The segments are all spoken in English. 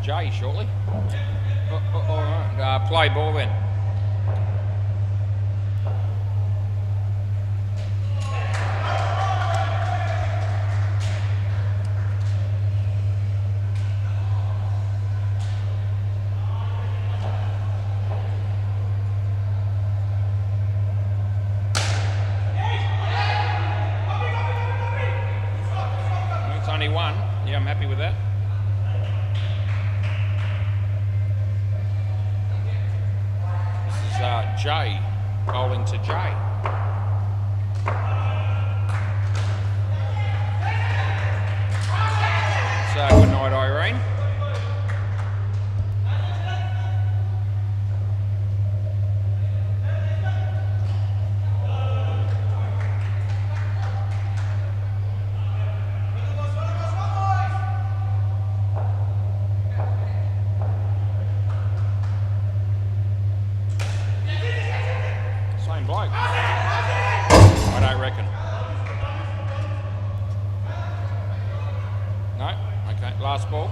Jay shortly. All right. Play ball then. It's only one. Yeah, I'm happy with that. Jay, bowling to Jay. So good night, Irene. Bloke. I don't reckon. No? Okay, last ball.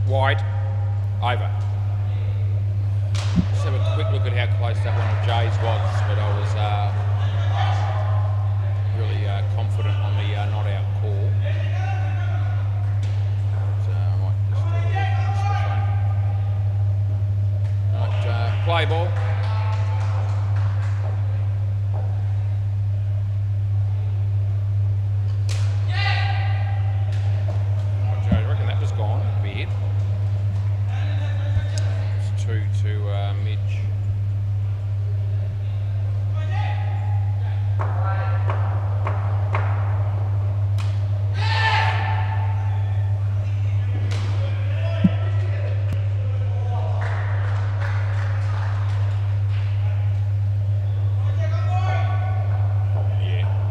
Wide. Over. Let's have a quick look at how close that one of Jay's was, but I was really confident on the not out call. So I might just this one. Right, play ball. I reckon that was gone. Weird. It's 2 to Midge.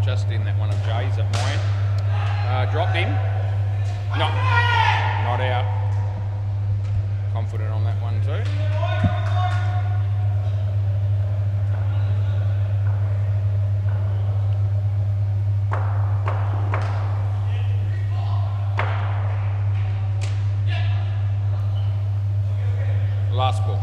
Just in that one of Jay's at mine. Dropped him. No, not out. Confident on that one too. Last ball.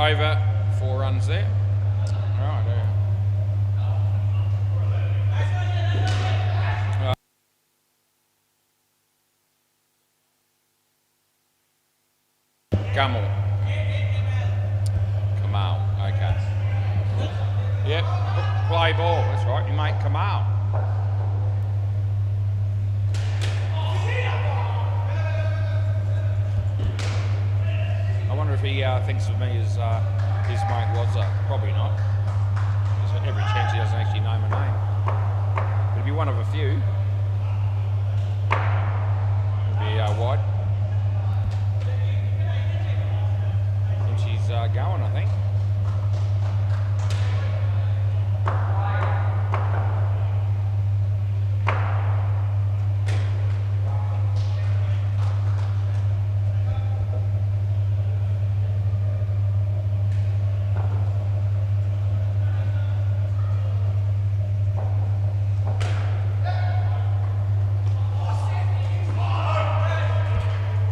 Over 4 runs there. Right, Gummel. Kamal, okay. Yep, play ball, that's right, you make Kamal. I wonder if he thinks of me as his mate was. Probably not. There's every chance he doesn't actually name a name. It'll be one of a few. It'll be wide. And she's going, I think.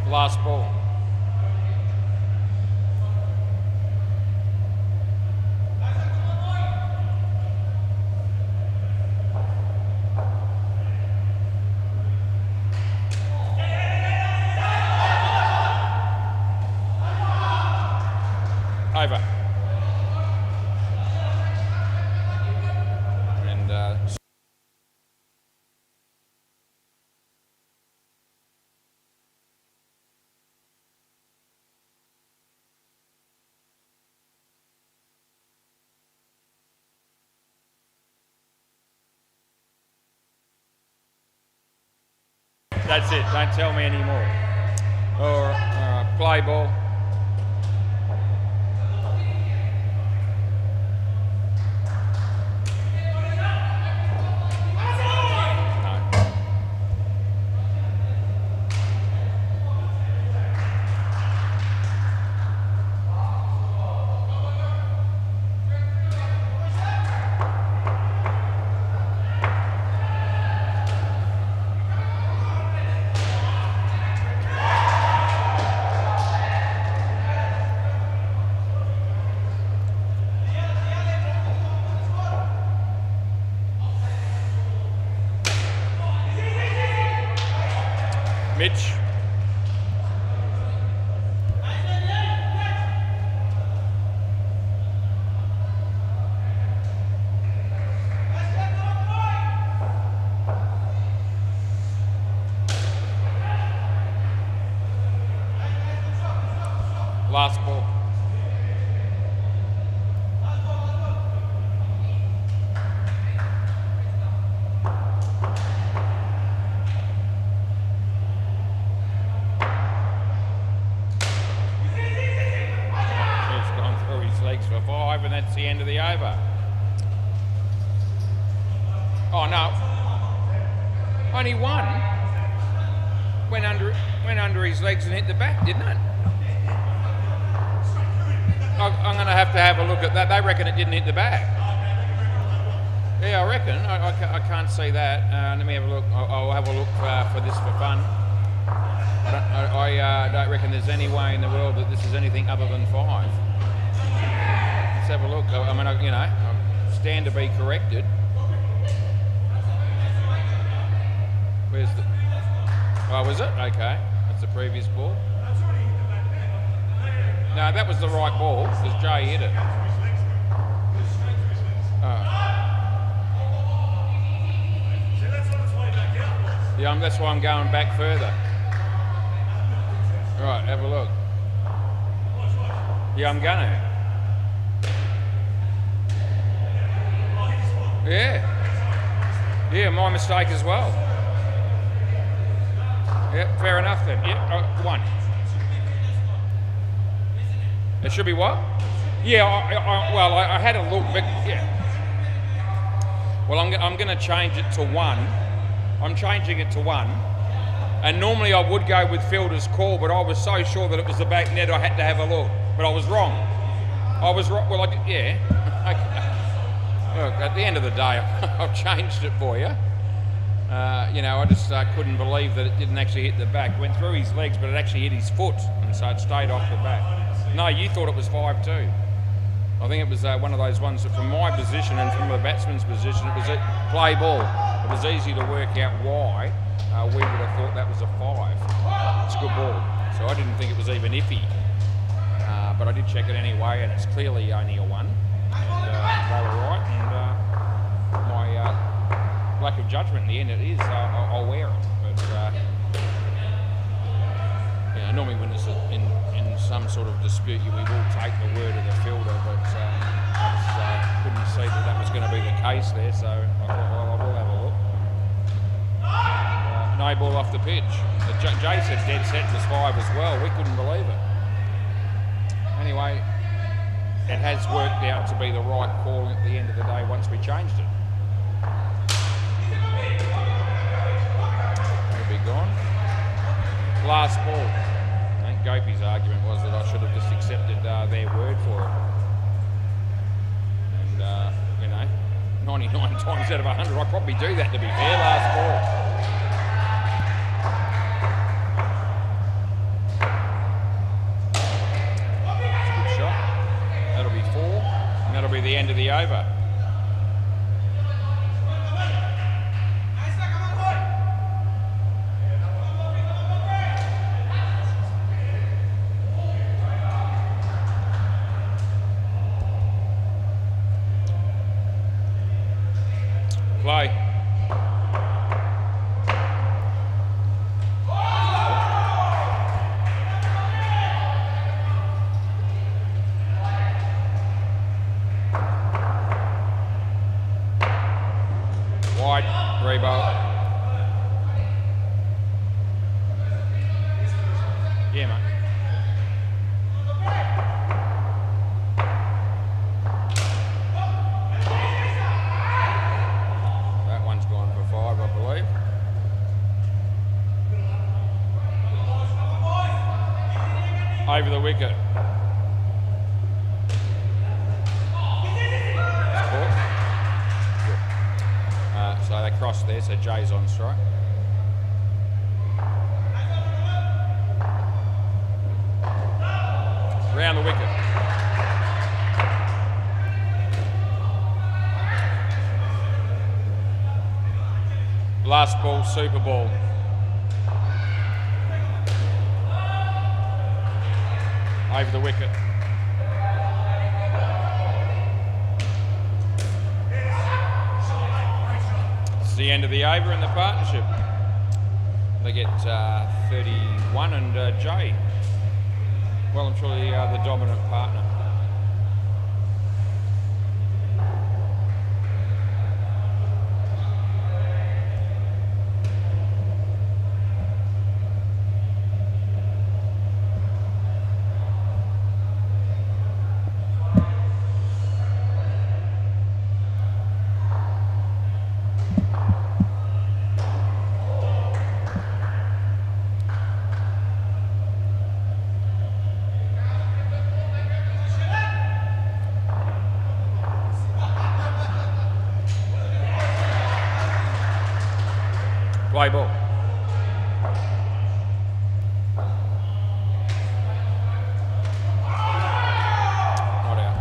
Last ball. Over. And that's it, don't tell me anymore. All right, play ball. Mitch. Last ball. For 5, and that's the end of the over. Oh no, only one went under his legs and hit the back, didn't it? I'm going to have a look at that. They reckon it didn't hit the back. Yeah, I reckon. I can't see that. Let me have a look. I'll have a look for this for fun. I don't reckon there's any way in the world that this is anything other than 5. Let's have a look. I mean, I stand to be corrected. Where's the... Oh, was it? Okay. That's the previous ball. No, that was the right ball, because Jay hit it. Oh. Yeah, that's why I'm going back further. Right, have a look. Yeah, I'm gonna. Yeah, my mistake as well. Yeah, fair enough then. Yeah, 1. It should be what? Yeah, I had a look, but yeah. Well, I'm going to change it to 1. I'm changing it to 1. And normally I would go with fielder's call, but I was so sure that it was the back net I had to have a look. But I was wrong. I was wrong. Well, yeah. Okay. Look, at the end of the day, I've changed it for you. I just couldn't believe that it didn't actually hit the back. Went through his legs, but it actually hit his foot, and so it stayed off the back. No, you thought it was 5 too. I think it was one of those ones that from my position and from the batsman's position, it was a play ball. It was easy to work out why we would have thought that was a 5. It's a good ball. So I didn't think it was even iffy. But I did check it anyway, and it's clearly only a 1. And they were right, and my lack of judgment in the end it is, I'll wear it. But normally when it's in some sort of dispute, we will take the word of the fielder, but I just couldn't see that was going to be the case there, so I will have a look. No ball off the pitch. Jay said dead set was 5 as well. We couldn't believe it. Anyway, it has worked out to be the right call at the end of the day once we changed it. It'll be gone. Last ball. I think Gopi's argument was that I should have just accepted their word for it. And, 99 times out of 100, I probably do that to be fair. Last ball. That'll be the end of the over. Play. Yeah, mate. That one's gone for 5, I believe. Over the wicket. So they crossed there, so Jay's on strike. Round the wicket. Last ball, super ball. over the wicket. It's the end of the over in the partnership. They get 31 and Jay, well and truly the dominant partner. Play ball. Not out.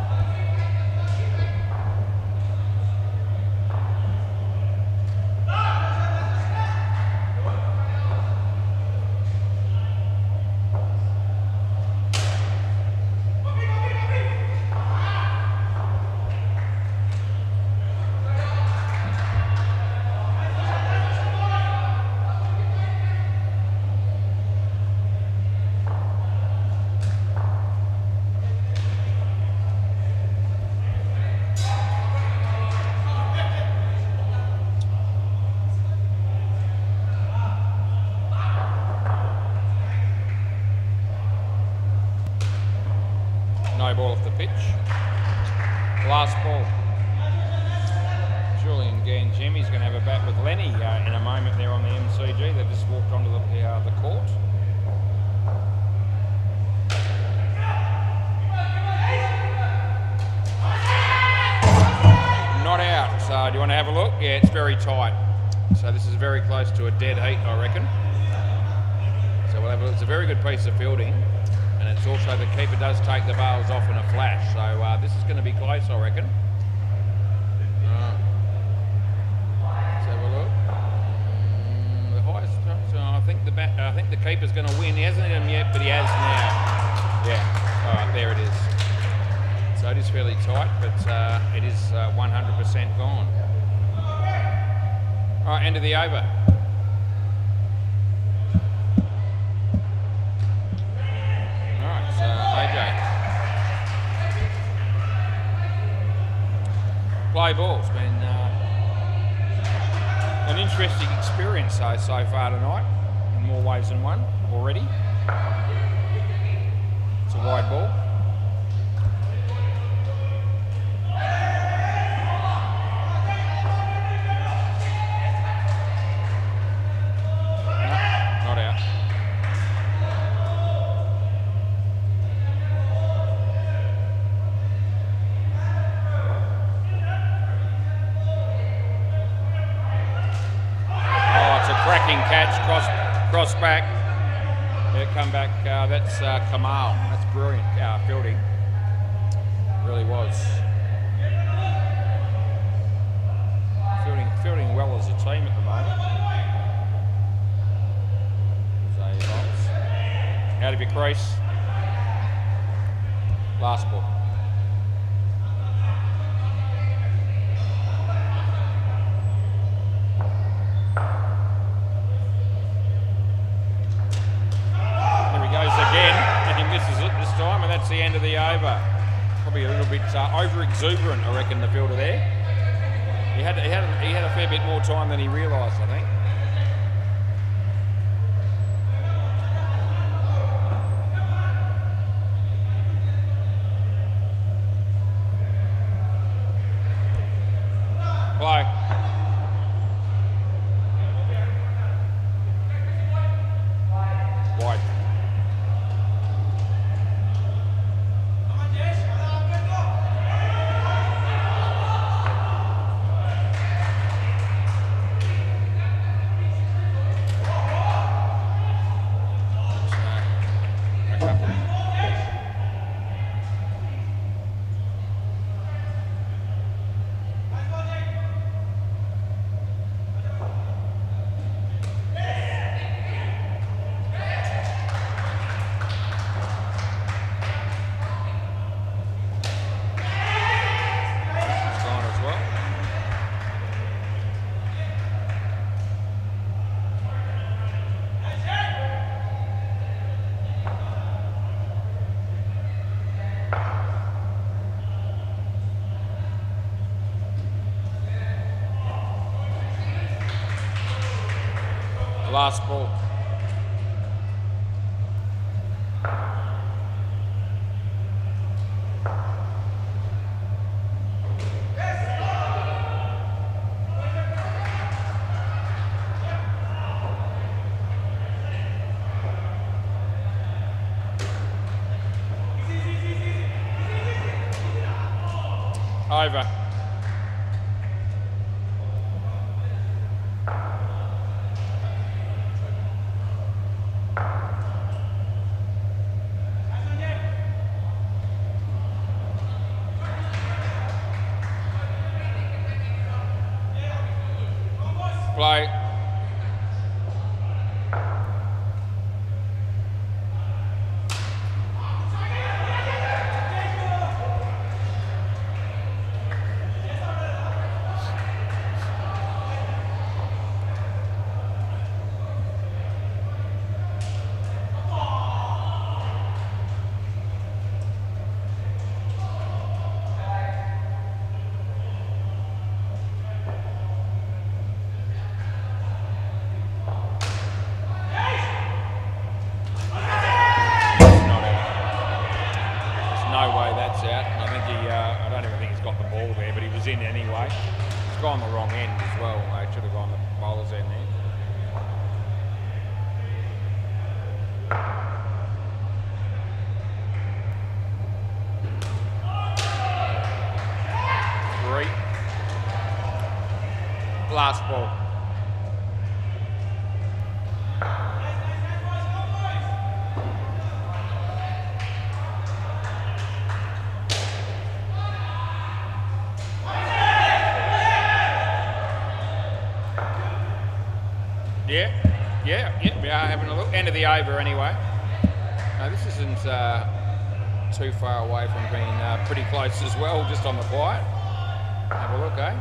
No ball off the pitch. Last ball. Julian Gangemi's going to have a bat with Lenny in a moment there on the MCG. They've just walked onto the court. Not out. Do you want to have a look? Yeah, it's very tight. So this is very close to a dead heat, I reckon. So we'll have a look. It's a very good piece of fielding. And it's also the keeper does take the bails off in a flash. So this is going to be close, I reckon. Let's have a look. The highest. So I think the keeper's going to win. He hasn't hit him yet, but he has now. Yeah. All right, there it is. So it is fairly tight, but it is 100% gone. All right, end of the over. Play ball. It's been an interesting experience so far tonight, in more ways than one already. It's a wide ball. No, not out. Catch, cross back. Yeah, come back. That's Kamal. That's brilliant fielding. Really was. Fielding well as a team at the moment. Out of your crease. Last ball. Time, and that's the end of the over. Probably a little bit over exuberant, I reckon, the fielder there. He had a fair bit more time than he realised, I think. Play. Wide. Last ball. Over. Play. In anyway. It's gone the wrong end as well. They should have gone the bowler's end there. Three. Last ball. Yeah, we are having a look. End of the over anyway. No, this isn't too far away from being pretty close as well, just on the quiet. Have a look, eh?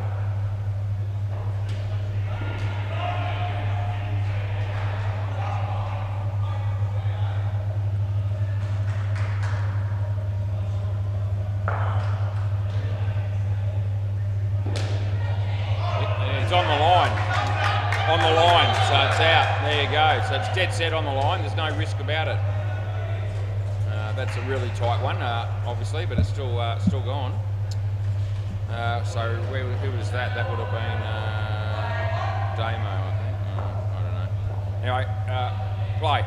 It's on the line. On the line, so it's out. There you go. So it's dead set on the line. There's no risk about it. That's a really tight one, obviously, but it's still gone. So who was that? That would have been Damo, I think. I don't know. Anyway, play.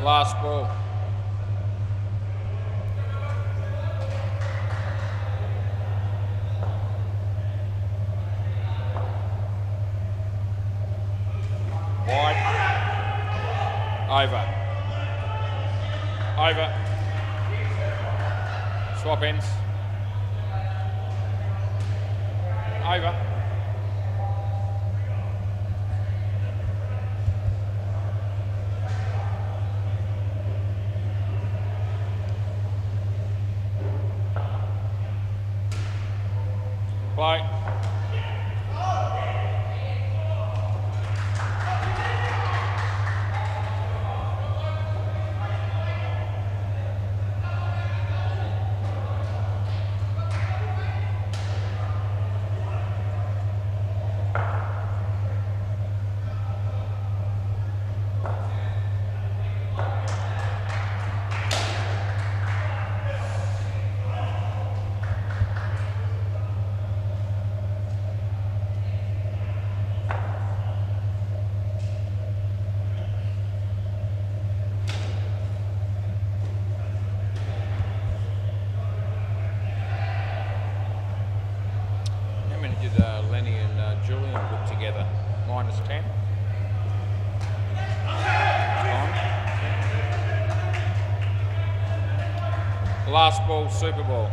Last ball. Wide. Over. Over. Swap ends. Over. Play. -10. Last ball, Super Bowl.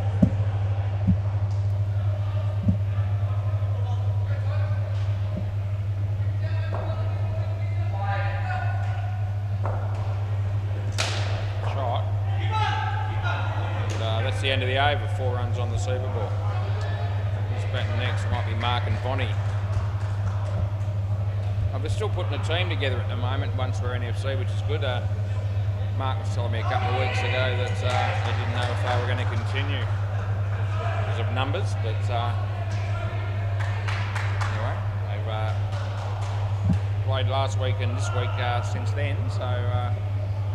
Shot. And, that's the end of the over. 4 runs on the Super Bowl. Who's batting next? Might be Mark and Bonnie. We're still putting a team together at the moment once we're NFC, which is good. Mark was telling me a couple of weeks ago that they didn't know if they were going to continue because of numbers, but anyway, they've played last week and this week since then, so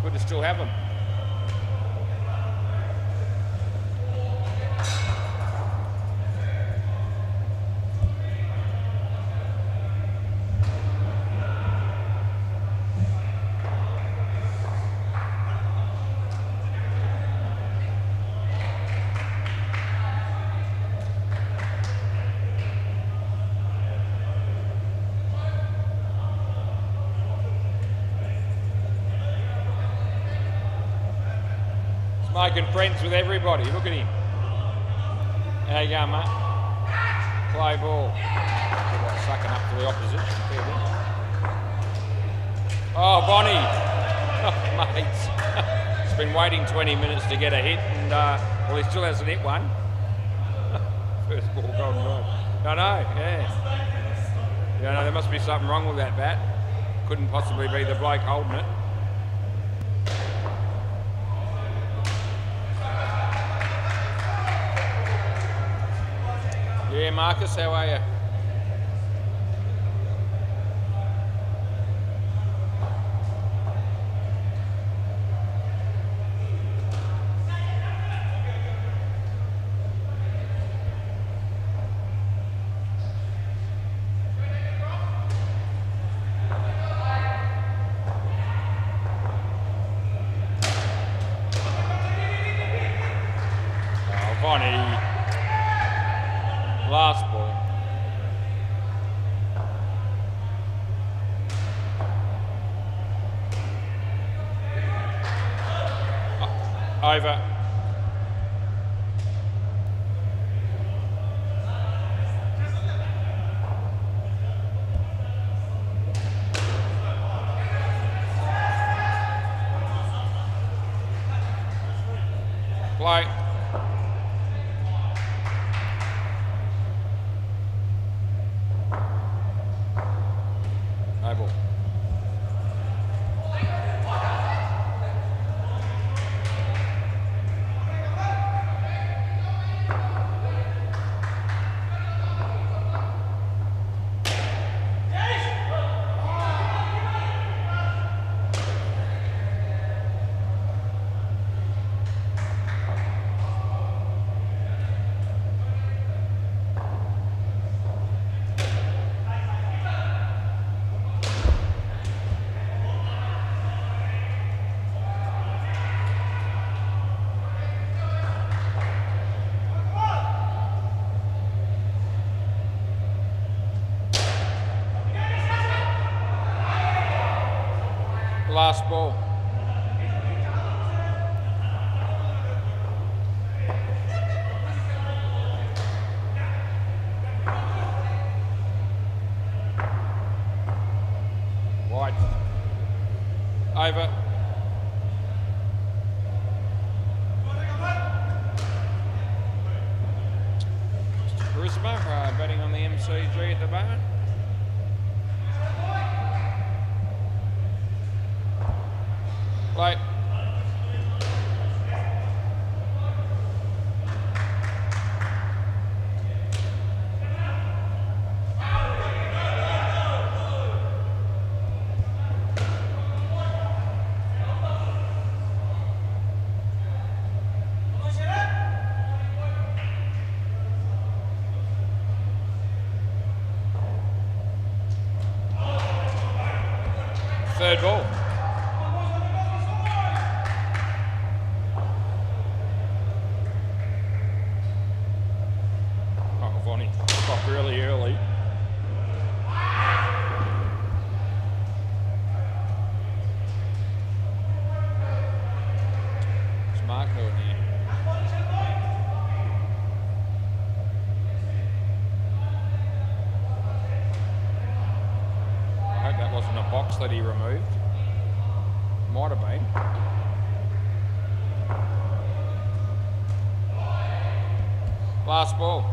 good to still have them. Making friends with everybody. Look at him. How you going, mate? Play ball. Sucking up to the opposition. Oh, Bonnie. Oh, mate. He's been waiting 20 minutes to get a hit, and well, he still hasn't hit one. First ball gone wrong. I know, yeah. You know, there must be something wrong with that bat. Couldn't possibly be the bloke holding it. Yeah, Marcus, how are you? Oh, Bonnie. Last ball. Over. Play. No ball. Last ball. Wide. Over. Charisma batting on the MCG at the moment. Play. Third ball. that he removed. Might have been. Last ball.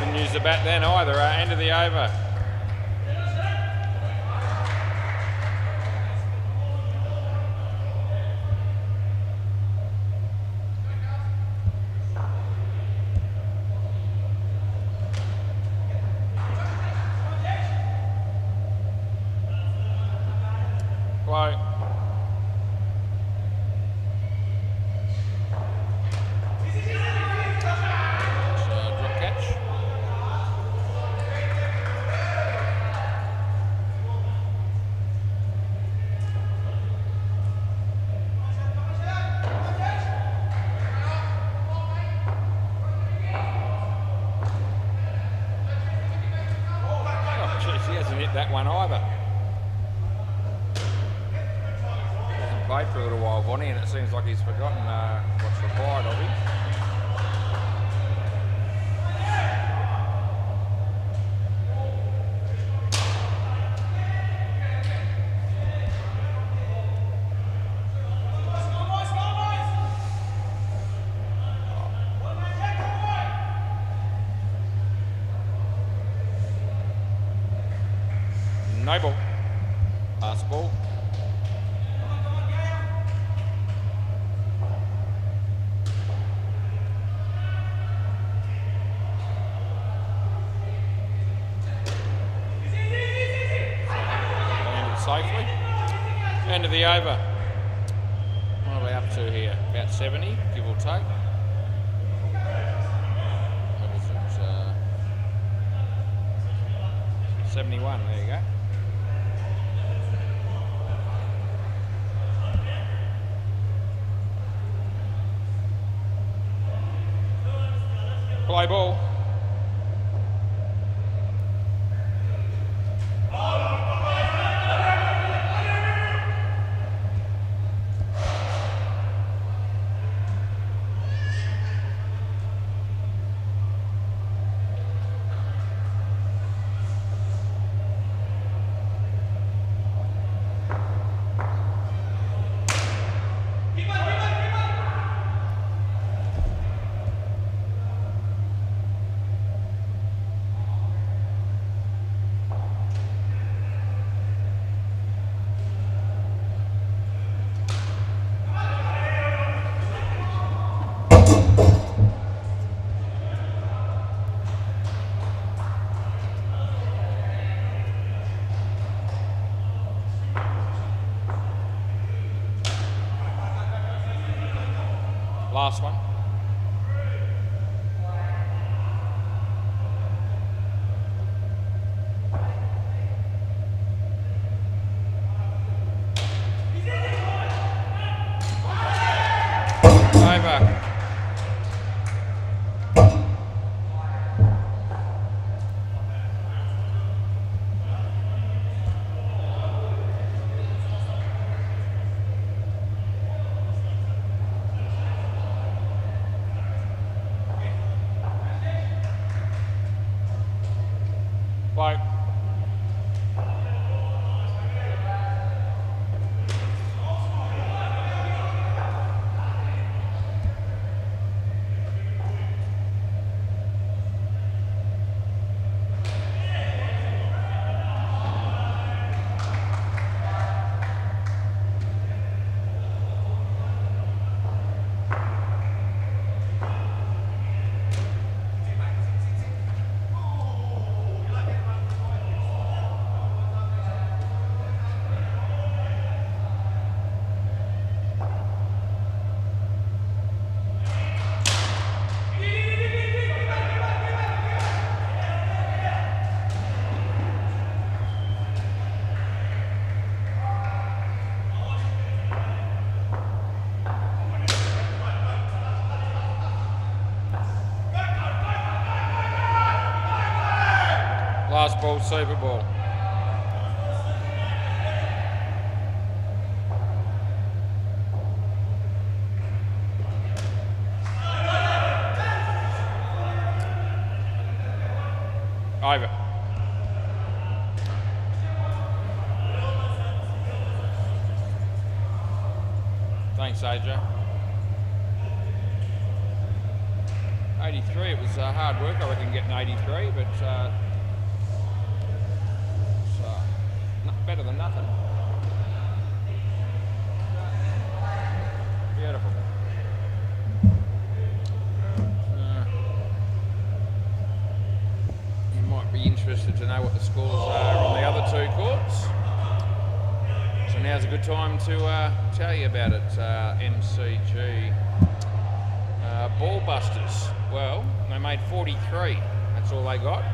Didn't use the bat then either. End of the over. Play. Drop catch. Oh, jeez, he hasn't hit that one either. Played for a little while, Bonnie, and it seems like he's forgotten what's required of him. No ball. Last ball. Safely. End of the over. What are we up to here? About 70, give or take. What was it? 71, there you go. Play ball. Last one. Over. Bye. Last ball, Super Ball. Over. Thanks, AJ. 83, it was hard work, I reckon, getting 83, but it's better than nothing. Beautiful. You might be interested to know what the scores are on the other two courts. So now's a good time to tell you about it. MCG Ball Busters. Well, they made 43. That's all they got.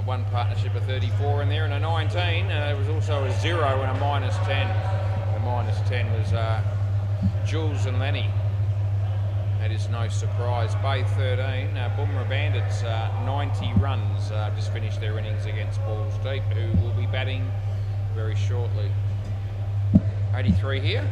One partnership of 34 in there and a 19. There was also a 0 and a -10. The -10 was Jules and Lenny. That is no surprise. Bay 13. Boomerang Bandits, 90 runs. Just finished their innings against Balls Deep, who will be batting very shortly. 83 here.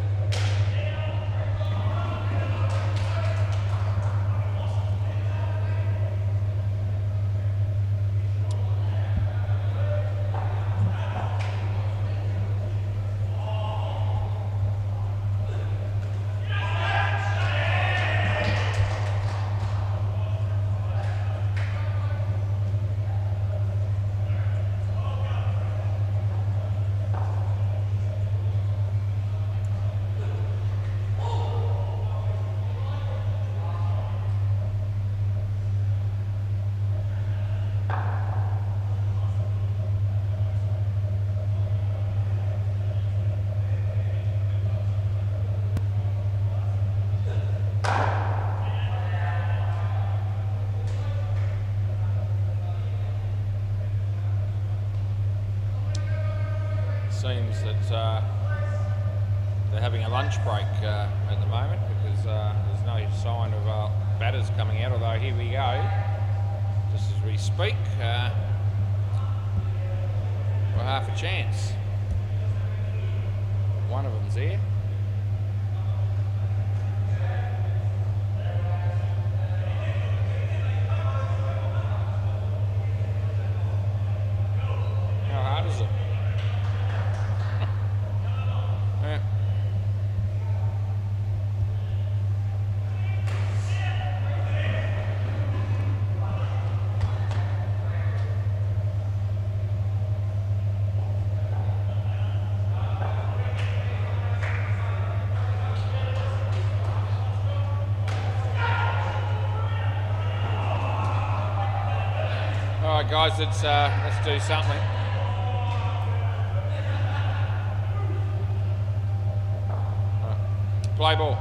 Seems that they're having a lunch break at the moment because there's no sign of batters coming out, although here we go, just as we speak, for half a chance. One of them's here. How hard is it? All right, guys, let's do something. Play ball.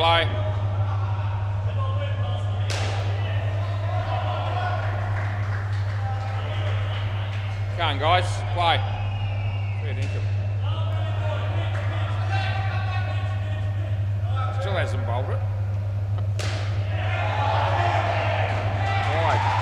play. Come on, guys, play. Fair dinkum. Still hasn't bowled it. Wide.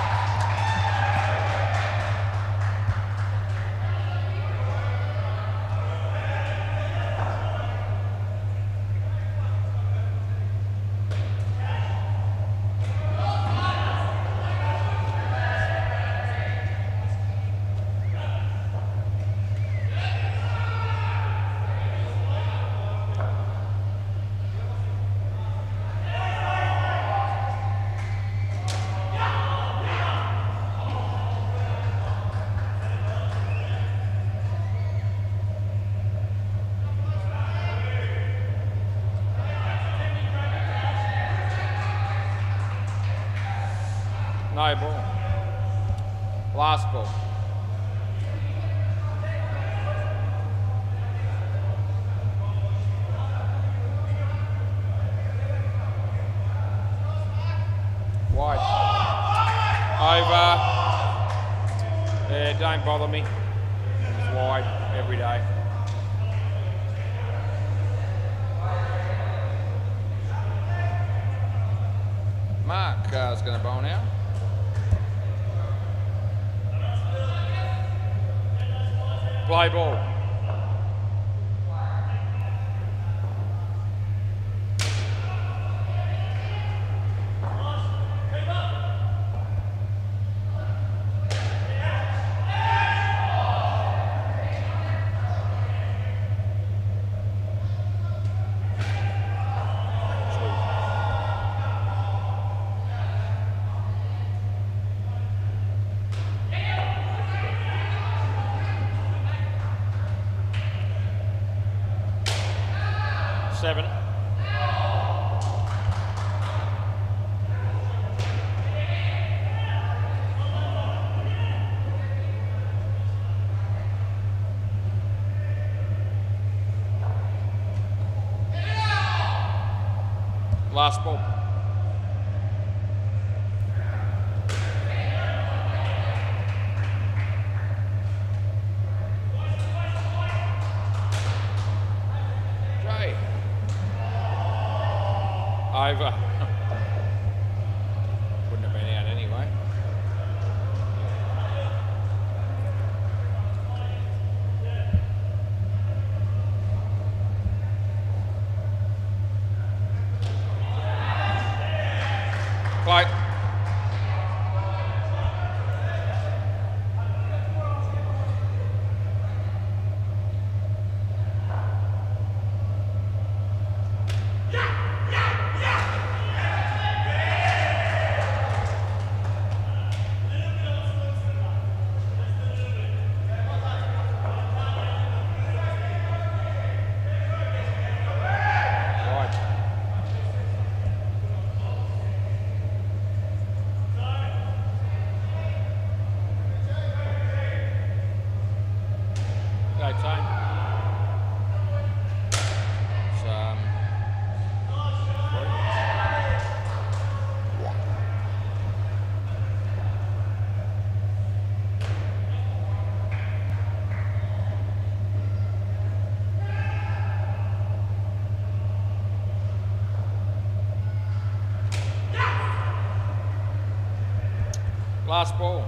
No ball. Last ball. Wide. Over. Yeah, don't bother me. It's wide every day. Mark is going to bowl now. Play ball. Seven. Last ball. Over. Wouldn't have been out anyway. Play. Time. Last ball.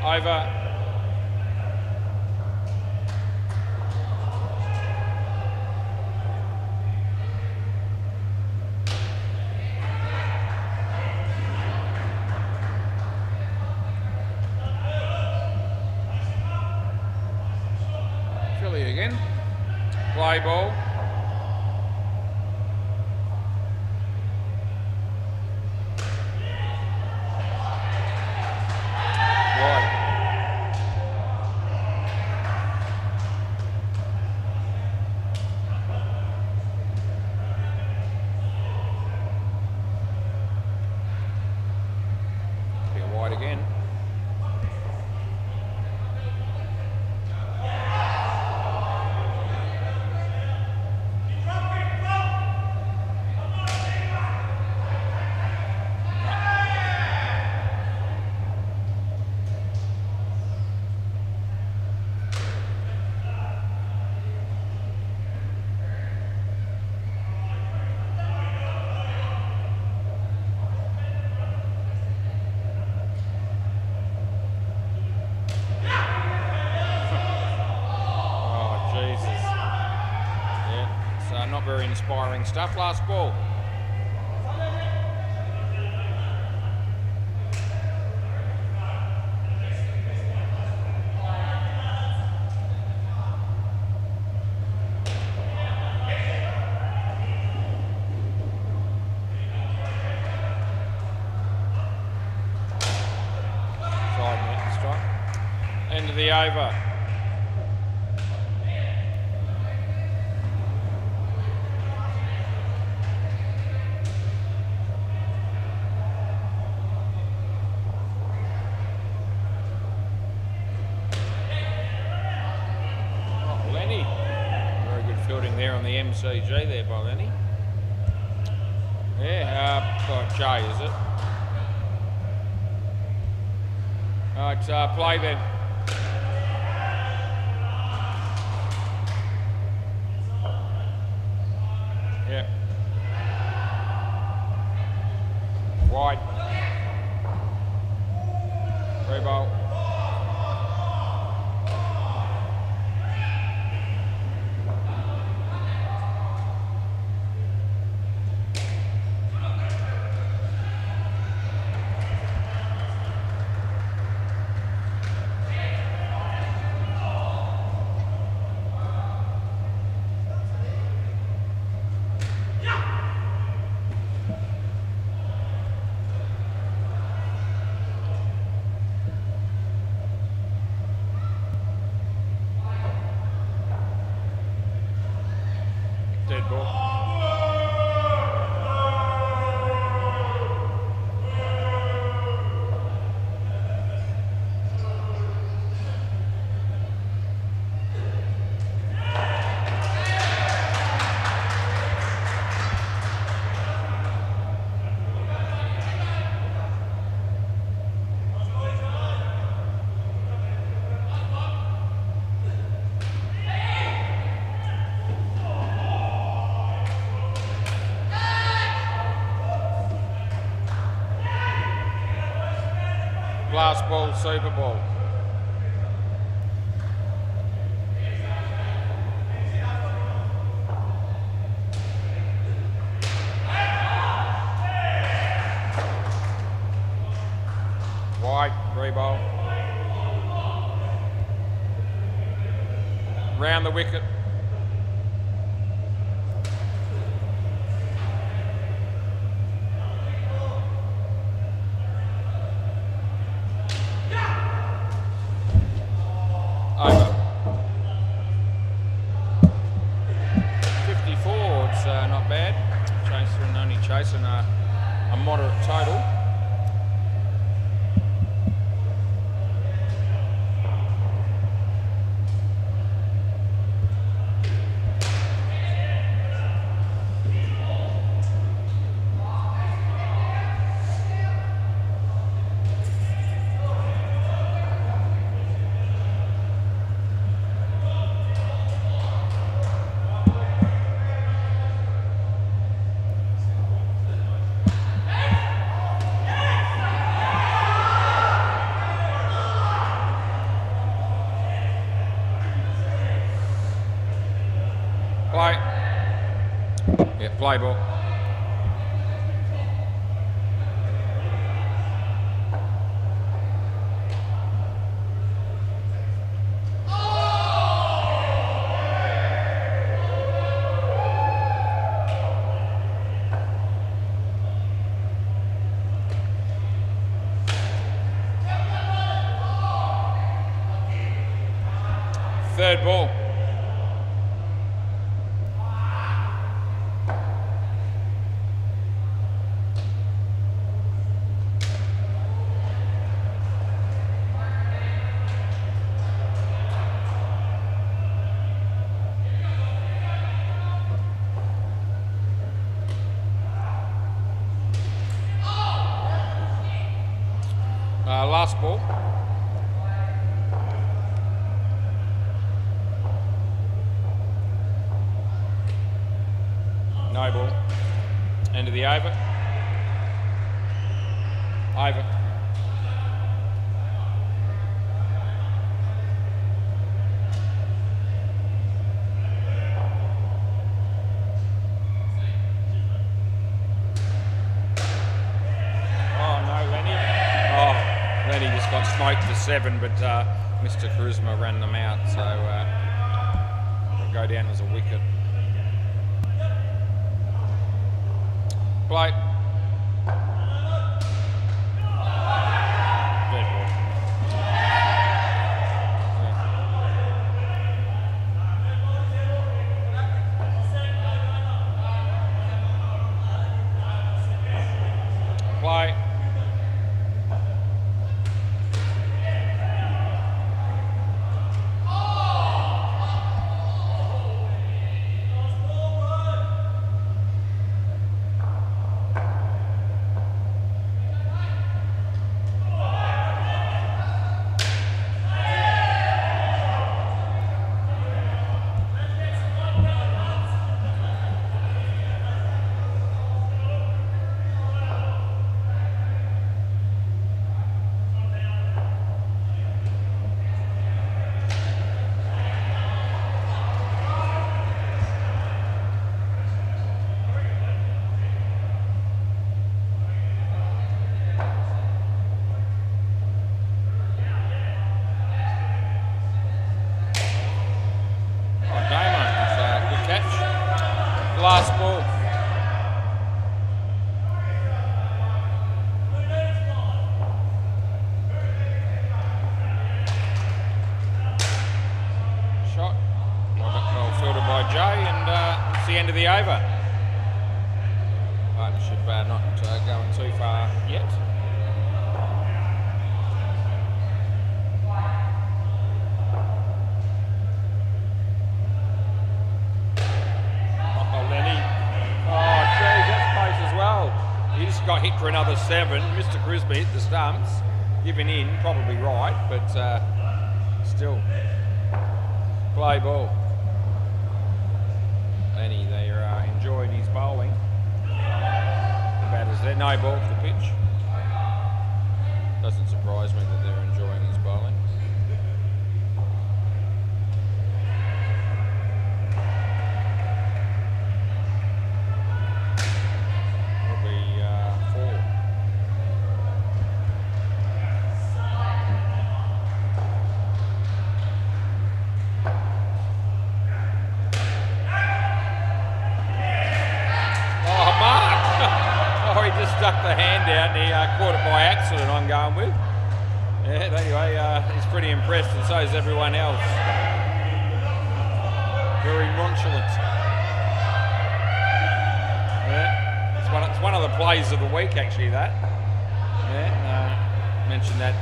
Over. Philly again. Play ball. inspiring stuff. Last ball. End of the over. Oh, Lenny. Very good fielding there on the MCG there by Lenny. Yeah, Jay, is it? Alright, play then. Yeah. Wide. Free ball. Dead ball. Last ball, Super Bowl. Wide, free ball. Round the wicket. Over. 54, it's not bad. Only chasing a moderate total. Play. Yeah, play ball. Third ball. Last ball. No ball. End of the over. Over. smoked the 7, but Mr. Charisma ran them out, so it'll go down as a wicket. Play. Dead ball. Play. Last ball. Shot. Well fielded by Jay, and it's the end of the over. Partnership not going too far yet. Got hit for another 7. Mr. Charisma hit the stumps, giving in, probably right, but still. Play ball. Lenny, they are enjoying his bowling. The batters there, no ball to the pitch. Doesn't surprise me that they're enjoying his bowling. Stuck the hand out and he caught it by accident, I'm going with. Yeah, anyway, he's pretty impressed, and so is everyone else. Very nonchalant. Yeah, it's one of the plays of the week, actually, that. Yeah, mentioned that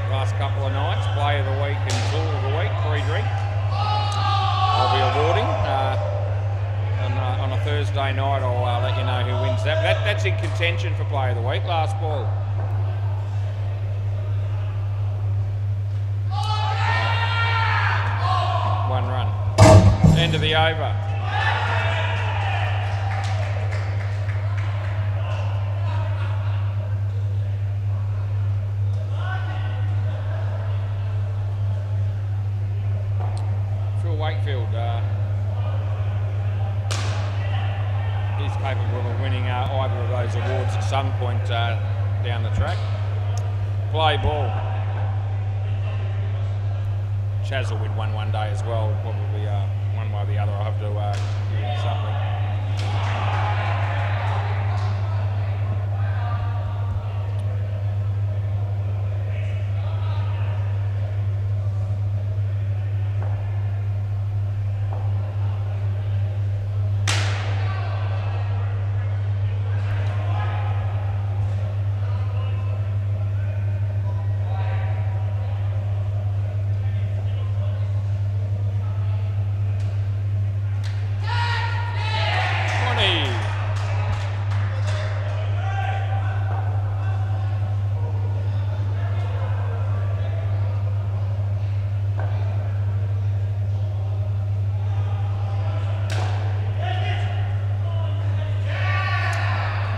last couple of nights. Play of the week and tool of the week, free drink. I'll be awarding. On a Thursday night, I'll let you know who wins that. That's in contention for Player of the Week. Last ball. One run. End of the over. Phil Wakefield. He's capable of winning either of those awards at some point down the track. Play ball. Chaz will win one day as well. Probably one way or the other. I'll have to win something.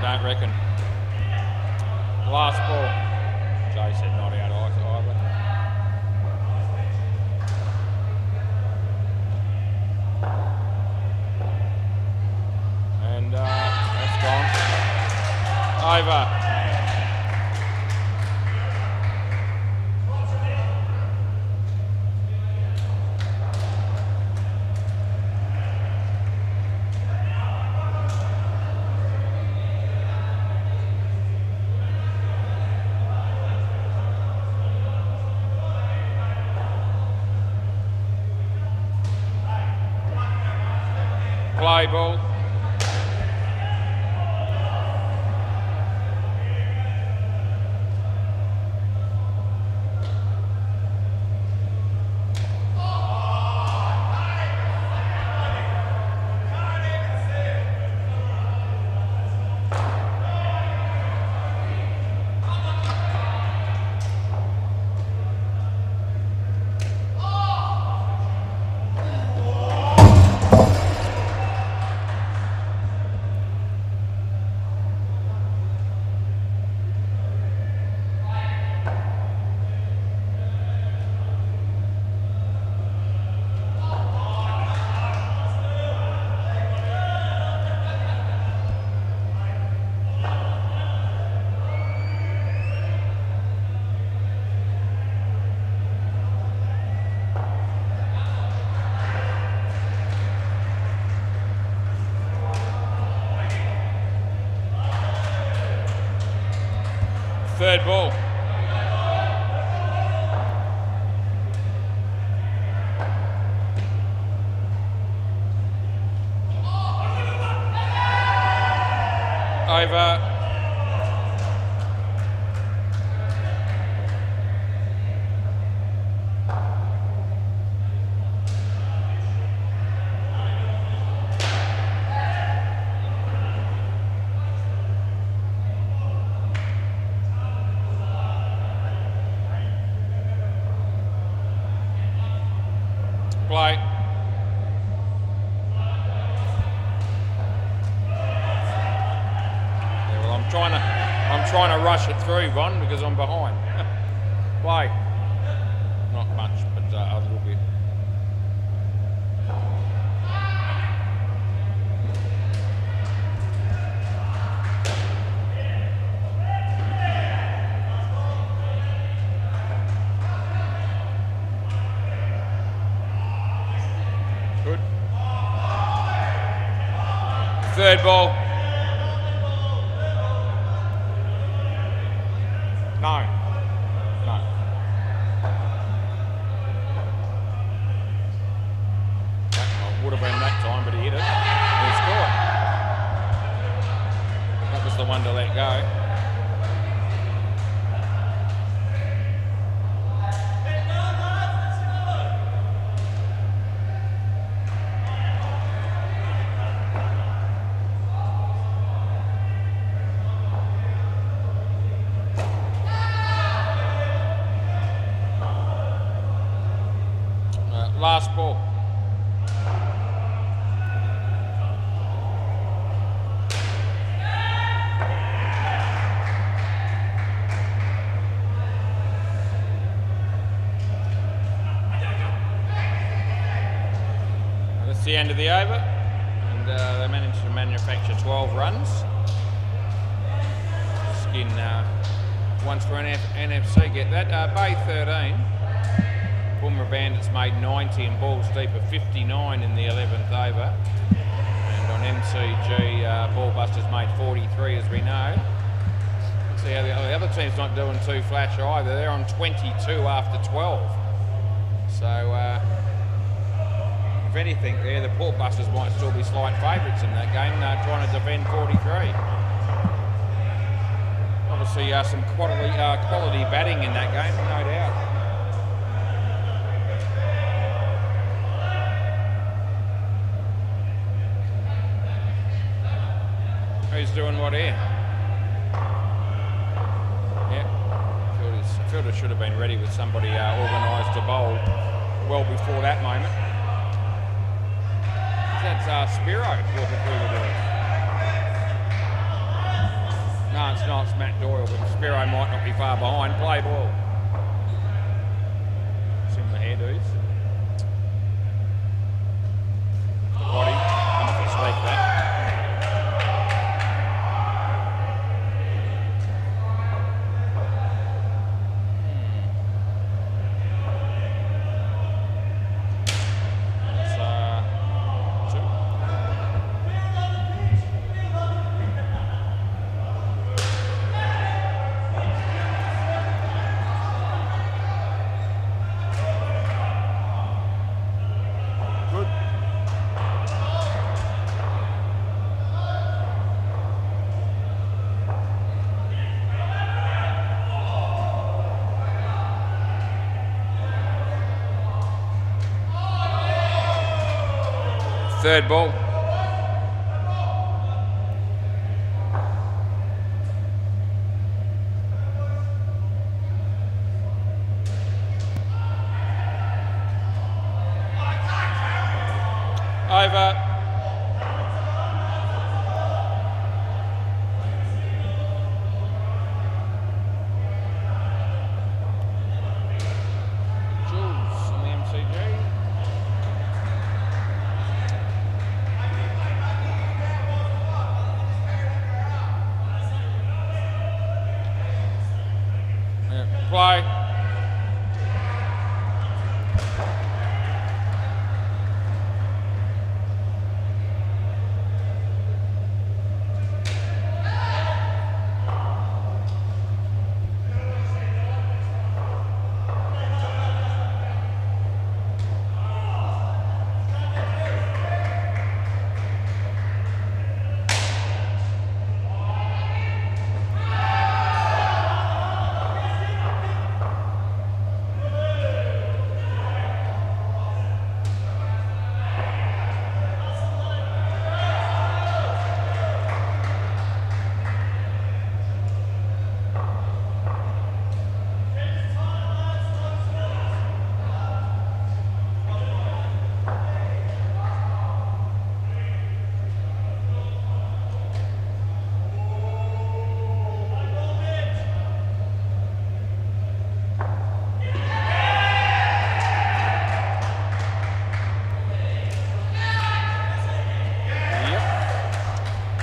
Don't reckon. Last ball. Jay said not out either. And that's gone. Over. Play ball. Third ball. Over. Play. Yeah, well, I'm trying to rush it through, Ron, because I'm behind. Play. Not much, but a little bit. Good. Third ball. No. No. That would have been that time, but he hit it. And he scored. That was the one to let go. Last ball. That's the end of the over, and they managed to manufacture 12 runs. Skin once for NFC, get that. Bay 13. Boomer Bandits made 90 and Balls Deep of 59 in the 11th over. And on MCG, Ballbusters made 43, as we know. Let's see how the other team's not doing too flash either. They're on 22 after 12. So, if anything there, the Ballbusters might still be slight favourites in that game, trying to defend 43. Obviously, some quality batting in that game, no doubt. Who's doing what here? Yeah, Fielder should have been ready with somebody organised to bowl well before that moment. That's Spiro walking through the door. No, it's not. It's Matt Doyle, but Spiro might not be far behind. Play ball. Similar hairdos. The body, off his leg back. Third ball. Over. Jules on the MCG. Yeah, play.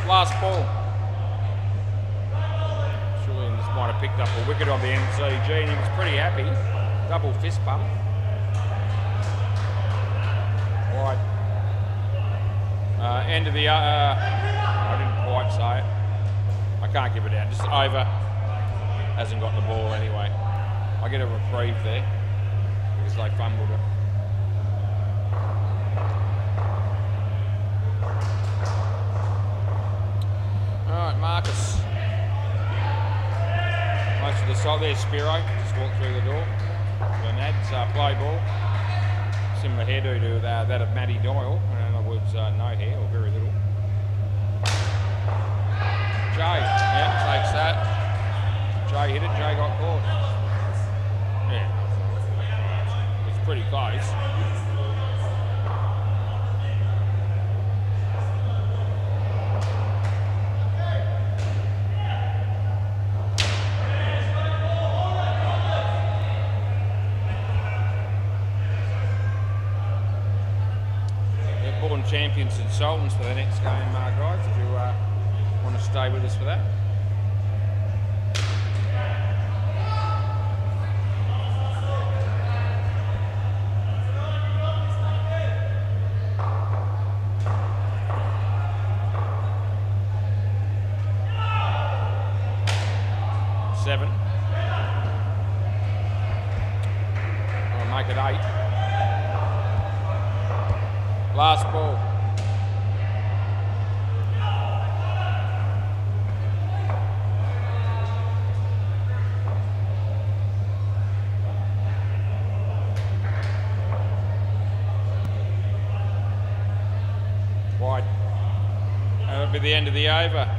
Last ball. Julian just might have picked up a wicket on the MCG and he was pretty happy. Double fist bump. Right. End of the, I didn't quite say it. I can't give it out. Just over. Hasn't got the ball anyway. I get a reprieve there because they fumbled it. Marcus. Most of the side there's Spiro, just walked through the door. Bernad's play ball. Similar hairdo to that of Matty Doyle. In other words, no hair or very little. Jay, yeah, takes that. Jay hit it, Jay got caught. Yeah. It's pretty close. Champions and Sultans for the next game, guys, if you want to stay with us for that. Seven. I'll make it 8. Last ball. Wide. That'll be the end of the over.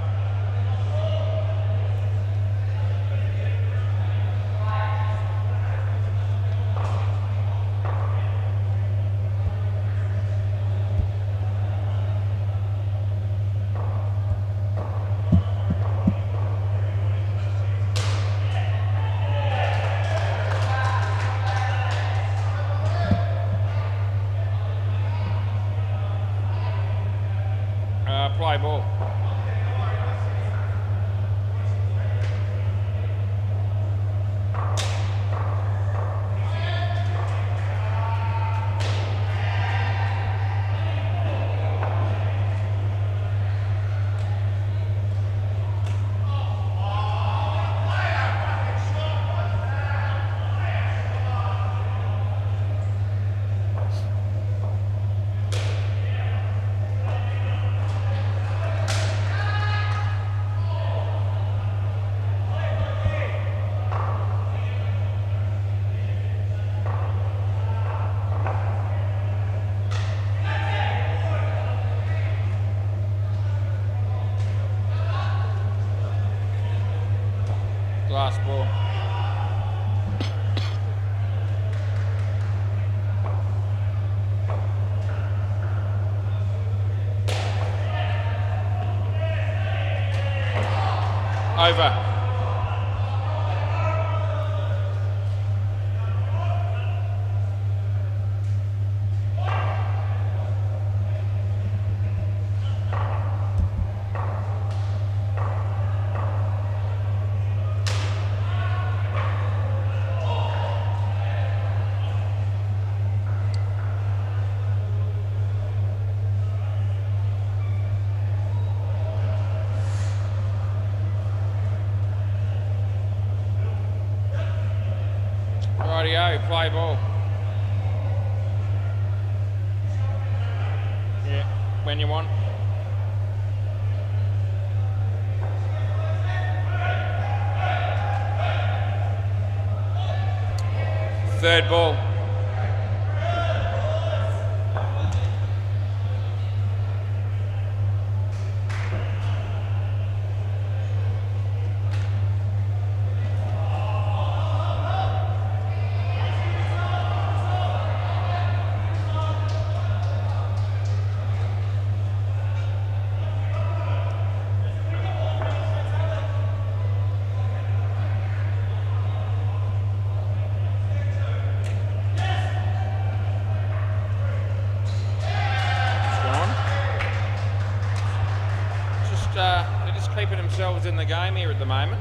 Play ball. Last ball. Over. Rightio, play ball. Yeah, when you want. Third ball. They're just keeping themselves in the game here at the moment.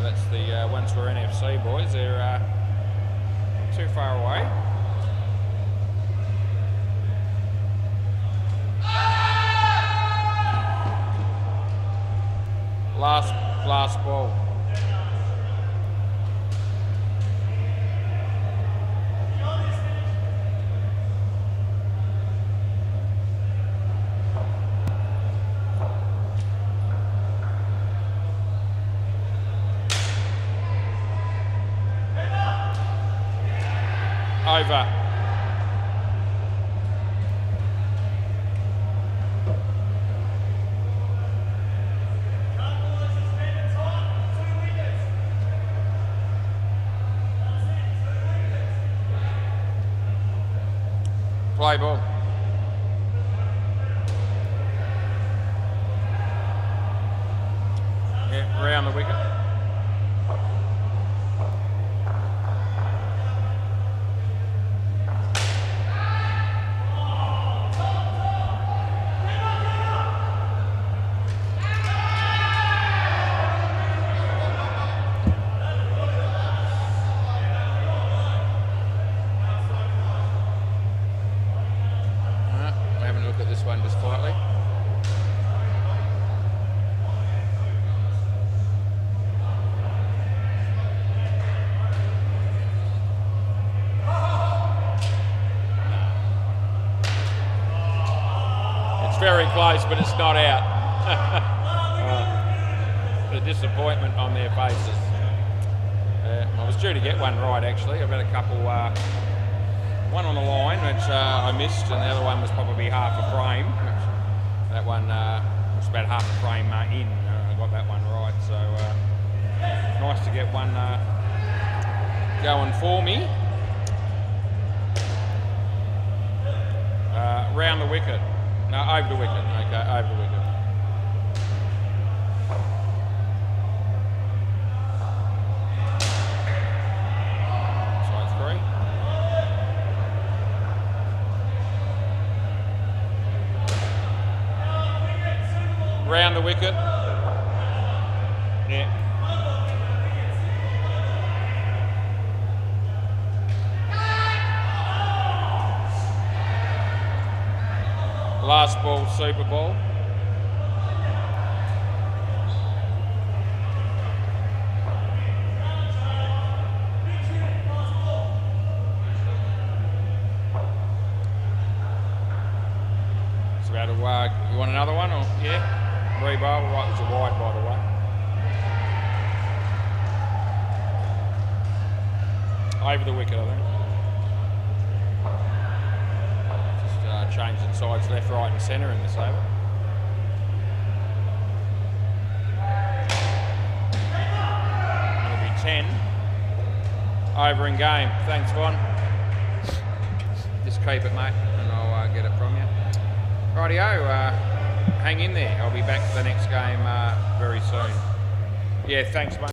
That's the Wandsworth NFC boys. They're not too far away. Last ball. Over. Play ball. Yeah, round the wicket. Look at this one just quietly. It's very close, but it's not out. The disappointment on their faces. I was due to get one right actually. I've had a couple. One on the line, which I missed, and the other one was probably half a frame. That one was about half a frame in. I got that one right, so nice to get one going for me. Round the wicket. No, over the wicket. Okay, over the wicket. Round the wicket. Yeah. Last ball, Super Bowl. It's about to, you want another one or yeah? Rebar, right, was a wide by the way. Over the wicket, I think. Just changing sides left, right and centre in this over. 10 over in game. Thanks, Von. Just keep it, mate, and I'll get it from you. Rightio, hang in there. I'll be back for the next game very soon. Yeah, thanks, mate.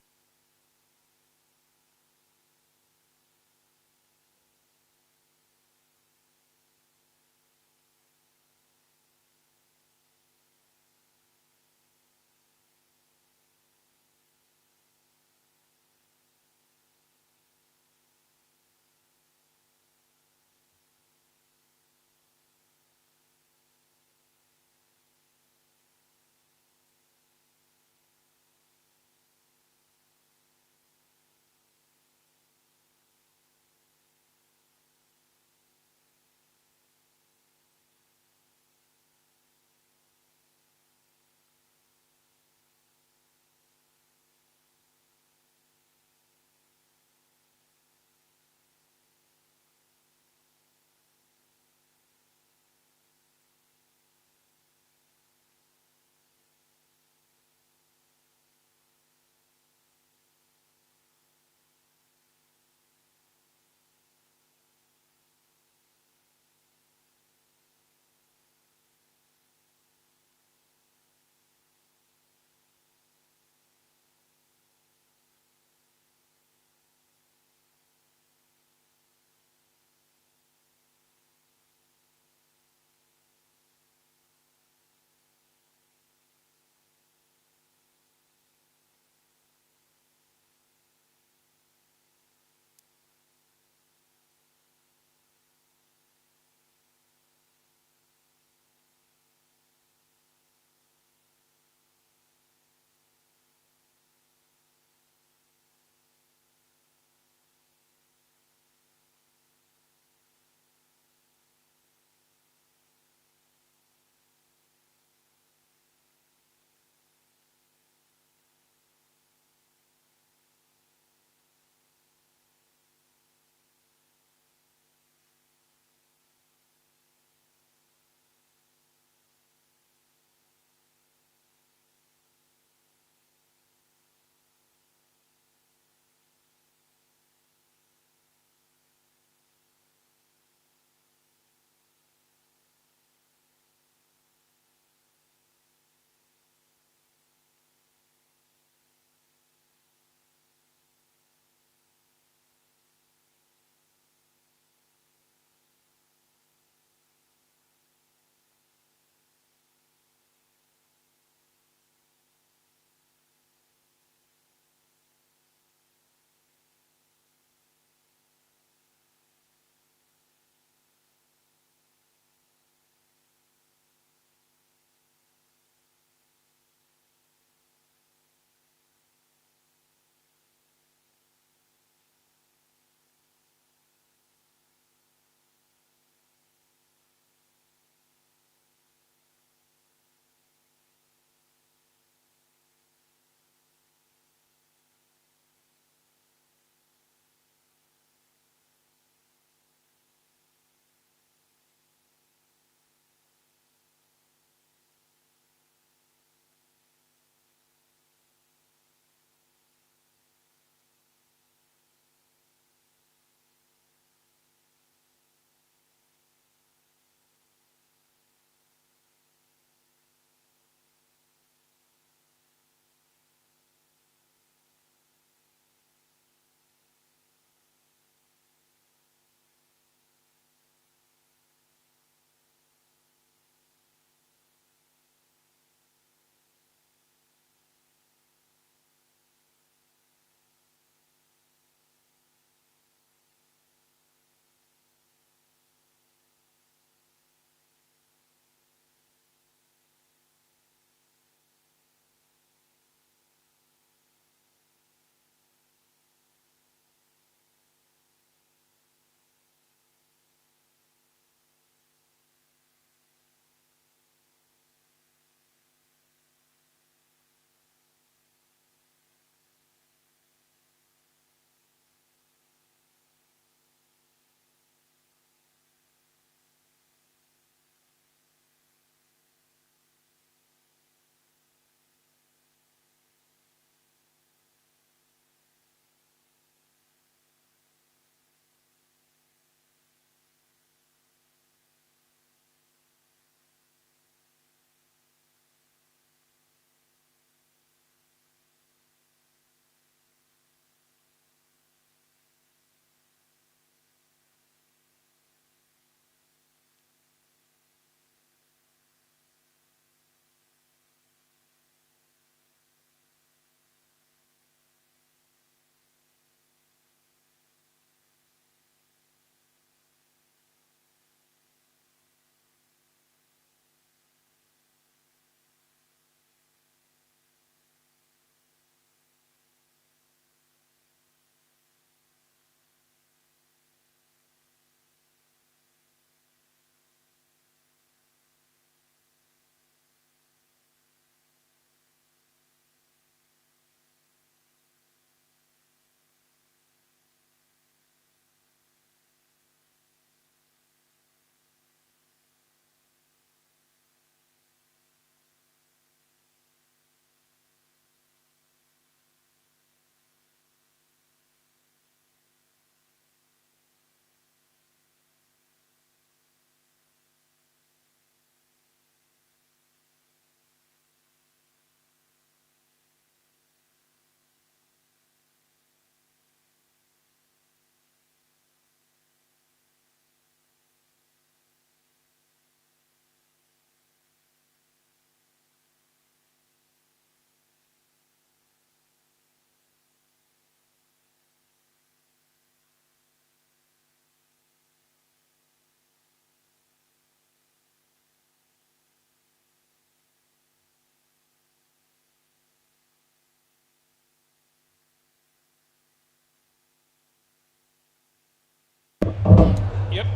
Yep.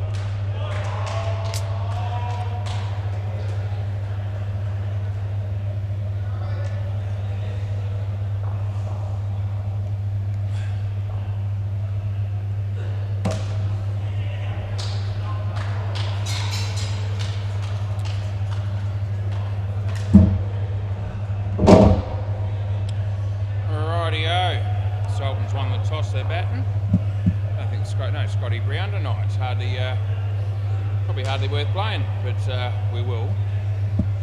Sultan's won the toss, they're batting. I think Scotty Brown tonight. It's probably hardly worth playing, but we will,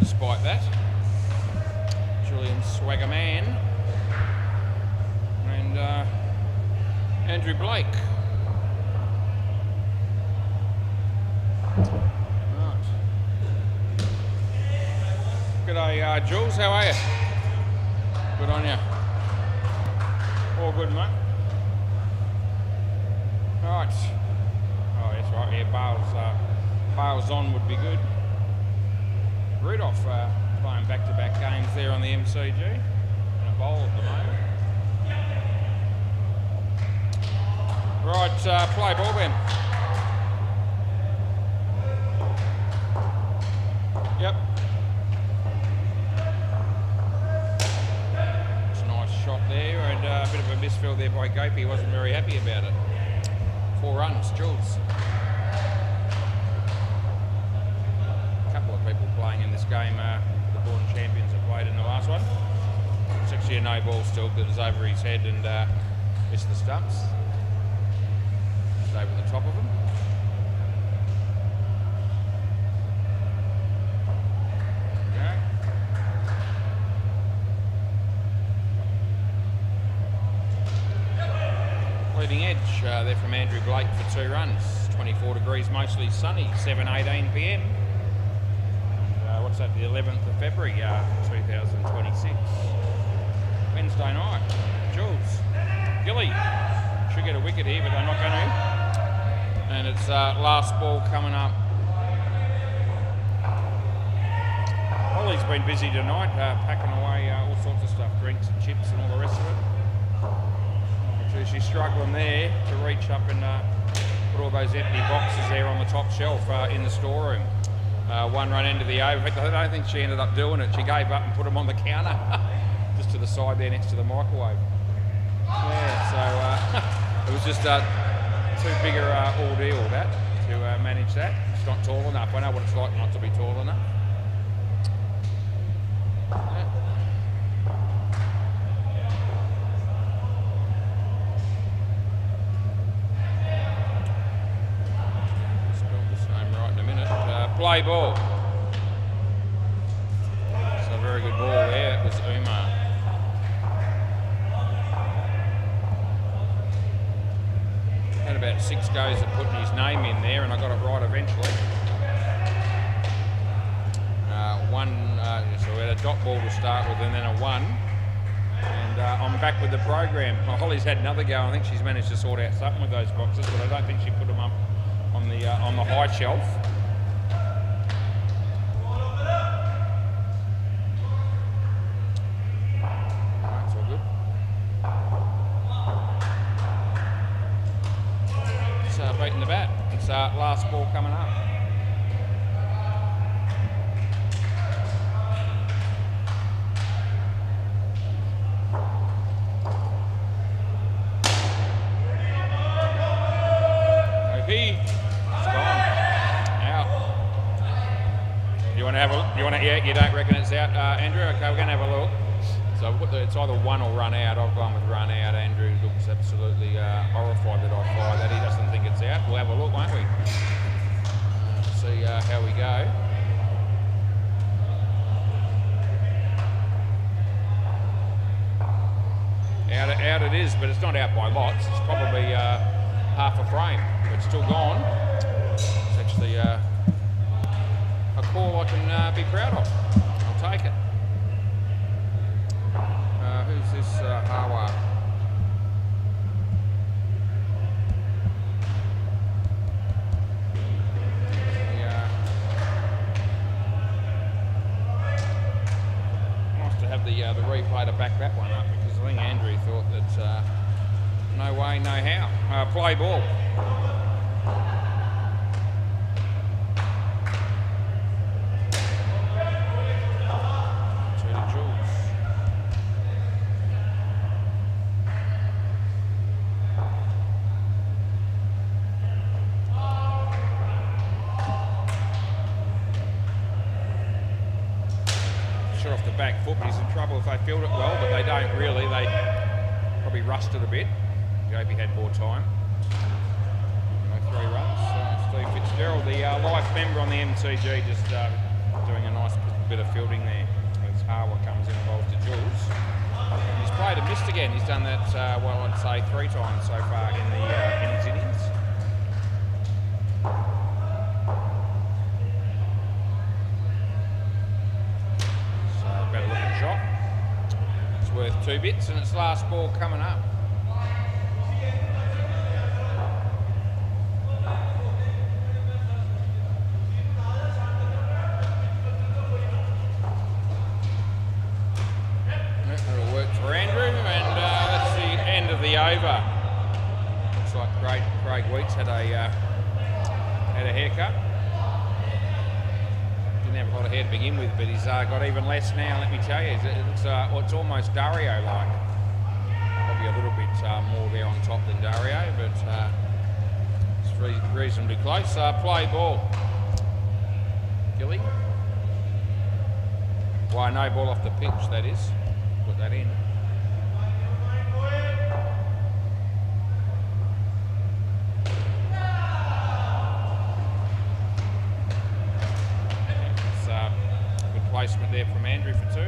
despite that. Julian Swaggerman and Andrew Blake. Right. G'day, Jules. How are you? Good on you. All good, mate. Right. Oh, that's right. Yeah, Bales on would be good. Rudolph playing back-to-back games there on the MCG. In a bowl at the moment. Right, play ball, Ben. Yep. Shot there, and a bit of a misfield there by Gope. He wasn't very happy about it. 4 runs, Jules. A couple of people playing in this game, the Born Champions that played in the last one. It's actually a no ball still that was over his head and missed the stumps. Just over the top of him. Leading edge there from Andrew Blake for 2 runs. 24 degrees, mostly sunny, 7:18 p.m. And, what's that, the 11th of February 2026. Wednesday night. Jules. Gilly should get a wicket here, but they're not going to. And it's last ball coming up. Ollie's been busy tonight, packing away all sorts of stuff, drinks and chips and all the rest of it. She's struggling there to reach up and put all those empty boxes there on the top shelf in the storeroom. 1 run into the over. In fact, I don't think she ended up doing it. She gave up and put them on the counter, just to the side there next to the microwave. Yeah, so it was just too big a ordeal that to manage that. It's not tall enough. I know what it's like not to be tall enough. Yeah. Play ball. So very good ball there. It was Umar. Had about 6 goes at putting his name in there, and I got it right eventually. So we had a dot ball to start with, and then a 1. And I'm back with the program. Holly's had another go. I think she's managed to sort out something with those boxes, but I don't think she put them up on the high shelf. Beating the bat. It's last ball coming up. OP. It's gone. Out. You want to have a? You want to? Yeah. You don't reckon it's out, Andrew? Okay, we're going to have a look. So it's either 1 or run out. I've gone with run out. Andrew looks absolutely horrified that I fired that. He doesn't think it's out. We'll have a look, won't we? See how we go. Out it is, but it's not out by lots. It's probably half a frame, but it's still gone. It's actually a call I can be proud of. I'll take it. Who's this Hawa? Yeah. Nice to have the replay to back that one up, because I think Andrew thought that no way, no how. Play ball. got off the back foot, but he's in trouble if they field it well, but they don't really. They probably rusted a bit. Gopi had more time. 3 runs. Steve Fitzgerald, the life member on the MTG, just doing a nice bit of fielding there as Harwa comes in and bowls to Jules. He's played and missed again. He's done that, well, I'd say 3 times so far in his innings. So, better looking shot. It's worth 2 bits, and it's last ball coming up. Over. Looks like Craig Weeks had a haircut. Didn't have a lot of hair to begin with, but he's got even less now. Let me tell you, it's almost Dario-like. Probably a little bit more there on top than Dario, but it's reasonably close. Play ball, Gilly. Why no ball off the pitch? That is. Put that in. Placement there from Andrew for 2.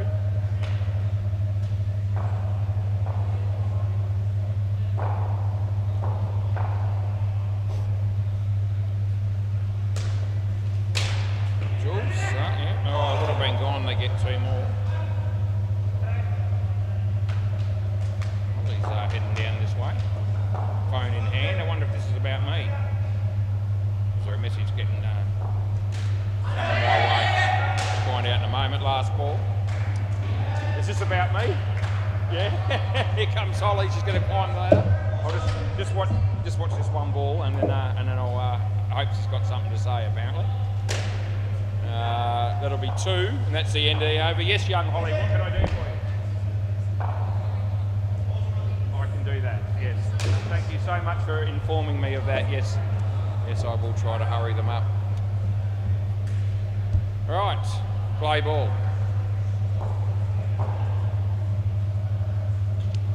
Jules, yeah. Oh, it would have been gone. They get 2 more. Well, he's heading down this way. Phone in hand. I wonder if this is about me. Is there a message getting coming my way? Find out in a moment. Last ball. Is this about me? Yeah. Here comes Holly. She's going to climb later. I'll just watch this one ball, and then I'll I hope she's got something to say. Apparently, that'll be 2, and that's the end of the over. Yes, young Holly. What can I do for you? I can do that. Yes. Thank you so much for informing me of that. Yes. Yes, I will try to hurry them up. Right. Play ball.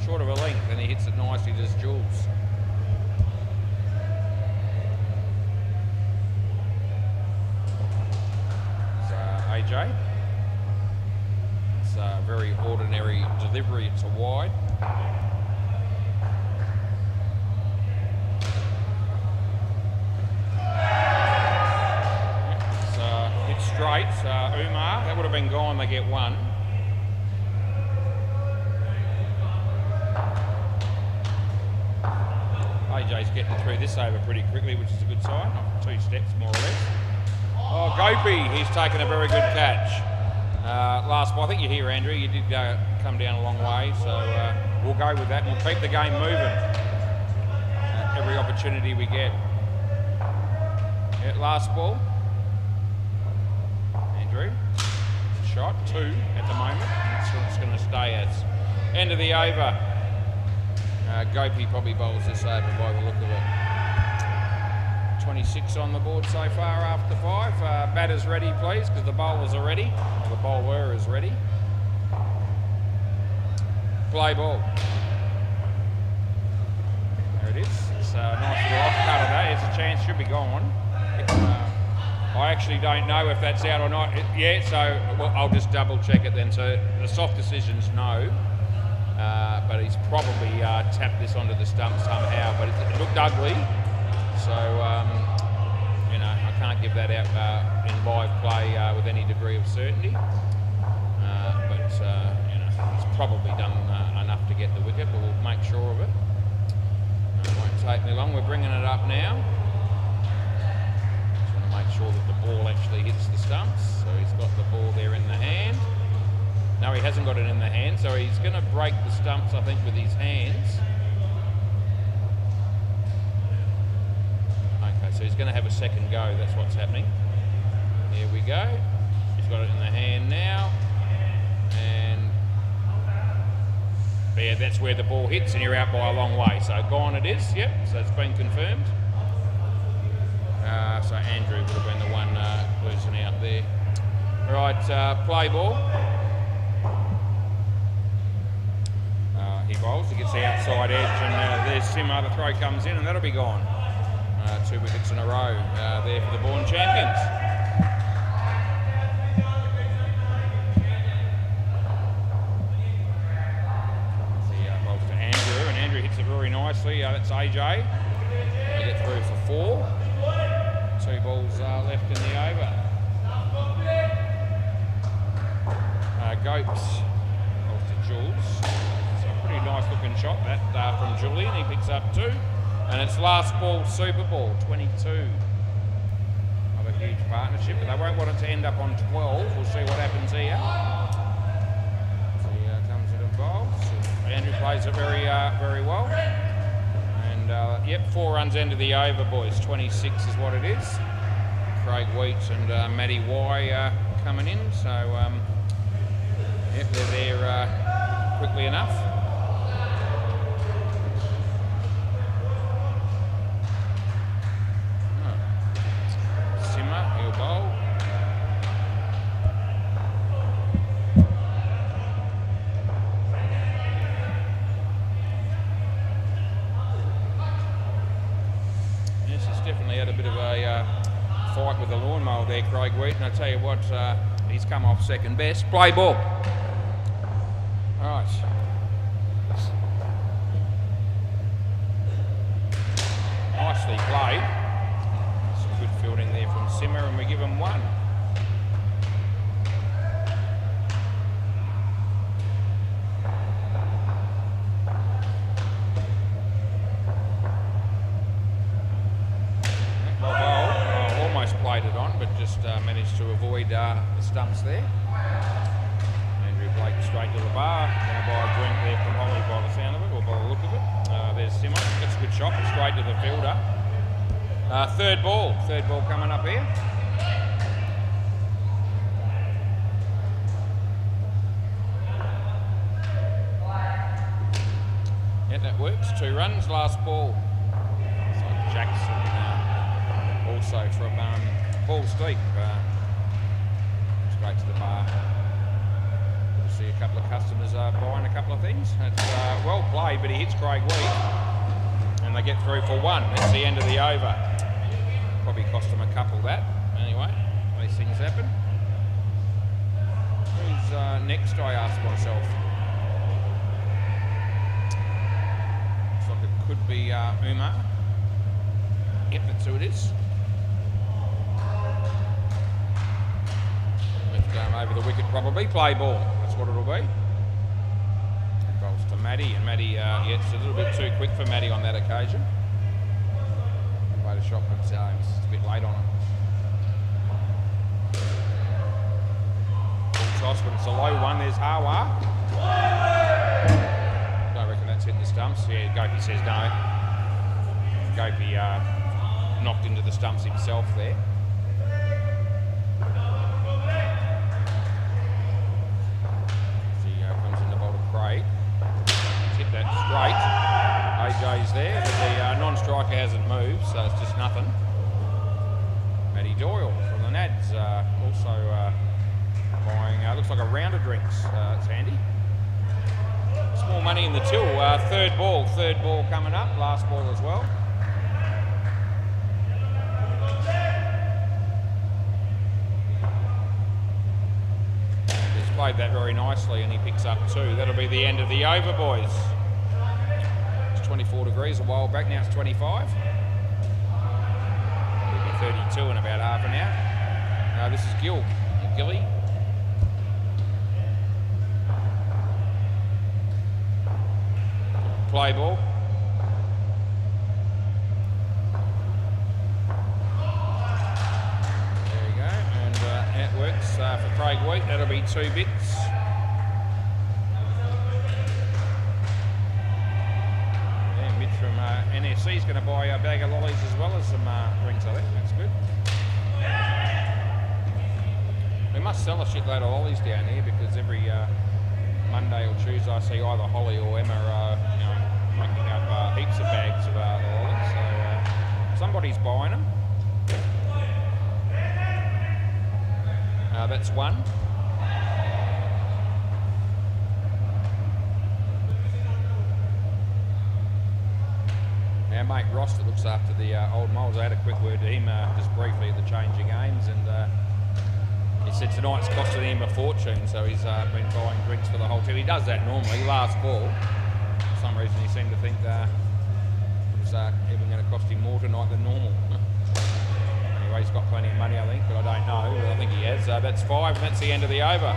Short of a length, and he hits it nicely, does Jules. It's AJ. It's a very ordinary delivery. It's a wide. Straight, Umar, that would have been gone, they get 1. AJ's getting through this over pretty quickly, which is a good sign. 2 steps more or less. Oh, Gopi, he's taken a very good catch. Last ball, I think you're here, Andrew. You did come down a long way, so we'll go with that and we'll keep the game moving. Every opportunity we get. Yeah, last ball. Shot 2 at the moment. That's what it's going to stay as. End of the over. Gopi probably bowls this over by the look of it. 26 on the board so far after 5. Batters ready, please, because the bowlers are ready. The bowler is ready. Play ball. There it is. It's a nice little off cut of that. There's a chance, should be gone. I actually don't know if that's out or not. Yeah, so well, I'll just double check it then. So the soft decision's no, but he's probably tapped this onto the stump somehow, but it looked ugly. So, you know, I can't give that out in live play with any degree of certainty. But, you know, he's probably done enough to get the wicket, but we'll make sure of it. It won't take me long. We're bringing it up now. Make sure that the ball actually hits the stumps. So he's got the ball there in the hand. No, he hasn't got it in the hand, so he's going to break the stumps, I think, with his hands. Okay, so he's going to have a second go. That's what's happening. Here we go. He's got it in the hand now. And yeah, that's where the ball hits, and you're out by a long way. So gone it is, yep, so it's been confirmed. So Andrew would have been the one losing out there. Right, play ball. bowls. He gets the outside edge, and there's Simmer. The throw comes in, and that'll be gone. 2 wickets in a row there for the Born champions. The bowls to Andrew, and Andrew hits it very nicely. That's AJ. They get through for 4. 2 balls left in the over. Goats off to Jules. It's a pretty nice looking shot that from Julian. He picks up 2. And it's last ball, Super Ball, 22. Not a huge partnership, but they won't want it to end up on 12. We'll see what happens here. So here comes it involved. Andrew plays it very well. And yep, 4 runs into the over, boys. 26 is what it is. Craig Wheat and Matty Y coming in. So, yep, they're there quickly enough. He'll bowl. Yes, he's definitely had a bit of a fight with the lawnmower there, Craig Wheat, and I tell you what, he's come off second best. Play ball. All right. Nicely played. Good fielding there from Simmer, and we give him 1. Well, almost played it on, but just managed to avoid the stumps there. Andrew Blake straight to the bar. Going to buy a drink there from Holly by the sound of it, or by the look of it. There's Simmer. That's a good shot, straight to the fielder. Third ball coming up here. Yeah, that works. 2 runs, last ball. So Jackson also from Balls Deep. Straight to the bar. We'll see a couple of customers buying a couple of things. It's well played, but he hits Craig Wheat. And they get through for 1. That's the end of the over. Probably cost them a couple that. Anyway, these things happen. Who's next, I ask myself. Looks like it could be Umar. Yep, that's who it is. Left over the wicket probably. Play ball, that's what it'll be. Goals to Matty, and Matty, yeah, it's a little bit too quick for Matty on that occasion. Played a shot, but it's a bit late on it. Full toss, but it's a low one. There's Hawa. Don't reckon that's hitting the stumps. Yeah, Gopi says no. Gopi knocked into the stumps himself there. Comes in the bowl to Craig. Hit that straight. AJ's there, but the non-striker hasn't moved, so it's just nothing. Matty Doyle from the Nads also buying, looks like a round of drinks. It's handy. Small money in the till. Third ball coming up. Last ball as well. He's played that very nicely, and he picks up 2. That'll be the end of the over, boys. 24 degrees a while back, now it's 25. It'll be 32 in about half an hour. This is Gilly. Play ball. There you go, and that works for Craig Wheat. That'll be 2 bits. From NSC is going to buy a bag of lollies as well as some drinks, I think. That's good. We must sell a shitload of lollies down here, because every Monday or Tuesday I see either Holly or Emma making up heaps of bags of lollies. So somebody's buying them. That's 1. mate Ross that looks after the old moles. I had a quick word to him just briefly at the changing games, and he said tonight's costing him a fortune, so he's been buying drinks for the whole team. He does that normally, last ball. For some reason he seemed to think it was even going to cost him more tonight than normal. Anyway, he's got plenty of money, I think, but I don't know. But I think he has. That's 5, and that's the end of the over.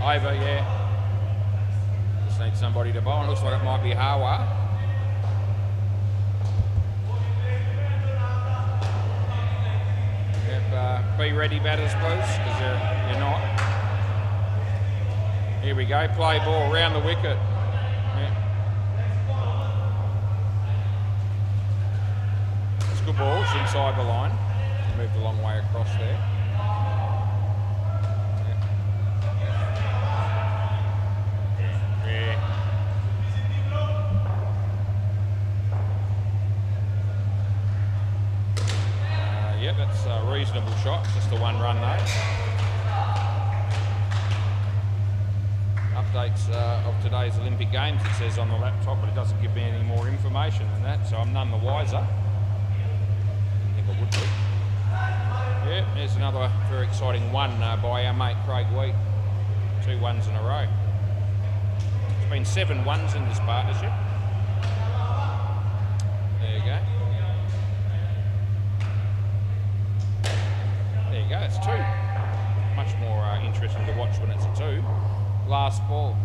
Over, yeah. Just need somebody to bowl. It looks like it might be Hawa. Yep, be ready, batters, please, because you're not. Here we go. Play ball around the wicket. Yep. It's a good ball. It's inside the line. Moved a long way across there. That's a reasonable shot, just a 1 run though. Updates of today's Olympic Games, it says on the laptop, but it doesn't give me any more information than that, so I'm none the wiser. Didn't think I would be. Yeah, there's another very exciting one by our mate Craig Wheat. 2 ones in a row. It's been 7 ones in this partnership. There you go. There you go, it's 2. Much more interesting to watch when it's a 2. Last ball.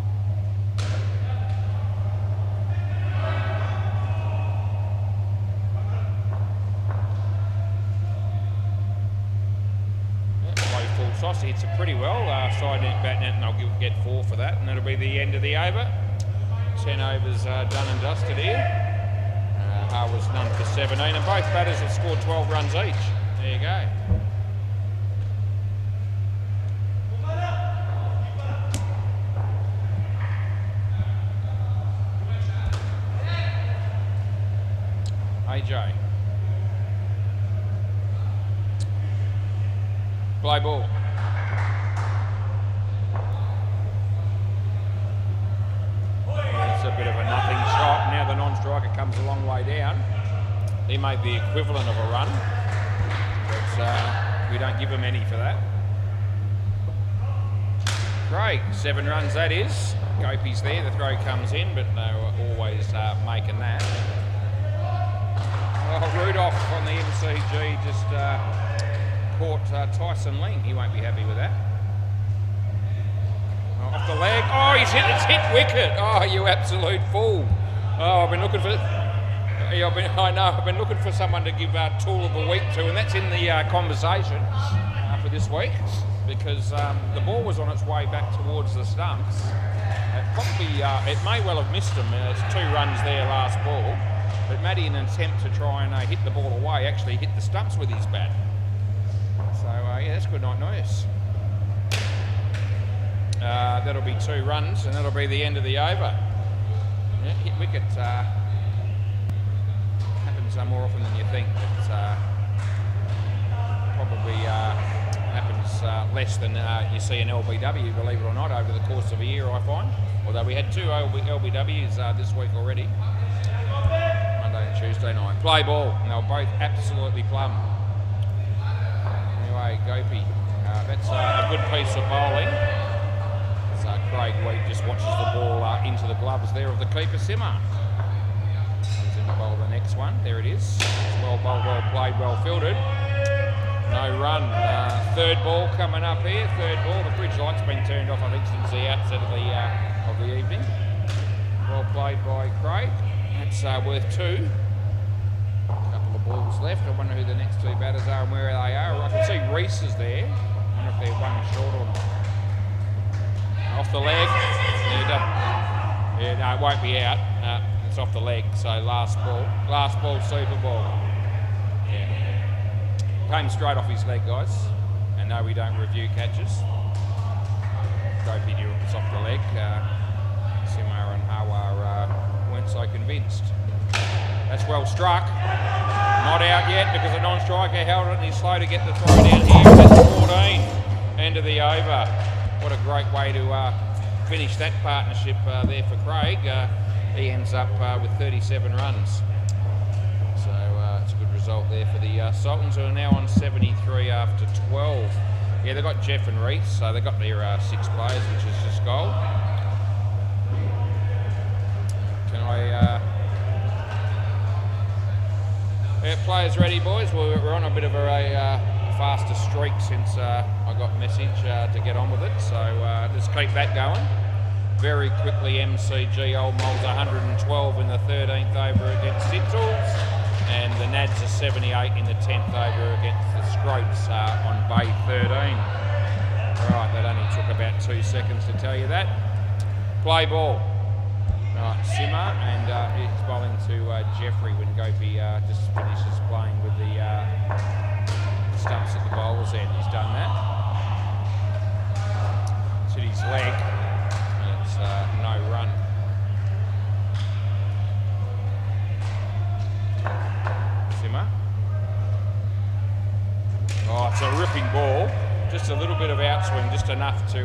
Low full toss, he hits it pretty well. Side net, bat net, and I'll get 4 for that, and that'll be the end of the over. 10 overs done and dusted here. Harwar's none for 17, and both batters have scored 12 runs each. There you go. AJ. Play ball. It's a bit of a nothing shot. Now the non-striker comes a long way down. He made the equivalent of a run, but we don't give him any for that. Craig, 7 runs that is. Gopi's there, the throw comes in, but they were always making that. Oh, Rudolph on the MCG just caught Tyson Ling. He won't be happy with that. Oh, off the leg. Oh, it's hit wicket. Oh, you absolute fool. Oh, I've been looking for... I've been looking for someone to give Tool of the Week to, and that's in the conversation for this week, because the ball was on its way back towards the stumps. It may well have missed him. It's 2 runs there last ball. But Matty, in an attempt to try and hit the ball away, actually hit the stumps with his bat. So, yeah, that's good night noise. That'll be 2 runs, and that'll be the end of the over. Yeah, hit wicket happens more often than you think. It probably happens less than you see in LBW, believe it or not, over the course of a year, I find. Although we had 2 LBWs this week already. Monday and Tuesday night. Play ball, and they were both absolutely plumb. Anyway, Gopi, that's a good piece of bowling. So Craig Wheat just watches the ball into the gloves there of the keeper, Simmer. He's in to bowl the next one. There it is. It's well bowled, well played, well fielded. No run. 3rd ball coming up here. 3rd ball. The bridge light's been turned off, I think, since the outset of the evening. Well played by Craig. That's worth 2. A couple of balls left. I wonder who the next 2 batters are and where they are. I can see Reese is there. I wonder if they're 1 short or not. Off the leg. Yeah, no, it won't be out. It's off the leg. So last ball, super ball. Yeah. Came straight off his leg, guys. And no, we don't review catches. Gopi knew it was off the leg. Simar and Hawa weren't so convinced. That's well struck. Not out yet because the non-striker held it and he's slow to get the throw down here. That's 14. End of the over. what a great way to finish that partnership there for Craig. He ends up with 37 runs. So it's a good result there for the Sultans, who are now on 73 after 12. Yeah, they've got Jeff and Reese, so they've got their 6 players, which is just gold. Can I... yeah, players ready, boys. We're on a bit of a faster streak since I got message to get on with it, so let's keep that going. Very quickly, MCG Old Moles 112 in the 13th over against Sitchels, and the Nads are 78 in the 10th over against the Scroats on Bay 13. Right, that only took about 2 seconds to tell you that. Play ball. Right, Simmer, and he's bowling to Jeffrey when Gopi just finishes playing with the stumps at the bowler's end. He's done that. It's hit his leg, and it's no run. Simmer. Oh, it's a ripping ball. Just a little bit of outswing, just enough to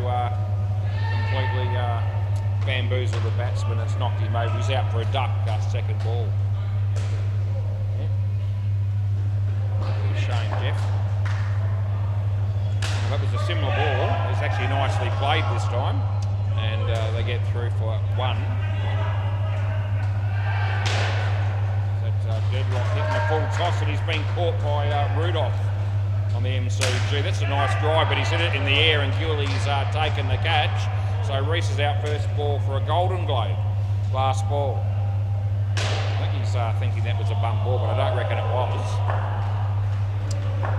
completely bamboozle the batsman. It's knocked him over. He's out for a duck, second ball. Yeah. Shame, Jeff. Well, that was a similar ball. It's actually nicely played this time, and they get through for 1. That Deadlock hitting a full toss, and he's been caught by Rudolph on the MCG. That's a nice drive, but he's hit it in the air, and Gilly's taken the catch. So Reese is out first ball for a Golden Globe. Last ball. I think he's thinking that was a bump ball, but I don't reckon it was.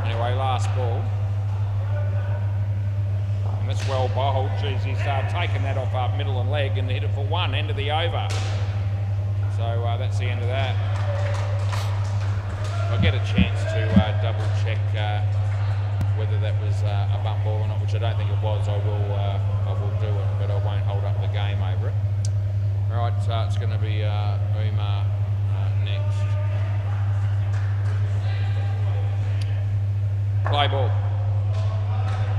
Anyway, last ball. And that's well bowled. Geez, he's taken that off up middle and leg and hit it for 1, end of the over. So that's the end of that. I'll get a chance to double check whether that was a bump ball or not, which I don't think it was. I will do it, but I won't hold up the game over it. All right, it's going to be Umar next. Play ball.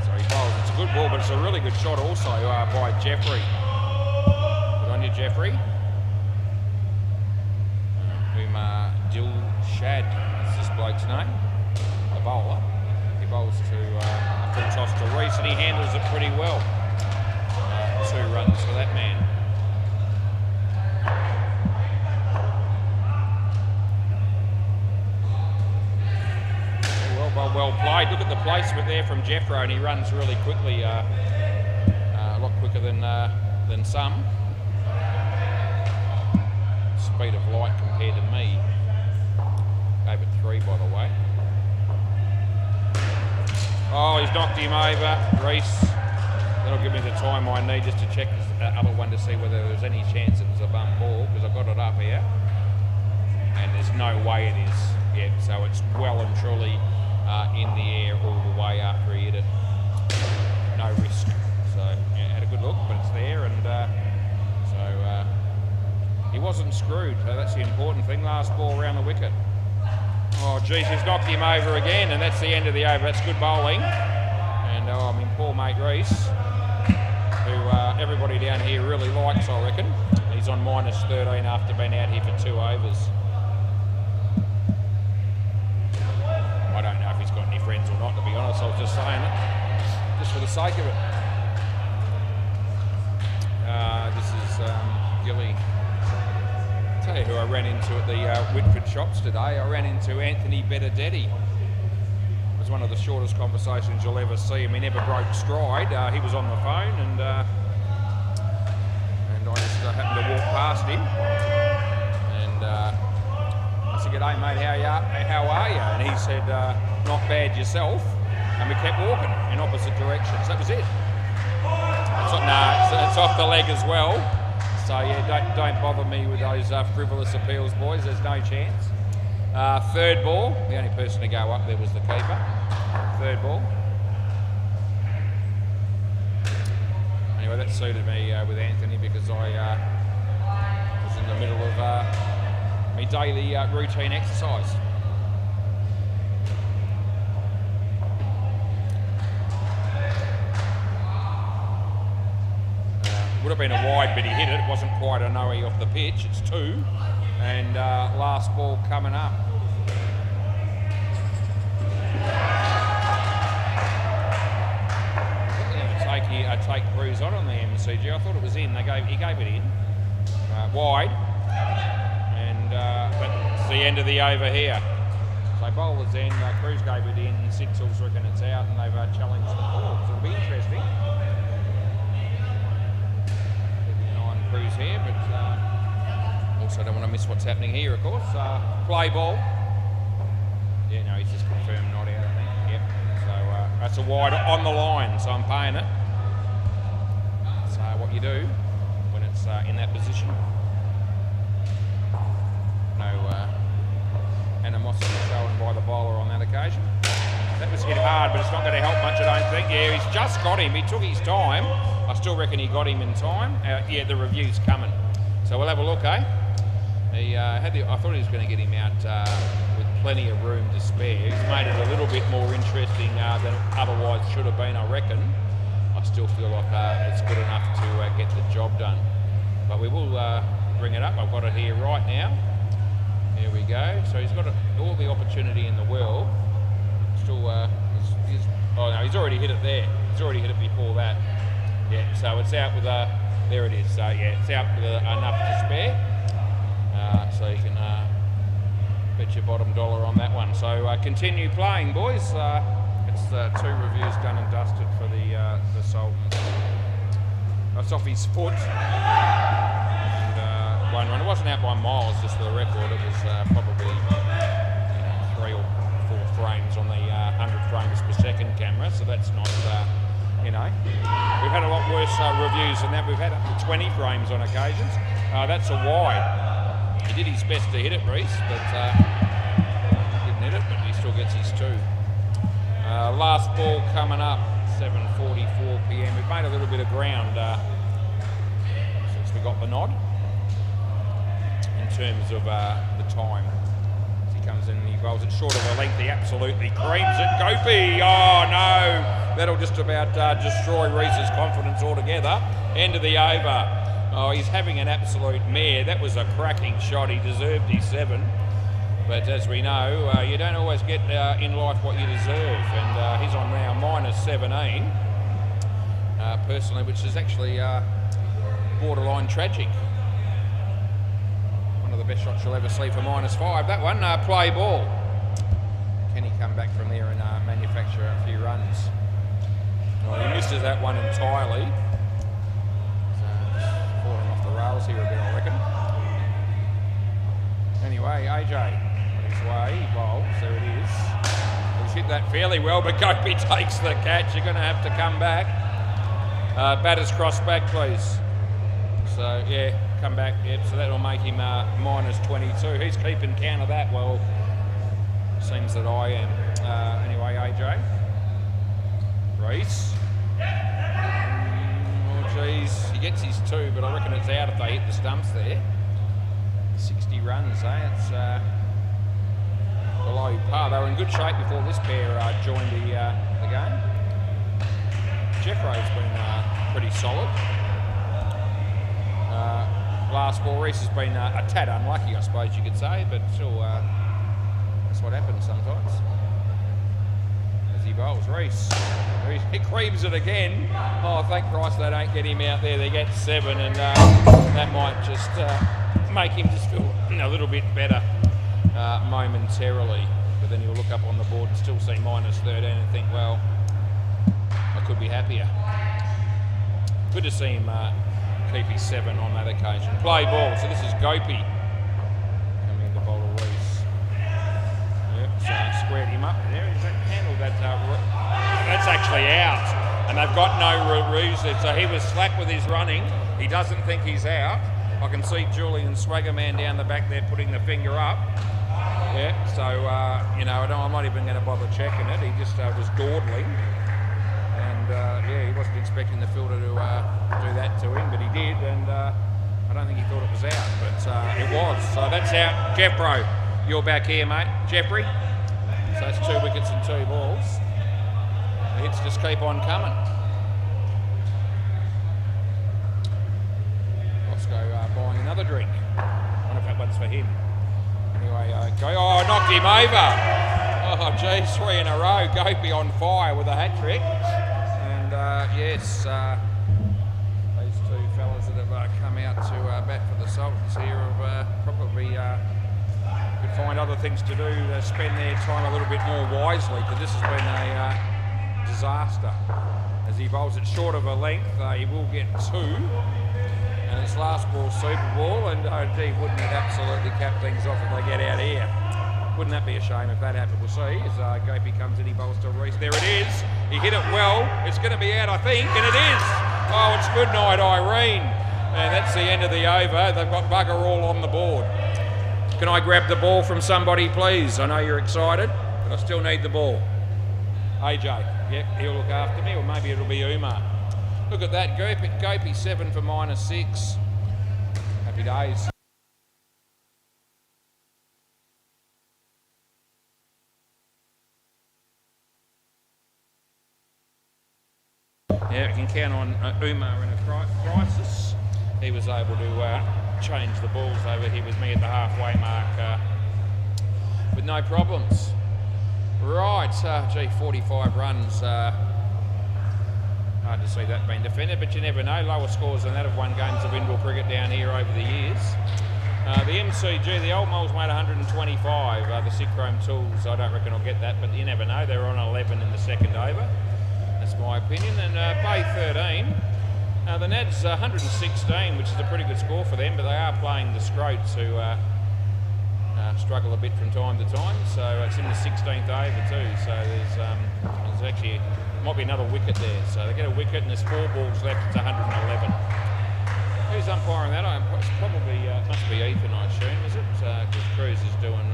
So he bowls. It's a good ball, but it's a really good shot also by Jeffrey. Good on you, Jeffrey. Umar Dilshad, that's this bloke's name, the bowler. He bowls to a full toss to Reese, and he handles it pretty well. 2 runs for that man. Well played. Look at the placement there from Jeffro, and he runs really quickly, a lot quicker than some. Speed of light compared to me. Gave it 3, by the way. Oh, he's knocked him over, Reese. That'll give me the time I need just to check the other one to see whether there's any chance it was a bump ball, because I've got it up here. And there's no way it is yet, so it's well and truly in the air all the way after he hit it. No risk. So, yeah, had a good look, but it's there, and he wasn't screwed, so that's the important thing. Last ball around the wicket. Oh, geez, he's knocked him over again, and that's the end of the over. That's good bowling. And, poor mate Reese, who everybody down here really likes, I reckon. He's on -13 after being out here for 2 overs. I don't know if he's got any friends or not, to be honest. I was just saying it, just for the sake of it. This is Gilly. Tell you who I ran into at the Whitford shops today. I ran into Anthony Benedetti. It was one of the shortest conversations you'll ever see him. He never broke stride. He was on the phone, and I just happened to walk past him, and I said, "G'day mate, how are you?" And he said, "Not bad, yourself." And we kept walking in opposite directions. That was it. It's off the leg as well. So yeah, don't bother me with those frivolous appeals, boys. There's no chance. 3rd ball. The only person to go up there was the keeper. 3rd ball. Anyway, that suited me with Anthony, because I was in the middle of my daily routine exercise. have been a wide, but he hit it. It wasn't quite a no-e off the pitch. It's 2. And last ball coming up. I take Cruz on the MCG. I thought it was in. He gave it in. Wide. And but it's the end of the over here. So bowler's end. Cruz gave it in. Sixels reckon it's out, and they've challenged the ball. So it'll be interesting. Keeping an eye on Cruz here, but also don't want to miss what's happening here, of course. Play ball. Yeah, no, he's just confirmed not out, I think. Yep. So that's a wide on the line, so I'm paying it. So what you do when it's in that position. No animosity shown by the bowler on that occasion. That was hit hard, but it's not going to help much, I don't think. Yeah, he's just got him. He took his time. I still reckon he got him in time. Yeah, the review's coming. So we'll have a look, eh? I thought he was going to get him out with plenty of room to spare. He's made it a little bit more interesting than it otherwise should have been, I reckon. I still feel like it's good enough to get the job done. But we will bring it up. I've got it here right now. There we go. So he's got all the opportunity in the world. Still, oh no, he's already hit it there. He's already hit it before that. Yeah, so it's out with there it is. So yeah, it's out with enough to spare. So you can bet your bottom dollar on that one. So continue playing, boys. It's 2 reviews done and dusted for the Sultans. That's off his foot. And 1 run. It wasn't out by miles, just for the record. It was probably 3 or 4 frames on the 100 frames per second camera. So that's not, we've had a lot worse reviews than that. We've had up to 20 frames on occasions. That's a wide. He did his best to hit it, Reese, but didn't hit it, but he still gets his 2. Last ball coming up, 7:44 p.m. We've made a little bit of ground since we got the nod in terms of the time. As he comes in and he bowls it short of a length, he absolutely creams it. Gopi! Oh no! That'll just about destroy Reese's confidence altogether. End of the over. Oh, he's having an absolute mare. That was a cracking shot. He deserved his 7. But as we know, you don't always get in life what you deserve. And he's on now -17, personally, which is actually borderline tragic. One of the best shots you'll ever see for -5. That one, play ball. Can he come back from there and manufacture a few runs? Well, he misses that one entirely. Falling off the rails here a bit, I reckon. Anyway, AJ on his way, he bowls, there it is. He's hit that fairly well, but Gopi takes the catch. You're going to have to come back. Batters cross back, please. So, yeah, come back. Yep, so that will make him -22. He's keeping count of that. Well, seems that I am. Anyway, AJ. Reese. Geez, he gets his 2, but I reckon it's out if they hit the stumps there. 60 runs, eh? It's below par. They were in good shape before this pair joined the game. Jeffrey's been pretty solid. Last ball, Reese has been a tad unlucky, I suppose you could say, but still, that's what happens sometimes. As he bowls, Reese. He creams it again. Oh, thank Christ they don't get him out there. They get 7, and that might just make him just feel a little bit better momentarily. But then he'll look up on the board and still see -13 and think, well, I could be happier. Good to see him keep his 7 on that occasion. Play ball. So this is Gopi coming in to bowl a Reese. Yep, so squared him up there. He's handled that. That's actually out, and they've got no ruse there. So he was slack with his running. He doesn't think he's out. I can see Julian Swaggerman down the back there putting the finger up. Yeah, so I'm not even going to bother checking it. He just was dawdling, and yeah, he wasn't expecting the fielder to do that to him, but he did, and I don't think he thought it was out, but it was. So that's out. Jeffro, you're back here, mate. Jeffrey. So that's 2 wickets and 2 balls. The hits just keep on coming. buying another drink. I wonder if that one's for him. Anyway, go. Oh, knocked him over. Oh, geez, 3 in a row. Gopi on fire with a hat trick. And yes, these two fellas that have come out to bat for the Sultans here have probably could find other things to do to spend their time a little bit more wisely, because this has been a disaster. As he bowls it short of a length, he will get 2. And it's last ball super ball, and oh gee, wouldn't it absolutely cap things off if they get out here? Wouldn't that be a shame if that happened? We'll see. As Gopi comes in, he bowls to Reese. There it is. He hit it well. It's going to be out, I think, and it is. Oh, it's good night, Irene. And that's the end of the over. They've got bugger all on the board. Can I grab the ball from somebody, please? I know you're excited, but I still need the ball. AJ, yep, he'll look after me, or maybe it'll be Umar. Look at that, Gopi 7 for -6. Happy days. Yeah, we can count on Umar in a crisis. He was able to change the balls over here with me at the halfway mark with no problems. Right, gee, 45 runs. Hard to see that being defended, but you never know. Lower scores than that have won games of indoor cricket down here over the years. The MCG, the old moles made 125. The Synchrome Tools, I don't reckon I'll get that, but you never know. They're on 11 in the second over. That's my opinion. And Bay 13. The Nads 116, which is a pretty good score for them, but they are playing the Scroats, who struggle a bit from time to time. So it's in the 16th over too. So there's actually might be another wicket there. So they get a wicket, and there's 4 balls left. It's 111. Who's umpiring that? It's probably must be Ethan, I assume, is it? Because Cruz is doing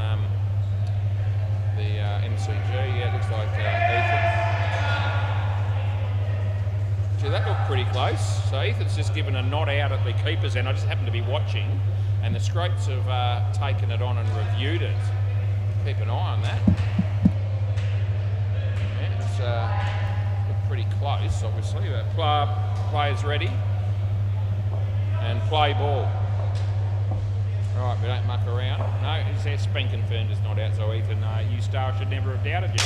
the MCG. Yeah, it looks like Ethan. Gee, that looked pretty close. So Ethan's just given a nod out at the keeper's end. I just happened to be watching, and the Scroats have taken it on and reviewed it. Keep an eye on that. Yeah, it's looked pretty close, obviously. Players ready. And play ball. Right, we don't muck around. No, it's been confirmed it's not out, so Ethan, you star should never have doubted you.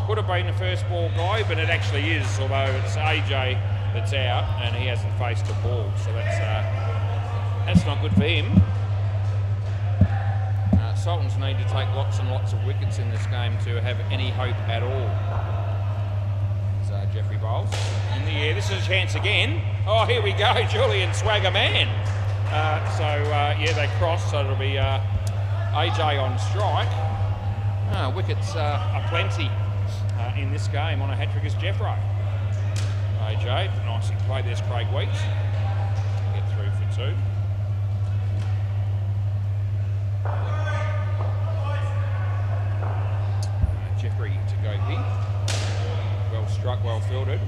Could have been the first ball guy, but it actually is, although it's AJ that's out and he hasn't faced the ball, so that's not good for him. Sultans need to take lots and lots of wickets in this game to have any hope at all. Jeffrey bowls in the air. This is a chance again. Oh, here we go, Julian Swagger Man. Yeah, they cross, so it'll be AJ on strike. Wickets are plenty in this game on a hat-trick as Jeffro. AJ, nicely played. There's Craig Weeks. Get through for 2. Jeffrey to Gopi. Well struck, well fielded. I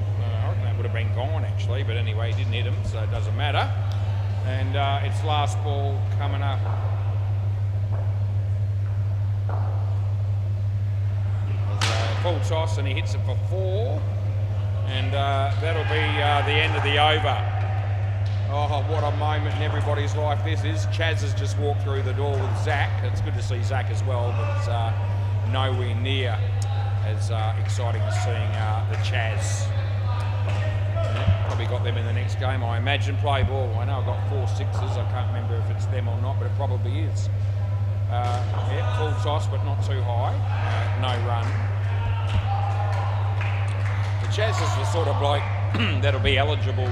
reckon that would have been gone actually, but anyway, he didn't hit him, so it doesn't matter. And it's last ball coming up. Full toss, and he hits it for 4, and that'll be the end of the over. Oh, what a moment in everybody's life this is. Chaz has just walked through the door with Zach. It's good to see Zach as well, but it's nowhere near as exciting as seeing the Chaz. Yeah, probably got them in the next game, I imagine. Play ball. I know I've got 4 sixes. I can't remember if it's them or not, but it probably is. Yeah, full toss, but not too high. No run. The Chaz is the sort of bloke that'll be eligible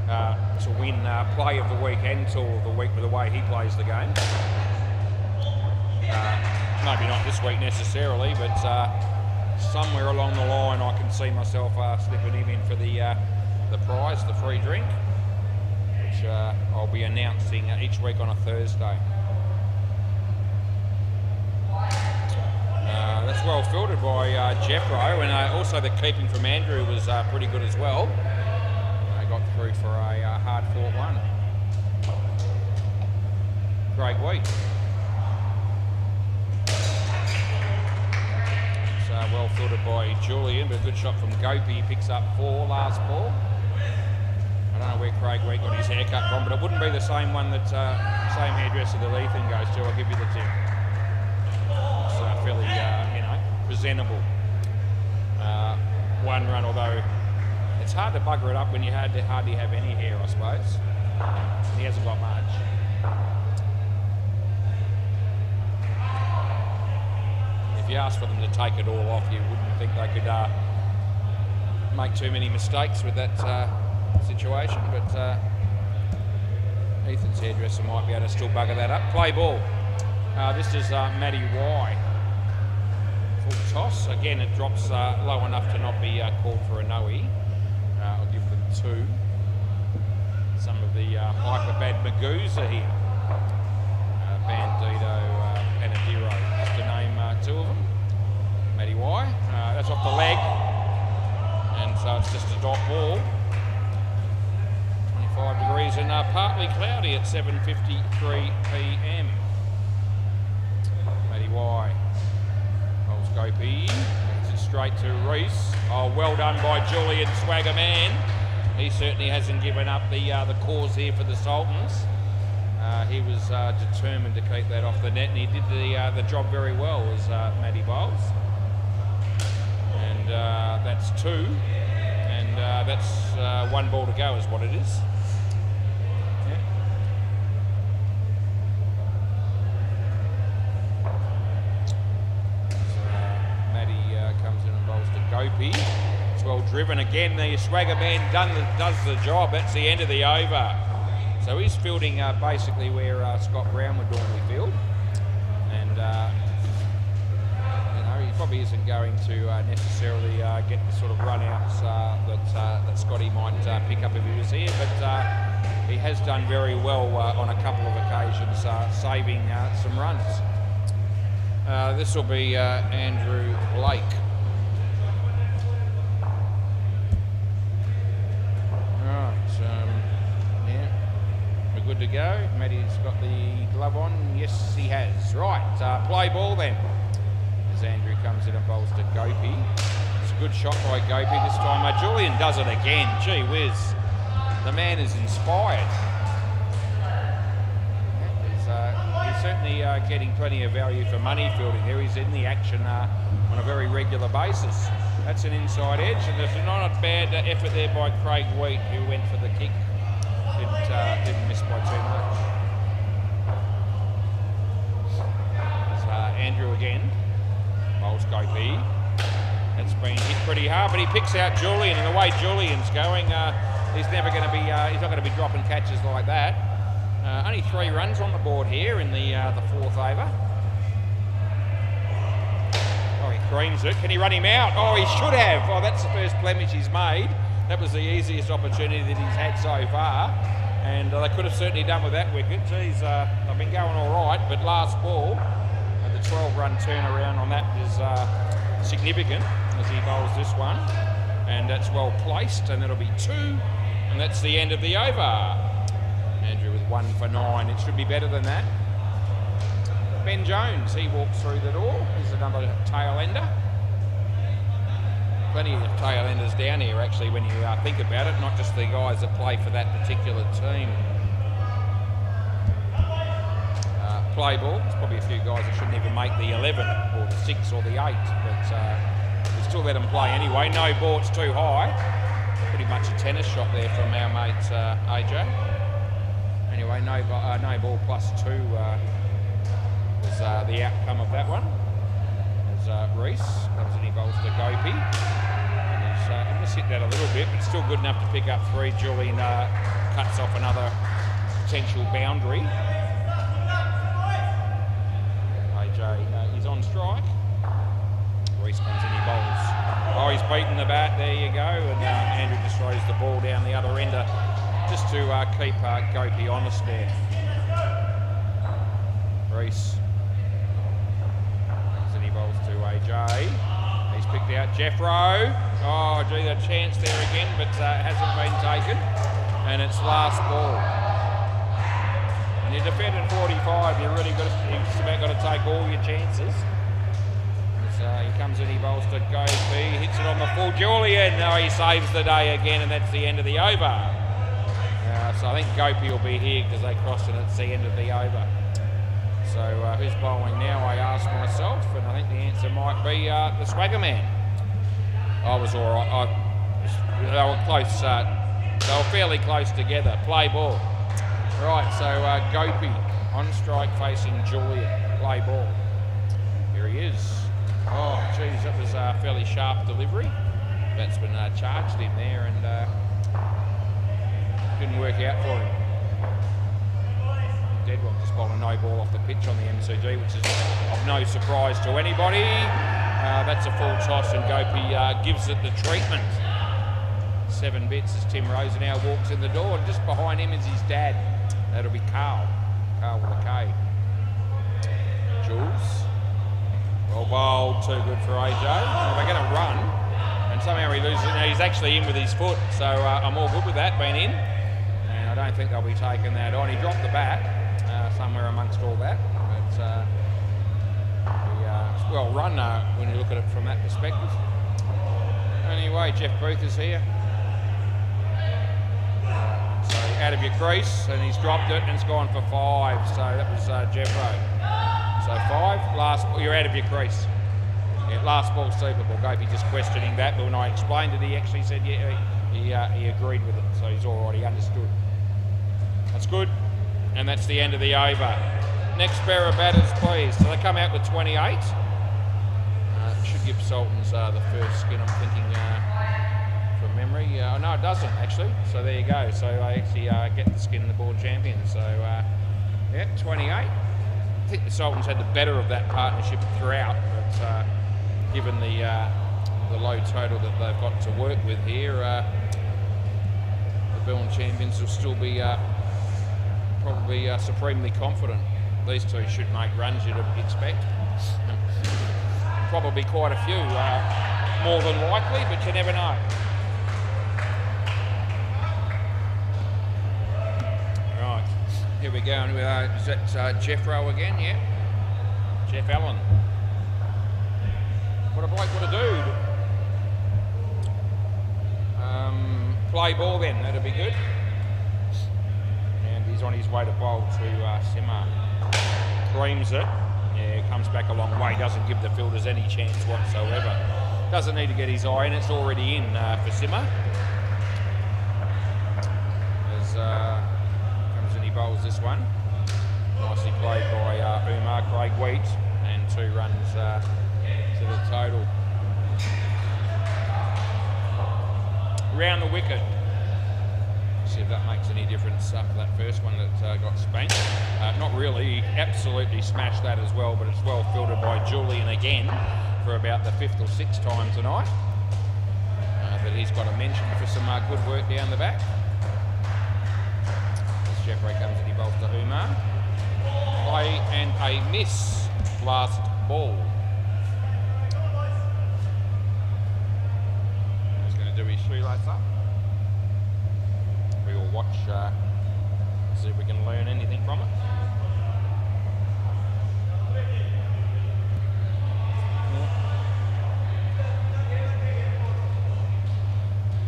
to win Play of the Week and Tour of the Week with the way he plays the game. Maybe not this week necessarily, but somewhere along the line I can see myself slipping him in for the prize, the free drink, which I'll be announcing each week on a Thursday. That's well fielded by Jeffro, and also the keeping from Andrew was pretty good as well. They got through for a hard-fought one. Great week. Well fielded by Julian, but a good shot from Gopi. He picks up 4 last ball. I don't know where Craig Wheat got his haircut from, but it wouldn't be the same one that same hairdresser that Ethan goes to. I'll give you the tip. It's fairly, presentable. One run, although it's hard to bugger it up when you hardly have any hair, I suppose. He hasn't got much. If you asked for them to take it all off, you wouldn't think they could make too many mistakes with that situation, but Ethan's hairdresser might be able to still bugger that up. Play ball. This is Matty Y. Full toss. Again, it drops low enough to not be called for a no-e. I'll give them 2. Some of the hyper-bad Magoos are here. Bandito, Panadiro, just to name 2 of them. Matty Y. That's off the leg. And so it's just a dot ball. 25 degrees and partly cloudy at 7:53 p.m. Matty Y. Bowls Gopi. Takes it straight to Reese. Oh, well done by Julian Swagger Man. He certainly hasn't given up the cause here for the Sultans. He was determined to keep that off the net, and he did the job very well as Matty bowls. And that's 2, and that's 1 ball to go is what it is. Yeah. So, Matty comes in and bowls to Gopi. It's well driven again. The Swagger Man does the job. That's the end of the over. So he's fielding basically where Scott Brown would normally field, and he probably isn't going to necessarily get the sort of run-outs that Scotty might pick up if he was here, but he has done very well on a couple of occasions, saving some runs. This will be Andrew Blake. Good to go. Matty's got the glove on. Yes, he has. Right, play ball then. As Andrew comes in and bowls to Gopi. It's a good shot by Gopi this time. Julian does it again. Gee whiz. The man is inspired. He's certainly getting plenty of value for money fielding there. He's in the action on a very regular basis. That's an inside edge, and there's not a bad effort there by Craig Wheat, who went for the kick. Didn't miss by too much. So Andrew again. Bowls Gopi. That's been hit pretty hard, but he picks out Julian, and the way Julian's going, he's never going to be. He's not going to be dropping catches like that. Only 3 runs on the board here in the 4th over. Oh, he creams it. Can he run him out? Oh, he should have. Oh, that's the first blemish he's made. That was the easiest opportunity that he's had so far, and they could have certainly done with that wicket. Geez, I've been going all right, but last ball, the 12-run turnaround on that is significant as he bowls this one, and that's well placed, and it'll be 2, and that's the end of the over. Andrew with 1 for 9. It should be better than that. Ben Jones, he walks through the door. He's another tail ender. Plenty of tail enders down here, actually, when you think about it, not just the guys that play for that particular team. Play ball. There's probably a few guys that shouldn't even make the 11 or the 6 or the 8, but we still let them play anyway. No ball, it's too high. Pretty much a tennis shot there from our mate AJ. Anyway, no ball plus 2 was the outcome of that one. Reese comes in, he bowls to Gopi, and he's missed that a little bit, but still good enough to pick up 3. Julian cuts off another potential boundary. AJ is on strike. Reese comes in, he bowls. Oh, he's beaten the bat. There you go, and Andrew just throws the ball down the other ender just to keep Gopi honest there. Reese. To AJ. He's picked out Jeffro. Oh, gee, a chance there again, but hasn't been taken. And it's last ball. When you defend at 45, you've just about got to take all your chances. As he comes in, he bowls to Gopi, hits it on the full. Julian, he saves the day again, and that's the end of the over. So I think Gopi will be here because they crossed it at the end of the over. So who's bowling now, I asked myself, and I think the answer might be the Swagger Man. I was all right. They were close. They were fairly close together. Play ball. Right, so Gopi on strike facing Julian. Play ball. Here he is. Oh, geez, that was a fairly sharp delivery. Batsman charged him there and didn't work out for him. Deadwood just bowled a no ball off the pitch on the MCG, which is of no surprise to anybody. That's a full toss and Gopi gives it the treatment. 7 bits as Tim Rosen now walks in the door, and just behind him is his dad. That'll be Carl. Carl with a K. Jules. Well bowled, too good for AJ. Well, they're going to run, and somehow he loses it. Now he's actually in with his foot, so I'm all good with that being in. And I don't think they'll be taking that on. He dropped the bat somewhere amongst all that, but it's well run when you look at it from that perspective. Anyway, Jeff Booth is here. So out of your crease, and he's dropped it, and it's gone for 5. So that was Jeffro. So 5, last, you're out of your crease. Yeah, last ball super ball. Gopi just questioning that, but when I explained it, he actually said, yeah, he agreed with it. So he's already understood. That's good, and that's the end of the over. Next pair of batters, please. So they come out with 28. Should give Sultans the first skin, I'm thinking, from memory. No, it doesn't, actually. So there you go. So I actually get the skin in the board champion. So, yeah, 28. I think the Sultans had the better of that partnership throughout, but given the low total that they've got to work with here, the Melbourne champions will still be probably supremely confident. These two should make runs, you'd expect. Probably quite a few, more than likely, but you never know. Right, here we go. Is that Jeffro again? Yeah, Jeff Allen. What a bloke, what a dude. Play ball then, that'll be good. And he's on his way to bowl to Simmer. Creams it. Yeah, comes back a long way, doesn't give the fielders any chance whatsoever. Doesn't need to get his eye in, it's already in for Simmer. As comes in, he bowls this one. Nicely played by Umar, Craig Wheat, and 2 runs to the total. Round the wicket. See if that makes any difference for that first one that got spanked. Not really, he absolutely smashed that as well, but it's well filtered by Julian again for about the 5th or 6th time tonight. But he's got a mention for some good work down the back. As Jeffrey comes in, he bowls to Umar. Play and a miss, last ball. He's going to do his shoelace up. We will watch, see if we can learn anything from it.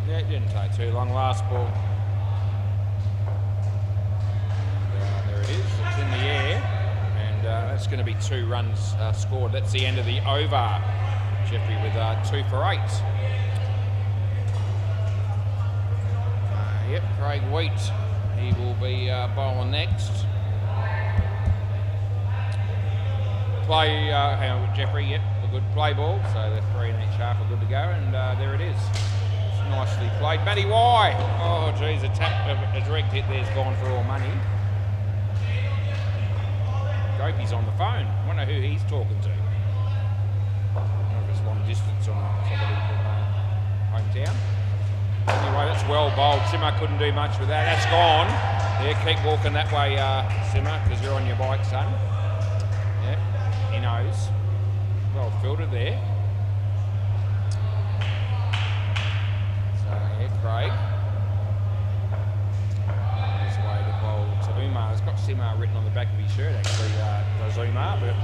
Yeah, it didn't take too long. Last ball. There it is. It's in the air, and that's going to be 2 runs scored. That's the end of the over. Jeffrey with 2 for 8. Yep, Craig Wheat, he will be bowling next. Play, hang on, Jeffrey, yep, a good play ball, so the 3 and each half are good to go, and there it is. It's nicely played. Matty Y! Oh, geez, a direct hit there's gone for all money. Gopi's on the phone. I wonder who he's talking to. I don't know if it's long distance on somebody from hometown. Anyway, that's well bowled. Simmer couldn't do much with that. That's gone. Yeah, keep walking that way, Simmer, because you're on your bike, son. Yeah, he knows. Well filtered there. So, yeah, Craig. His way to bowl to Umar. It's got Simmer written on the back of his shirt, actually, does Umar, but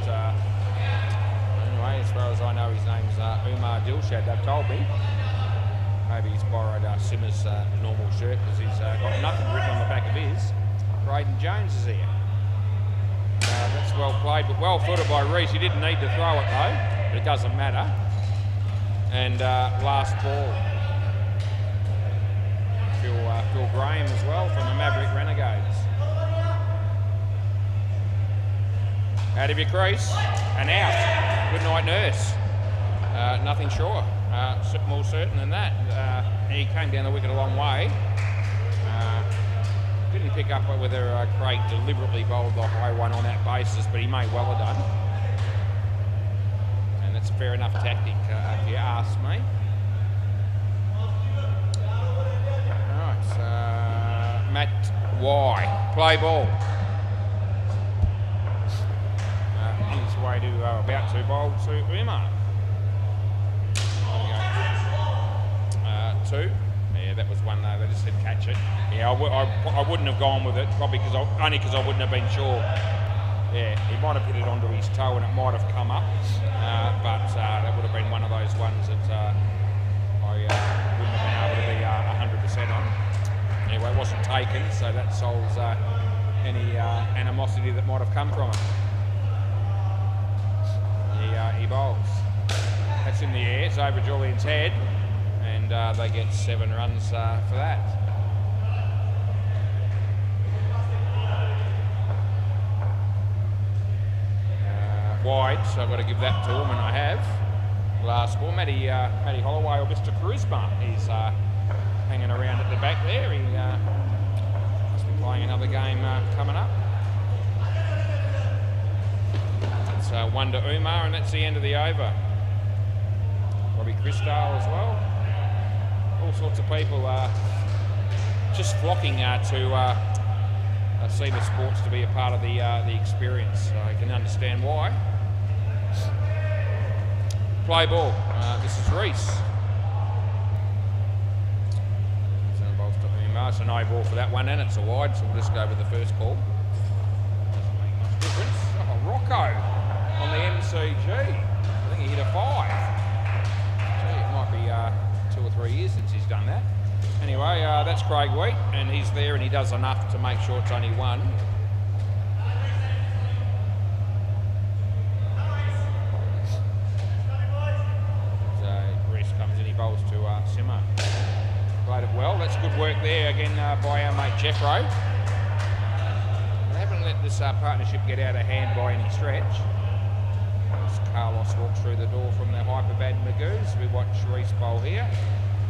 anyway, as far as I know, his name's Umar Dilshad, they've told me. Maybe he's borrowed Simmer's normal shirt because he's got nothing written on the back of his. Braden Jones is here. That's well played, but well footed by Reese. He didn't need to throw it though, but it doesn't matter. And last ball. Phil Graham as well from the Maverick Renegades. Out of your crease and out. Good night, Nurse. Nothing sure. More certain than that. He came down the wicket a long way. Didn't pick up whether Craig deliberately bowled the high one on that basis, but he may well have done. And that's a fair enough tactic, if you ask me. Alright, Matt Y. Play ball. On his way to about to bowl to Umar. Two. Yeah, that was one though. They just said catch it. Yeah, I wouldn't have gone with it, probably only because I wouldn't have been sure. Yeah, he might have hit it onto his toe and it might have come up, but that would have been one of those ones that I wouldn't have been able to be 100% on. Anyway, it wasn't taken, so that solves any animosity that might have come from it. He bowls. That's in the air. It's over Julian's head. And they get 7 runs for that. Wide, so I've got to give that to him, and I have. Last ball, Matty Holloway or Mr. Charisma. He's hanging around at the back there. He must be playing another game coming up. It's 1 to Umar, and that's the end of the over. Robbie Cristal as well. All sorts of people just flocking to see the sports to be a part of the experience. So I can understand why. Play ball. This is Reese. It's a no ball for that one, and it's a wide, so we'll just go with the first call. Doesn't make much difference. Oh, Rocco on the MCG. I think he hit a 5. Gee, it might be 2 or 3 years since he's done that. Anyway, that's Craig Wheat, and he's there and he does enough to make sure it's only 1. So Reese comes in, he bowls to Simmer. Played it well. That's good work there again by our mate Jeffro. They haven't let this partnership get out of hand by any stretch. As Carlos walks through the door from the Hyperbad Magoos, we watch Reese bowl here.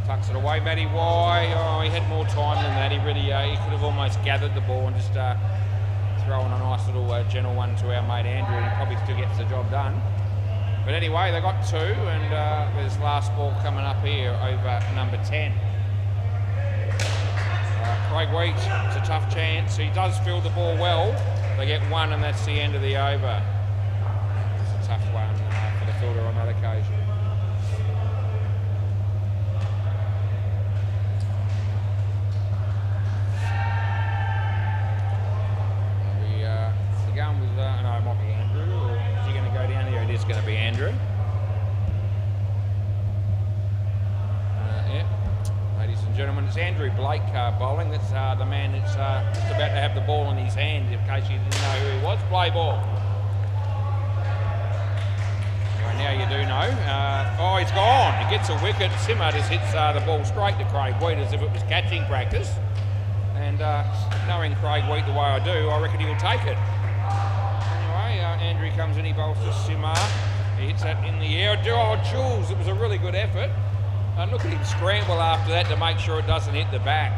Tucks it away, Matty Y. Oh, he had more time than that. He really, he could have almost gathered the ball and just thrown a nice little gentle one to our mate Andrew. He probably still gets the job done. But anyway, they got 2, and there's last ball coming up here over number 10. Craig Wheat, it's a tough chance. He does field the ball well. They get 1, and that's the end of the over. It's a tough one for the fielder on that occasion. Going with, no, it might be Andrew, or is he going to go down here? It is going to be Andrew. Yeah, ladies and gentlemen, it's Andrew Blake bowling. That's the man that's just about to have the ball in his hand, in case you didn't know who he was. Play ball. Right now you do know. Oh, he's gone. He gets a wicket. Simmer just hits the ball straight to Craig Wheat as if it was catching practice. And knowing Craig Wheat the way I do, I reckon he'll take it. Andrew comes in, he bowls to Simmer. He hits that in the air. Oh, Jules, it was a really good effort. And look at him scramble after that to make sure it doesn't hit the back.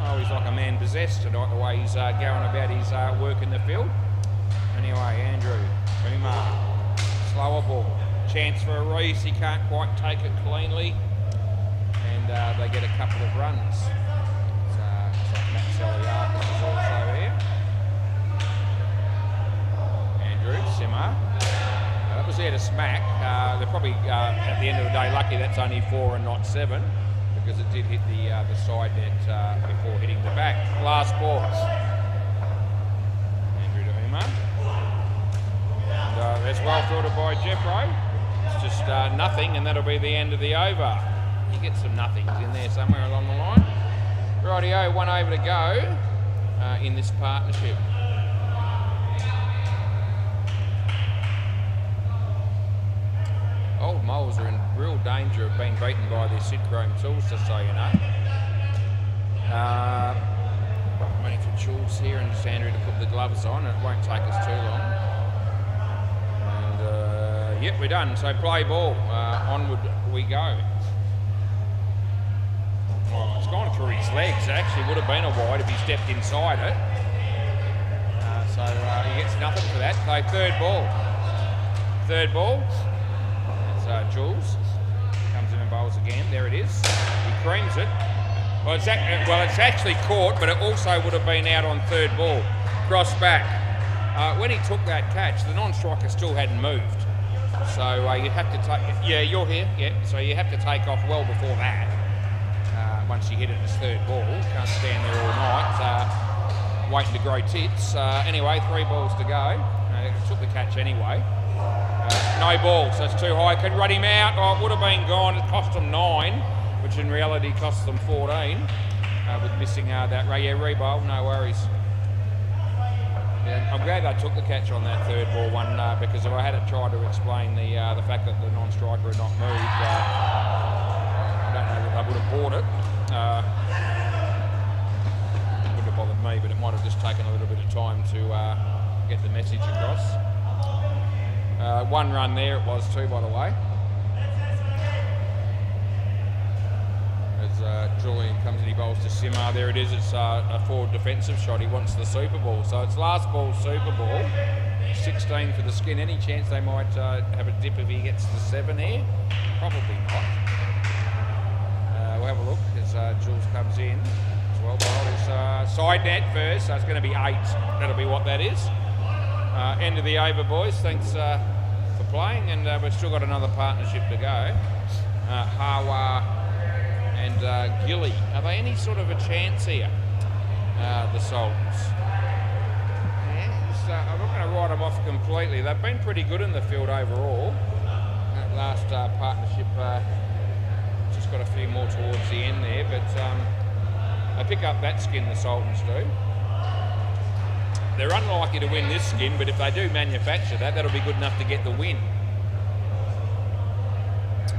Oh, he's like a man possessed tonight, the way he's going about his work in the field. Anyway, Andrew, Umar, slower ball. Chance for a Reese, he can't quite take it cleanly. And they get a couple of runs. It's like Matt Saliakis is also here. Simmer. That was there to smack. They're probably, at the end of the day, lucky that's only 4 and not 7, because it did hit the side net before hitting the back. Last ball. Andrew to Umar. And that's well fielded by Jeffro. It's just nothing, and that'll be the end of the over. He get some nothings in there somewhere along the line. Rightio, 1 over to go in this partnership. Old moles are in real danger of being beaten by their Sidchrome tools, just so you know. Waiting for Jules here and just Andrew to put the gloves on. It won't take us too long. And yep, we're done. So play ball. Onward we go. Oh, it's gone through his legs. It actually would have been a wide if he stepped inside it. So he gets nothing for that. So third ball. Third ball. That's Jules. Comes in and bowls again. There it is. He creams it. Well, it's actually caught, but it also would have been out on third ball. Cross back. When he took that catch, the non-striker still hadn't moved. So you have to take... Yeah, you're here. Yeah. So you have to take off well before that. Once you hit it as third ball. Can't stand there all night waiting to grow tits. Anyway, 3 balls to go. Took the catch anyway. No ball, so it's too high. Could run him out. Oh, it would have been gone. It cost them 9, which in reality cost them 14 with missing that. Yeah, re-bowl, no worries. Yeah, I'm glad they took the catch on that third ball one because if I had tried to explain the fact that the non-striker had not moved, I don't know that they would have bought it. It wouldn't have bothered me, but it might have just taken a little bit of time to get the message across. 1 run there it was too, by the way. As Julian comes in, he bowls to Simmer. There it is. It's a forward defensive shot. He wants the Super Ball. So it's last ball Super Ball. 16 for the skin. Any chance they might have a dip if he gets the 7 here? Probably not. We'll have a look as Jules comes in. As well bowled side net first. So it's going to be 8. That'll be what that is. End of the over, boys. Thanks for playing, and we've still got another partnership to go. Hawa and Gilly. Are they any sort of a chance here? The Sultans. Yeah, I'm not going to write them off completely. They've been pretty good in the field overall. That last partnership just got a few more towards the end there, but they pick up that skin, the Sultans do. They're unlikely to win this skin, but if they do manufacture that, that'll be good enough to get the win.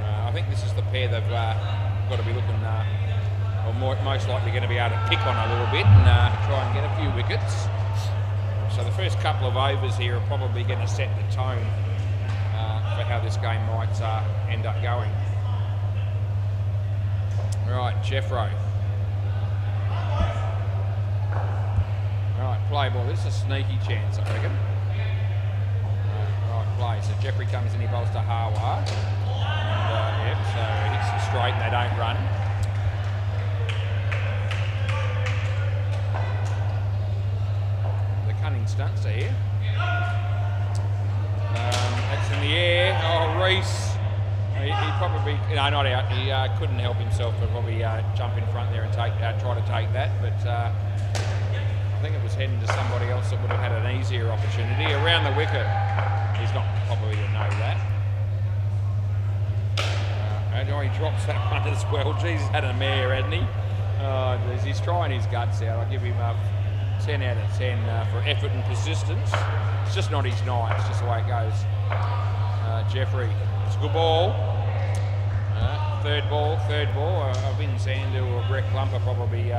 I think this is the pair they've got to be looking, or most likely going to be able to pick on a little bit and try and get a few wickets. So the first couple of overs here are probably going to set the tone for how this game might end up going. Right, Jeffro. Right, play ball. This is a sneaky chance, I reckon. Right, play. So Jeffrey comes in, he bowls to Hawa. And, yep, so hits them straight and they don't run. The cunning stunts are here. That's in the air. Oh, Reese. He probably, no, not out. He couldn't help himself to probably jump in front there and try to take that, but I think it was heading to somebody else that would have had an easier opportunity. Around the wicket, he's not probably to know that. And he drops that one as well. Geez, he's had a mare, hasn't he? Oh, geez, he's trying his guts out. I'll give him a 10 out of 10 for effort and persistence. It's just not his night. It's just the way it goes. Jeffrey, it's a good ball. Third ball. A Vin Sandu or a Brett Clumper probably,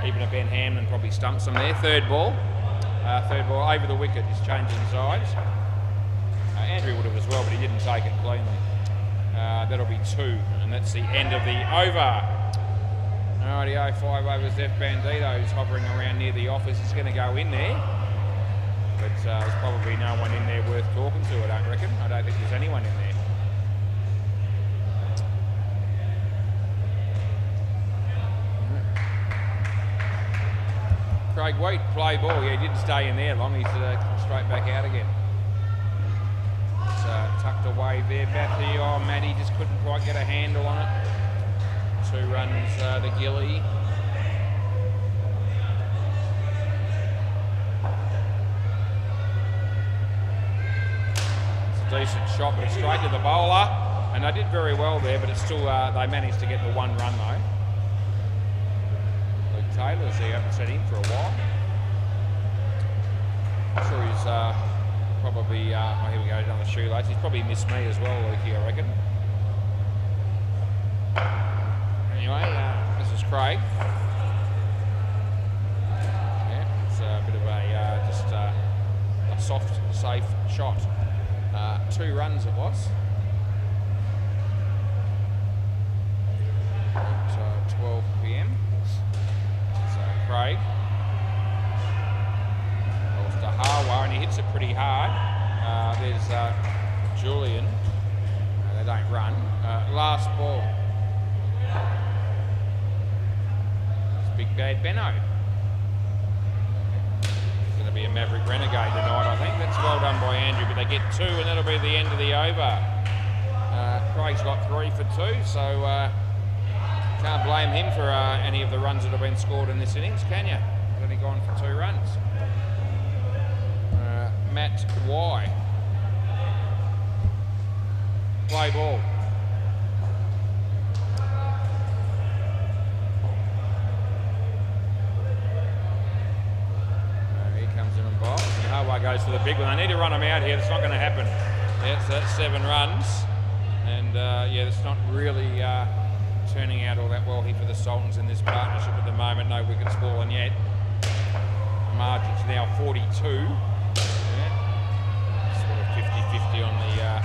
even a Ben Hamlin probably stumps them there. Third ball over the wicket. He's changing sides. Andrew would have as well, but he didn't take it cleanly. That'll be 2, and that's the end of the over. Rightio, 5 overs left. Bandito's hovering around near the office. He's going to go in there, but there's probably no one in there worth talking to, I don't reckon. I don't think there's anyone in there. Craig Wheat, play ball. Yeah, he didn't stay in there long. He's straight back out again. It's tucked away there. Bathy, Matty just couldn't quite get a handle on it. 2 runs to Gilly. It's a decent shot, but it's straight to the bowler. And they did very well there, but it's still, they managed to get the 1 run though. Luke Taylor's there, haven't seen him for a while. I'm sure he's probably, oh, here we go, another shoelace. He's probably missed me as well, Lukey, I reckon. Anyway, this is Craig. Yeah, it's a bit of a, just a soft, safe shot. 2 runs it was. At 12 p.m. So Craig. Goes to Harwa and he hits it pretty hard. There's Julian. They don't run. Last ball. It's Big Bad Benno. It's going to be a Maverick Renegade tonight, I think. That's well done by Andrew, but they get 2 and that'll be the end of the over. Craig's got 3 for 2, so can't blame him for any of the runs that have been scored in this innings, can you? He's only gone for 2 runs. Matt Y. Play ball. Here comes in and bowls. And Harway goes for the big one. They need to run him out here. It's not going to happen. Yeah, so that's 7 runs. And yeah, it's not really turning out all that well here for the Sultans in this partnership at the moment. No wickets fallen yet. Margin's now 42. Yeah. Sort of 50-50 on the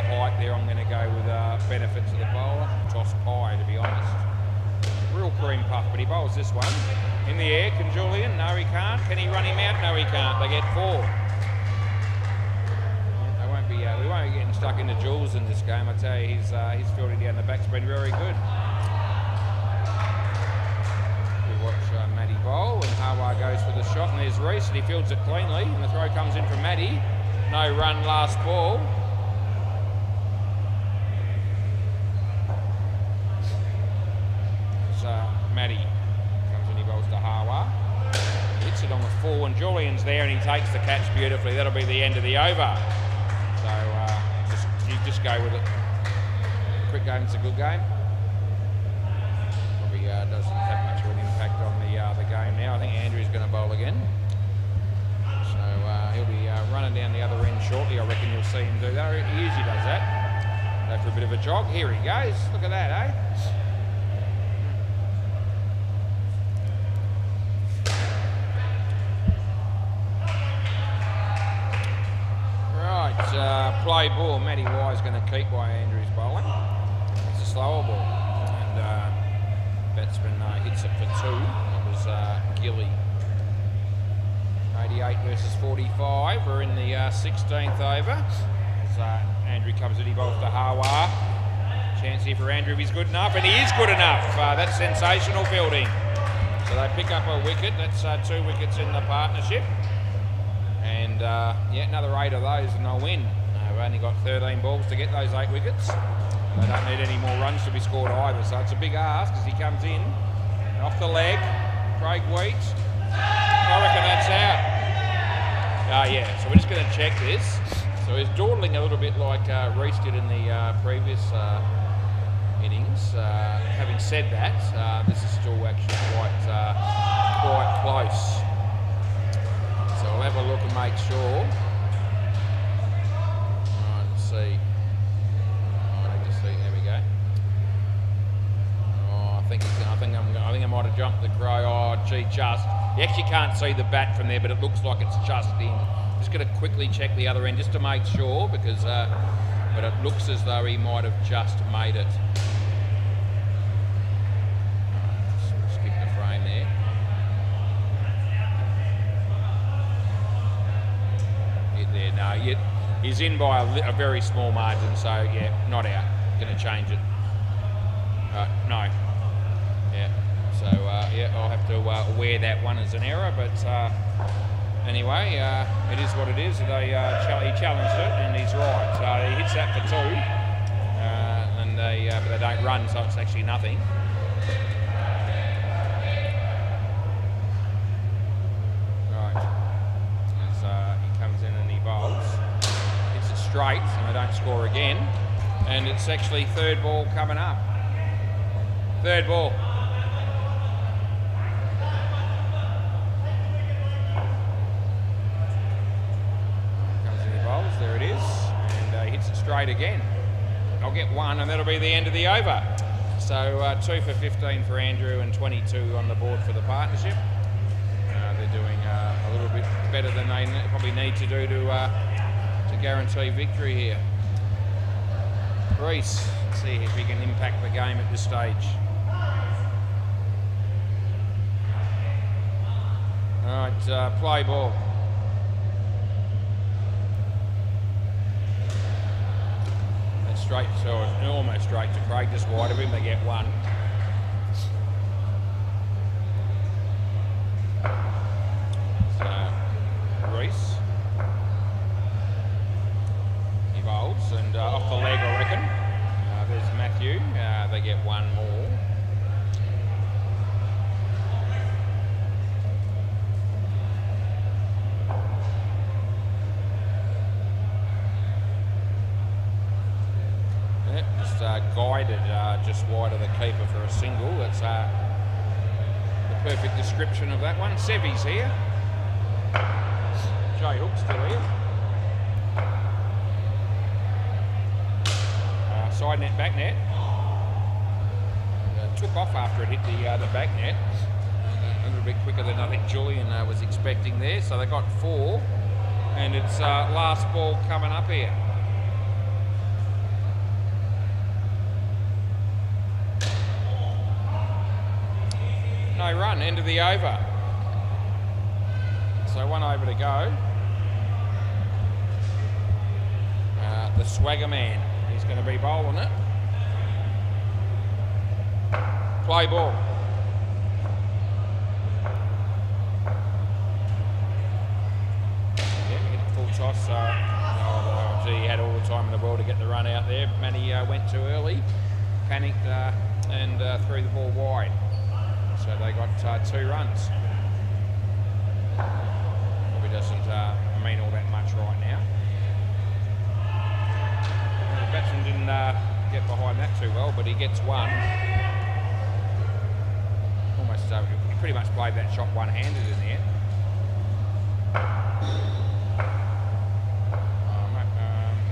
height there. I'm going to go with benefit to the bowler. Toss pie, to be honest. Real cream puff, but he bowls this one. In the air, can Julian? No, he can't. Can he run him out? No, he can't. They get 4. We won't be getting stuck into Jules in this game. I tell you, his fielding down the back's been very good. We watch Matty bowl, and Harwar goes for the shot, and there's Reese, and he fields it cleanly, and the throw comes in from Matty. No run last ball. So Matty comes in, he bowls to Harwar. Hits it on the 4, and Julian's there, and he takes the catch beautifully. That'll be the end of the over. So you just go with it. Quick game, it's a good game. Probably doesn't have much of an impact on the game now. I think Andrew's going to bowl again. So he'll be running down the other end shortly. I reckon you'll see him do that. He usually does that. Go for a bit of a jog. Here he goes. Look at that, eh? Play ball. Matty Y is going to keep by Andrew's bowling. It's a slower ball. And batsman hits it for 2. It was Gilly. 88 versus 45. We're in the 16th over. As Andrew comes in, he bowls to Harwar. Chance here for Andrew if he's good enough. And he is good enough. That's sensational fielding. So they pick up a wicket. That's 2 wickets in the partnership. And yeah, another 8 of those and they'll win. They've only got 13 balls to get those 8 wickets. They don't need any more runs to be scored either, so it's a big ask as he comes in. Off the leg, Craig Wheat. I reckon that's out. Yeah, so we're just going to check this. So he's dawdling a little bit like Reese did in the previous innings. Having said that, this is still actually quite close. So we'll have a look and make sure. See. I need to see. There we go. Oh, I think I might have jumped the crow. Oh, gee, just. You actually can't see the bat from there, but it looks like it's just in. Just going to quickly check the other end just to make sure, because but it looks as though he might have just made it. Skip the frame there. Hit there. No, yet. He's in by a very small margin, so yeah, not out. Going to change it. No. Yeah. So yeah, I'll have to wear that one as an error. But anyway, it is what it is. He challenged it, and he's right. He hits that for 2, and but they don't run, so it's actually nothing. Right. As he comes in and he bowls. Straight, and they don't score again. And it's actually third ball coming up. Third ball. Comes in the bowls, there it is. And hits it straight again. I'll get one and that'll be the end of the over. So 2 for 15 for Andrew and 22 on the board for the partnership. They're doing a little bit better than they probably need to do to guarantee victory here. Reese, let's see if he can impact the game at this stage. All right, play ball. That's straight, so almost straight to Craig, just wide of him, they get one. Reese. He bowls and off the leg, I reckon. There's Matthew. They get one more. Yep, just guided just wide of the keeper for a single. That's the perfect description of that one. Sevy's here. Jay Hook's still here. Side net, back net. Took off after it hit the back net. A little bit quicker than I think Julian was expecting there. So they got 4. And it's last ball coming up here. No run, end of the over. So 1 over to go. The swagger man, he's going to be bowling it. Play ball. Yeah, hit it full toss. Gee, he had all the time in the world to get the run out there. Manny went too early, panicked and threw the ball wide. So they got 2 runs. Probably doesn't mean all that much right now. The batsman didn't get behind that too well, but he gets 1. Almost, he pretty much played that shot one-handed in there.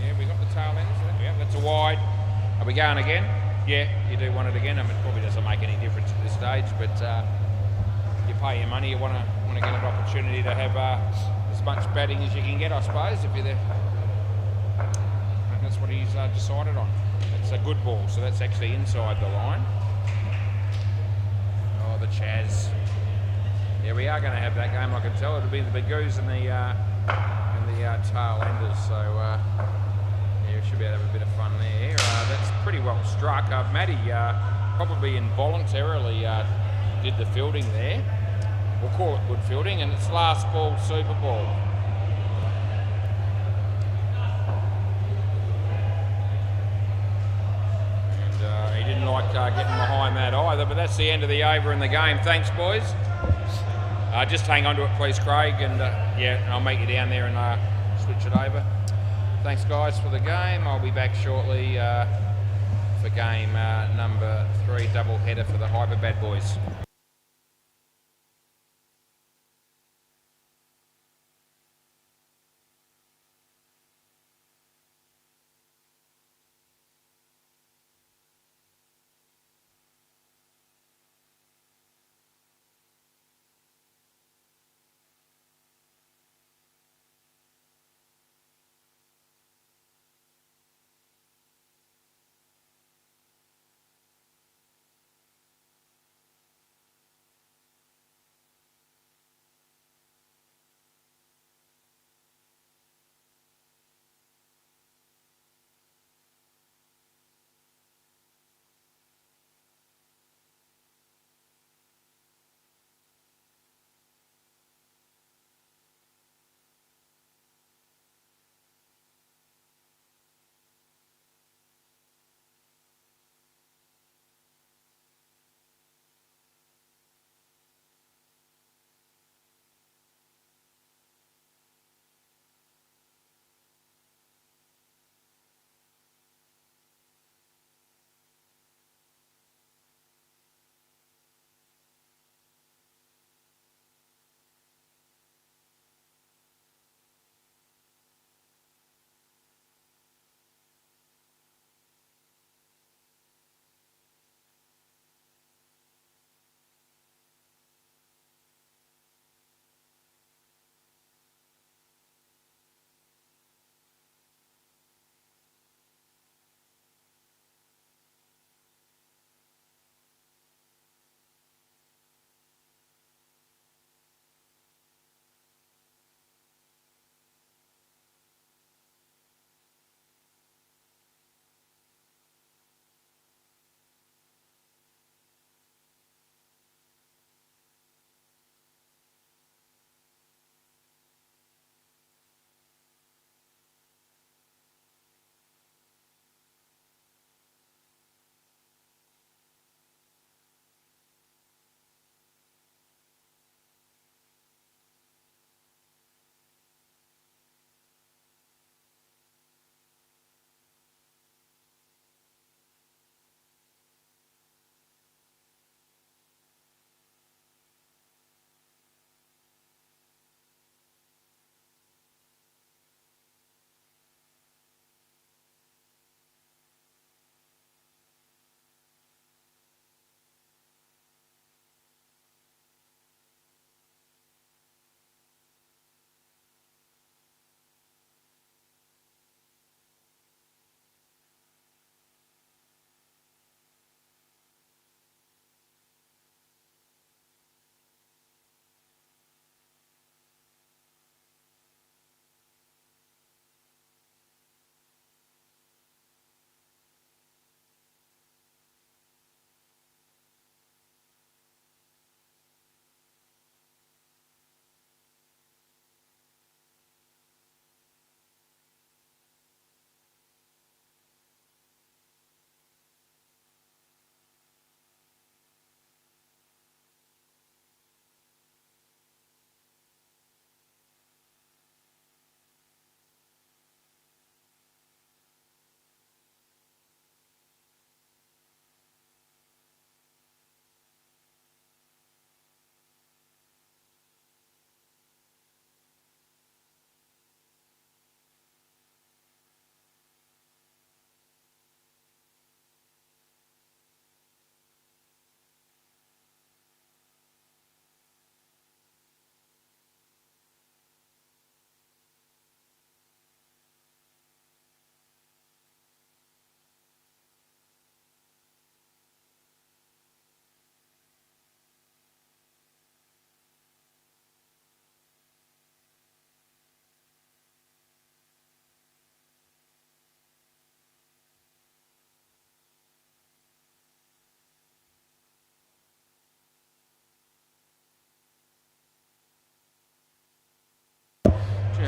Yeah, we got the tail end. Yeah, that's a wide. Are we going again? Yeah, you do want it again. I mean, it probably doesn't make any difference at this stage, but you pay your money, you want to get an opportunity to have as much batting as you can get, I suppose, if you're there. And that's what he's decided on. It's a good ball, so that's actually inside the line. Oh, the Chaz. Yeah, we are going to have that game, I can tell. It'll be the Bigoos and the tail enders, so yeah, we should be able to have a bit of fun there. That's pretty well struck. Matty probably involuntarily did the fielding there. We'll call it good fielding, and it's last ball, super ball. And he didn't like getting behind that either, but that's the end of the over in the game. Thanks, boys. Just hang on to it, please, Craig, and yeah, I'll meet you down there and switch it over. Thanks, guys, for the game. I'll be back shortly for game number 3, double header for the Hyper Bad Boys.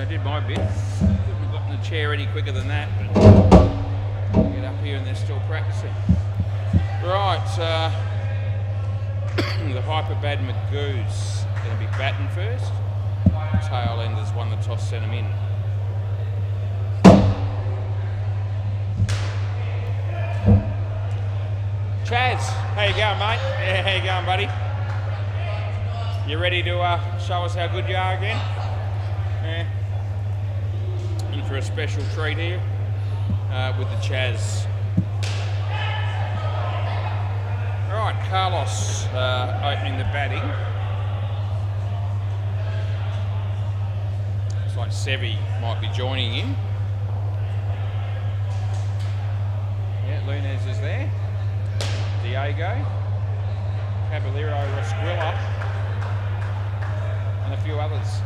did my bit. Couldn't have gotten the chair any quicker than that, but I get up here and they're still practicing. Right, the Hyperbad Magoos going to be batting first. Tail enders won the toss, sent them in. Chaz, how you going, mate? Yeah, how you going, buddy? You ready to show us how good you are again? Yeah. In for a special treat here with the Chaz. Right, Carlos opening the batting. Looks like Sevi might be joining him. Yeah, Lunez is there. Diego, Caballero, Rasquilla, and a few others.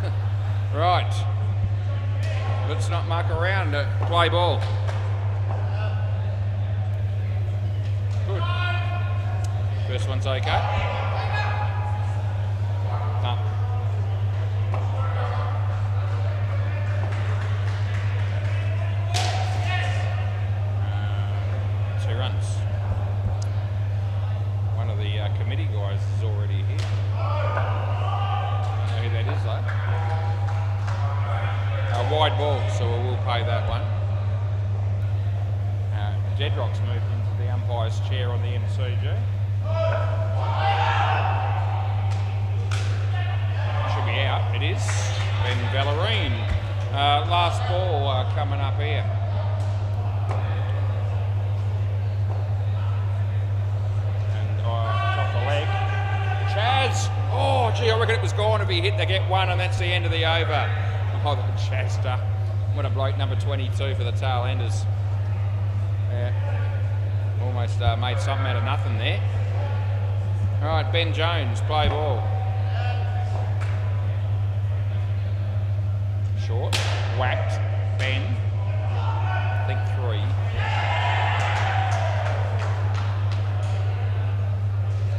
Right, let's not muck around, play ball. Good. First one's okay. No. 2 runs. One of the committee guys is already here. I don't know who that is though. Wide ball, so we will pay that one. Jedrock's moved into the umpire's chair on the MCG. Should be out, it is. Ben Vallerine. Last ball coming up here. Chaz! Oh, gee, I reckon it was gone if he hit to get one, and that's the end of the over. Oh, the Chester. What a bloke, number 22 for the tail enders. Yeah. Almost made something out of nothing there. All right, Ben Jones, play ball. Short, whacked, Ben. I think 3.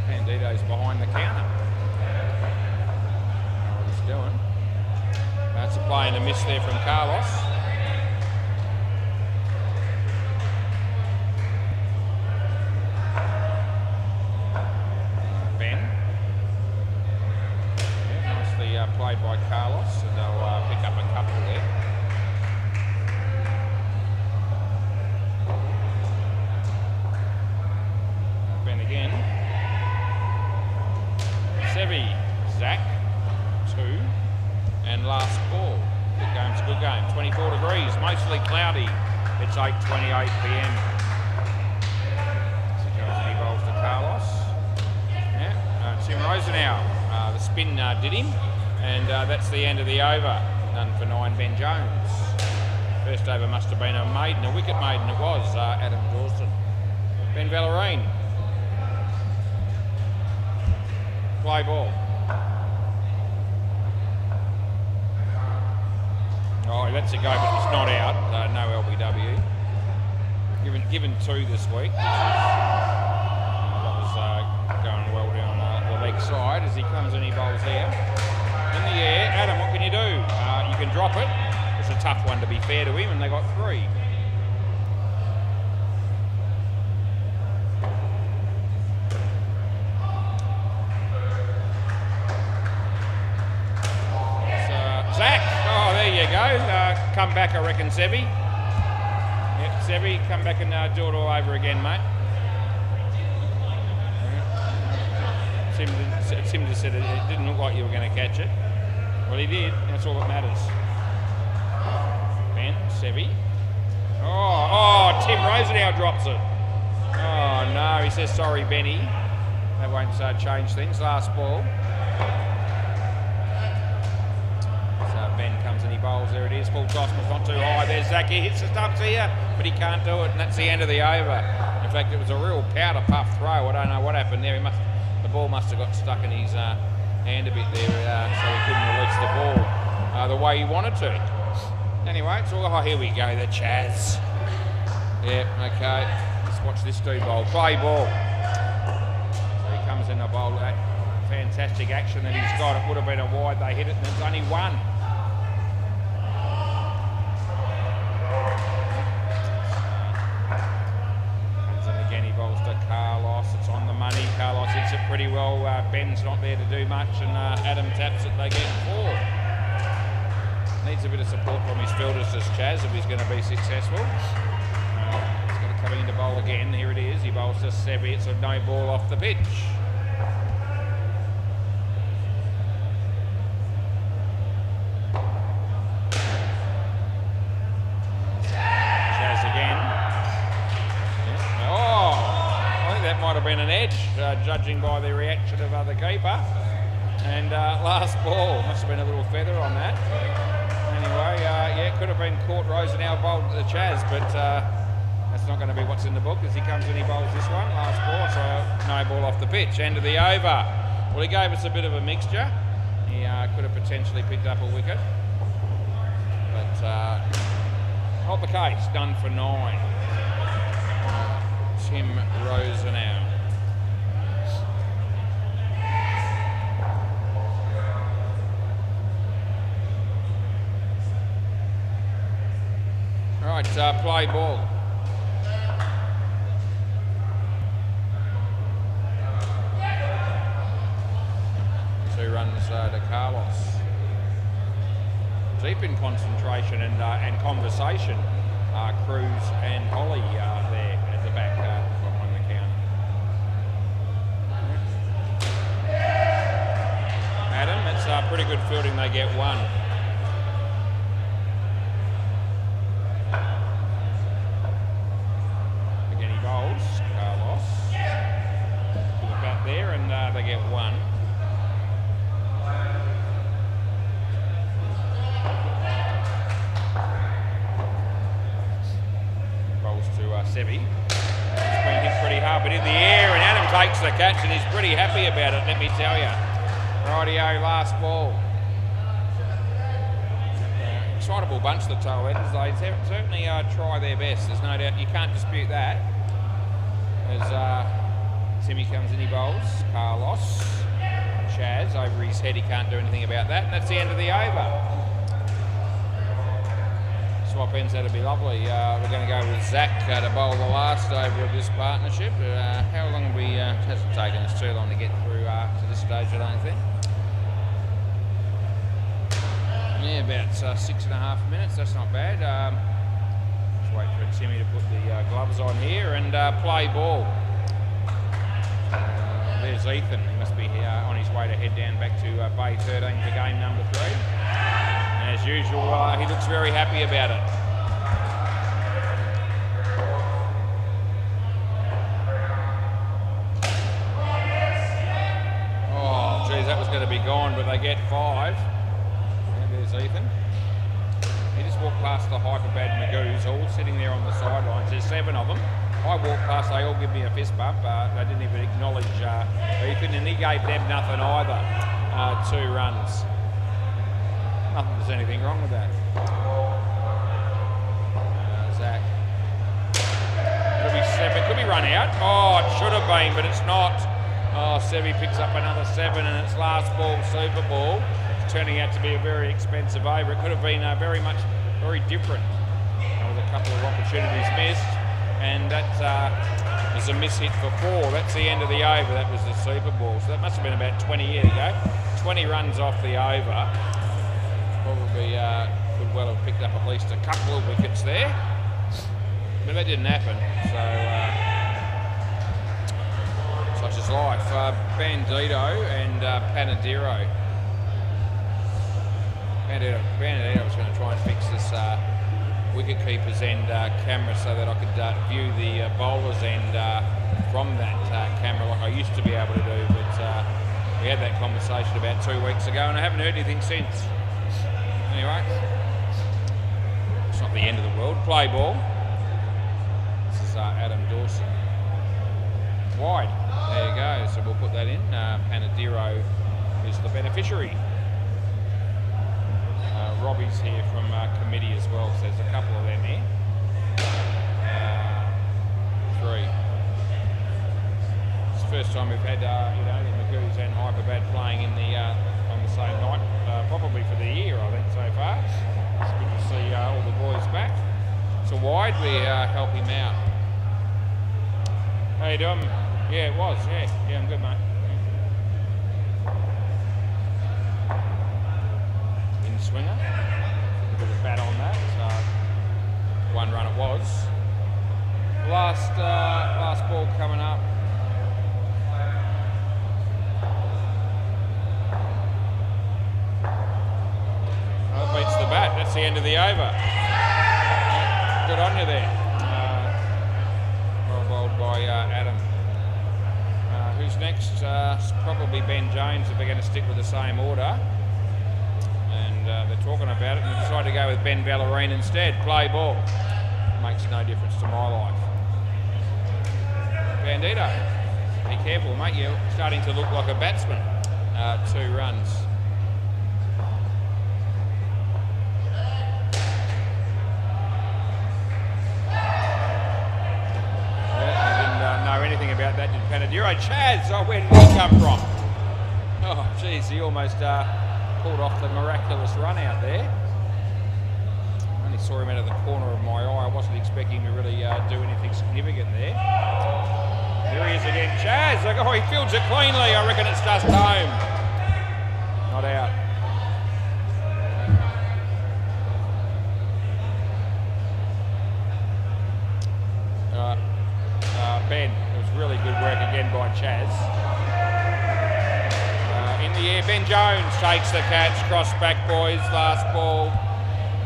Bandito's behind the counter. What he's doing. That's a play and a miss there from Carlos. Ben. Yeah, nicely played by Carlos, and they'll pick up a couple there. Ben again. Sevi, Zach, 2, and last ball. The game's a good game. 24 degrees, mostly cloudy. It's 8:28 p.m. So goes any bowls to Carlos. Yeah, Tim Rosenau. The spin did him, and that's the end of the over. None for 9, Ben Jones. First over must have been a maiden, a wicket maiden it was, Adam Dawson. Ben Vallerine. Play ball. Oh, that's a go, but it's not out. No LBW. Given 2 this week. That was going well down the leg side as he comes and he bowls there. In the air, Adam, what can you do? You can drop it. It's a tough one to be fair to him, and they got 3. Come back, I reckon, Sevi. Yep, Sevi, come back and do it all over again, mate. Tim just said it didn't look like you were going to catch it. Well, he did. That's all that matters. Ben, Sevi. Oh, Tim Rosenau drops it. Oh, no, he says, sorry, Benny. That won't change things. Last ball. Ben comes and he bowls, there it is, full toss, but not too high. There's Zach, he hits the stumps here, but he can't do it, and that's the end of the over. In fact, it was a real powder puff throw. I don't know what happened there. The ball must have got stuck in his hand a bit there, so he couldn't release the ball the way he wanted to. Anyway, it's all, here we go, the Chaz. Yeah, okay, let's watch this dude bowl. Play ball. So he comes in the bowl, that fantastic action that he's got. It would have been a wide, they hit it, and there's only 1. while Ben's not there to do much and Adam taps it, they get 4. Needs a bit of support from his fielders, just Chaz, if he's going to be successful. He's got to come in to bowl again. Here it is. He bowls to Sevi. It's a no ball off the pitch. Chaz again. Yeah. Oh, I think that might have been an edge, judging by the reaction of the keeper. And last ball, must have been a little feather on that. Anyway, yeah, could have been Court Rosenau bowled to the Chaz, but that's not going to be what's in the book as he comes in, he bowls this one, last ball, so no ball off the pitch. End of the over. Well, he gave us a bit of a mixture. He could have potentially picked up a wicket, but not the case. Done for 9. Tim Rosenau. Right, play ball. Two runs to Carlos. Deep in concentration and conversation. Cruz and Holly there at the back on the counter. Adam, it's pretty good fielding. They get 1. Carlos to the bat there, and they get 1. Bowls to Sevi. It's been hit pretty hard, but in the air, and Adam takes the catch, and he's pretty happy about it, let me tell you. Rightio, last ball. Excitable bunch, the tail-enders. They certainly try their best. There's no doubt. You can't dispute that. As Timmy comes in, he bowls. Carlos. Chaz over his head. He can't do anything about that. And that's the end of the over. Swap ends, that'd be lovely. We're going to go with Zach to bowl the last over of this partnership. How long have we... it hasn't taken us too long to get through to this stage, I don't think. Yeah, about 6.5 minutes. That's not bad. Just wait for Timmy to put the gloves on here and play ball. There's Ethan. He must be on his way to head down back to Bay 13 for game number 3. And as usual, he looks very happy about it. Oh, geez, that was going to be gone, but they get 5. There's Ethan. He just walked past the hyperbad Magoos, all sitting there on the sidelines. There's 7 of them. I walked past, they all give me a fist bump. They didn't even acknowledge Ethan, and he gave them nothing either. 2 runs. Not that there's anything wrong with that. Zach. Could be 7, could be run out. Oh, it should have been, but it's not. Oh, Sevi picks up another 7, and it's last ball, Super Ball. Turning out to be a very expensive over. It could have been very different with a couple of opportunities missed, and that was a miss hit for 4. That's the end of the over. That was the Super Ball. So that must have been about 20 years ago. 20 runs off the over. Probably could well have picked up at least a couple of wickets there, but that didn't happen. So such is life. Bandito and Panadero. Bandito was going to try and fix this wicket-keeper's end camera so that I could view the bowler's end from that camera like I used to be able to do, but we had that conversation about 2 weeks ago and I haven't heard anything since. Anyway, it's not the end of the world. Play ball. This is Adam Dawson. Wide. There you go. So we'll put that in. Panadero is the beneficiary. Robbie's here from committee as well, so there's a couple of them here. 3. It's the first time we've had the Magoos and Hyperbad playing in the on the same night, probably for the year I think so far. It's good to see all the boys back. So wide, we help him out. How you doing? Yeah, it was. Yeah, I'm good, mate. swinger. Put a bat on that. So 1 run it was. Last ball coming up. Oh, beats the bat. That's the end of the over. Good on you there. Well bowled by Adam. Who's next? Probably Ben Jones if they're going to stick with the same order. And they're talking about it and they decided to go with Ben Ballerine instead. Play ball. Makes no difference to my life. Bandito, be careful, mate. You're starting to look like a batsman. 2 runs. Anything about that, did Panadero? Chaz, where did he come from? Oh, geez, he almost pulled off the miraculous run out there. I only saw him out of the corner of my eye. I wasn't expecting him to really do anything significant there. There he is again. Chaz, oh, he fields it cleanly. I reckon it's just home. Not out. Ben. Really good work again by Chaz. In the air, Ben Jones takes the catch. Cross back, boys. Last ball.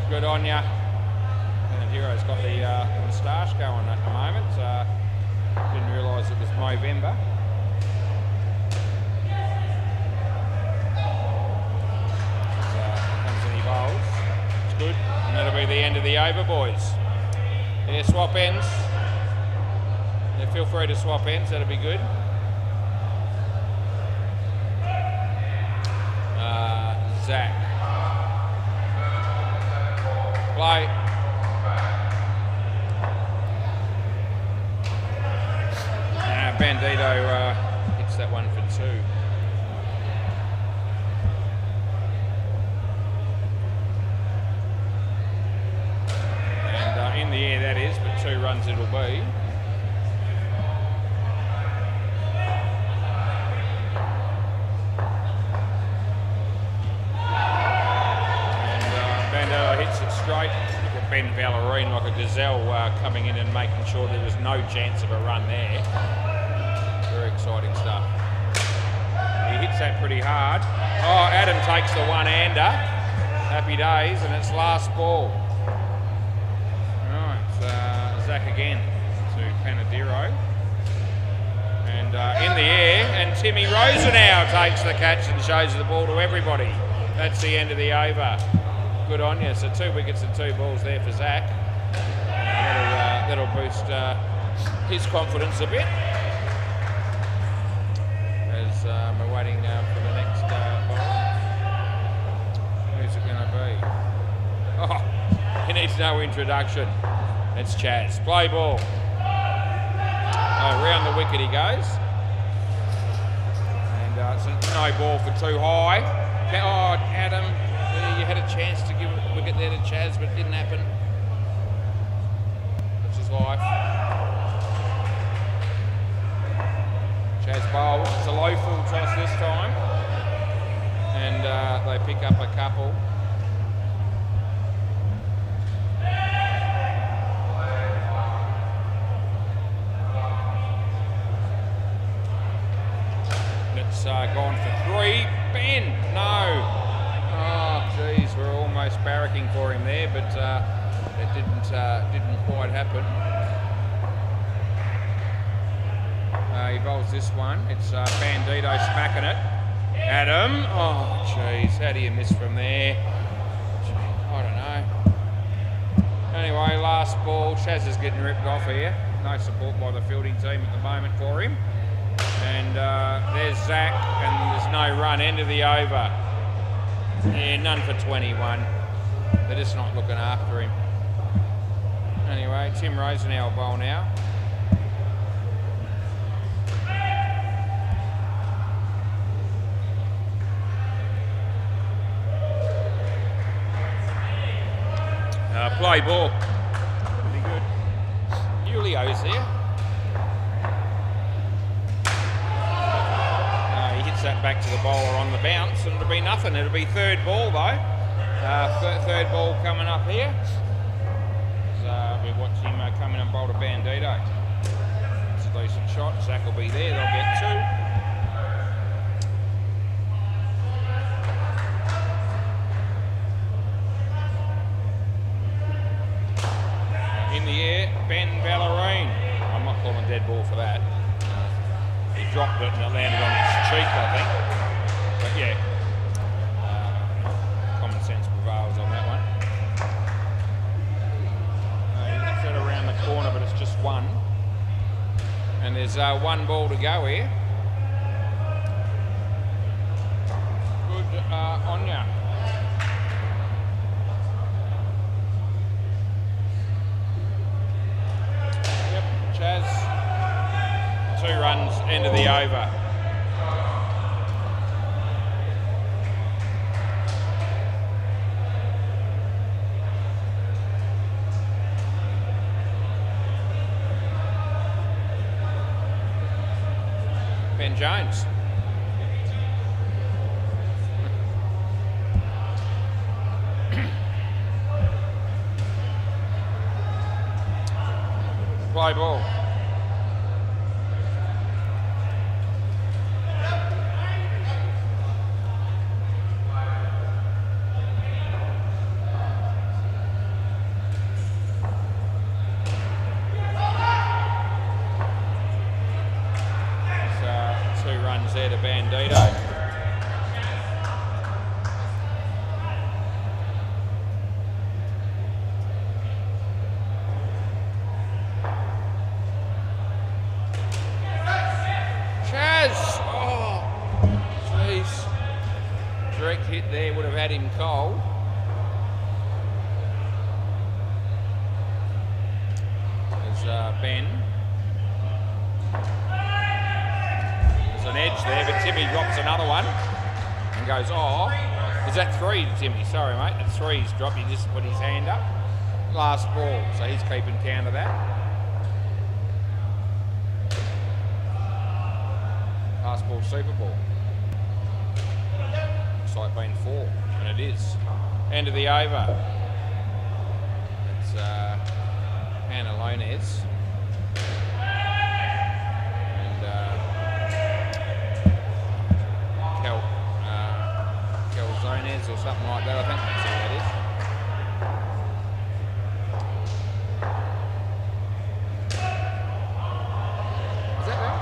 Good on ya. And Hero's got the moustache going at the moment. Didn't realise it was Movember. Comes in he bowls. It's good. And that'll be the end of the over, boys. Yeah, swap ends. Yeah, feel free to swap ends, that'll be good. Zach. Play. Bandito hits that one for 2. And in the air that is, but 2 runs it'll be. Straight. Look at Ben Ballerine like a gazelle coming in and making sure there was no chance of a run there. Very exciting stuff. He hits that pretty hard. Oh, Adam takes the one-hander. Happy days, and it's last ball. Right, Zach again to Panadero. And in the air, and Timmy Rosenau takes the catch and shows the ball to everybody. That's the end of the over. Good on you. So 2 wickets and 2 balls there for Zach. That'll boost his confidence a bit. As we're waiting for the next ball. Who's it going to be? Oh, he needs no introduction. It's Chaz. Play ball. Round the wicket he goes. And it's a no ball for too high. Oh, Adam. You had a chance to give a wicket there to Chaz, but it didn't happen. That's his life. Chaz bowls. It's a low full toss this time. And they pick up a couple. It's gone for 3. Ben, no. Oh, geez, we're almost barracking for him there, but it didn't quite happen. He bowls this one. It's Bandito smacking it. Adam. Oh, geez, how do you miss from there? I don't know. Anyway, last ball. Shaz is getting ripped off here. No support by the fielding team at the moment for him. And there's Zach, and there's no run. End of the over. Yeah, none for 21. They're just not looking after him. Anyway, Tim Rosenau will bowl now. Play ball. Pretty good. Julio's there. He hits that back to the bowler on the bounce, and it'll be nothing. It'll be 3rd ball though. Third ball coming up here. We watch him come in and bowl a Bandito. It's a decent shot. Zach will be there. They'll get 2. In the air, Ben Ballerine. I'm not calling dead ball for that. He dropped it and it landed on its cheek, I think. But yeah, common sense prevails on that one. He hits it around the corner, but it's just one. And there's one ball to go here. Good on ya. Yep, Chaz. 2 runs, end of the over. Ben Jones. Play ball. There to Bandito. Chaz! Oh, jeez. Direct hit there would have had him cold. There's Ben. An edge there, but Timmy drops another one and goes, oh, is that 3, Timmy? Sorry, mate, that's 3 he's dropped. He just put his hand up. Last ball, so he's keeping count of that. Last ball, Super Ball. Looks like being 4, and it is. End of the over. It's Hannah Lonez. Or something like that, I think that's who that is. Is that right?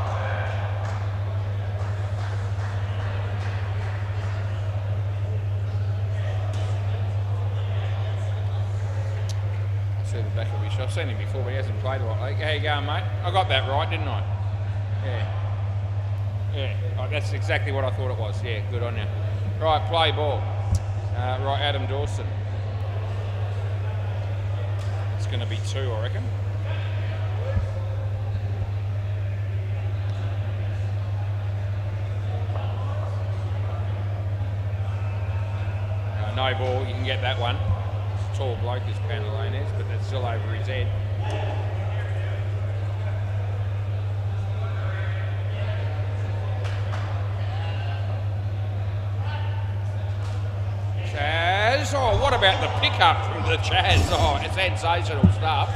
I see the back of his shot. I've seen him before, but he hasn't played a lot. How you going, mate? I got that right, didn't I? Yeah. Yeah, oh, that's exactly what I thought it was. Yeah, good on you. Right, play ball. Right, Adam Dawson. It's going to be 2, I reckon. No ball, you can get that one. It's a tall bloke, this Pantalone is, but that's still over his head. Oh, what about the pickup from the Chaz? Oh, it's sensational stuff.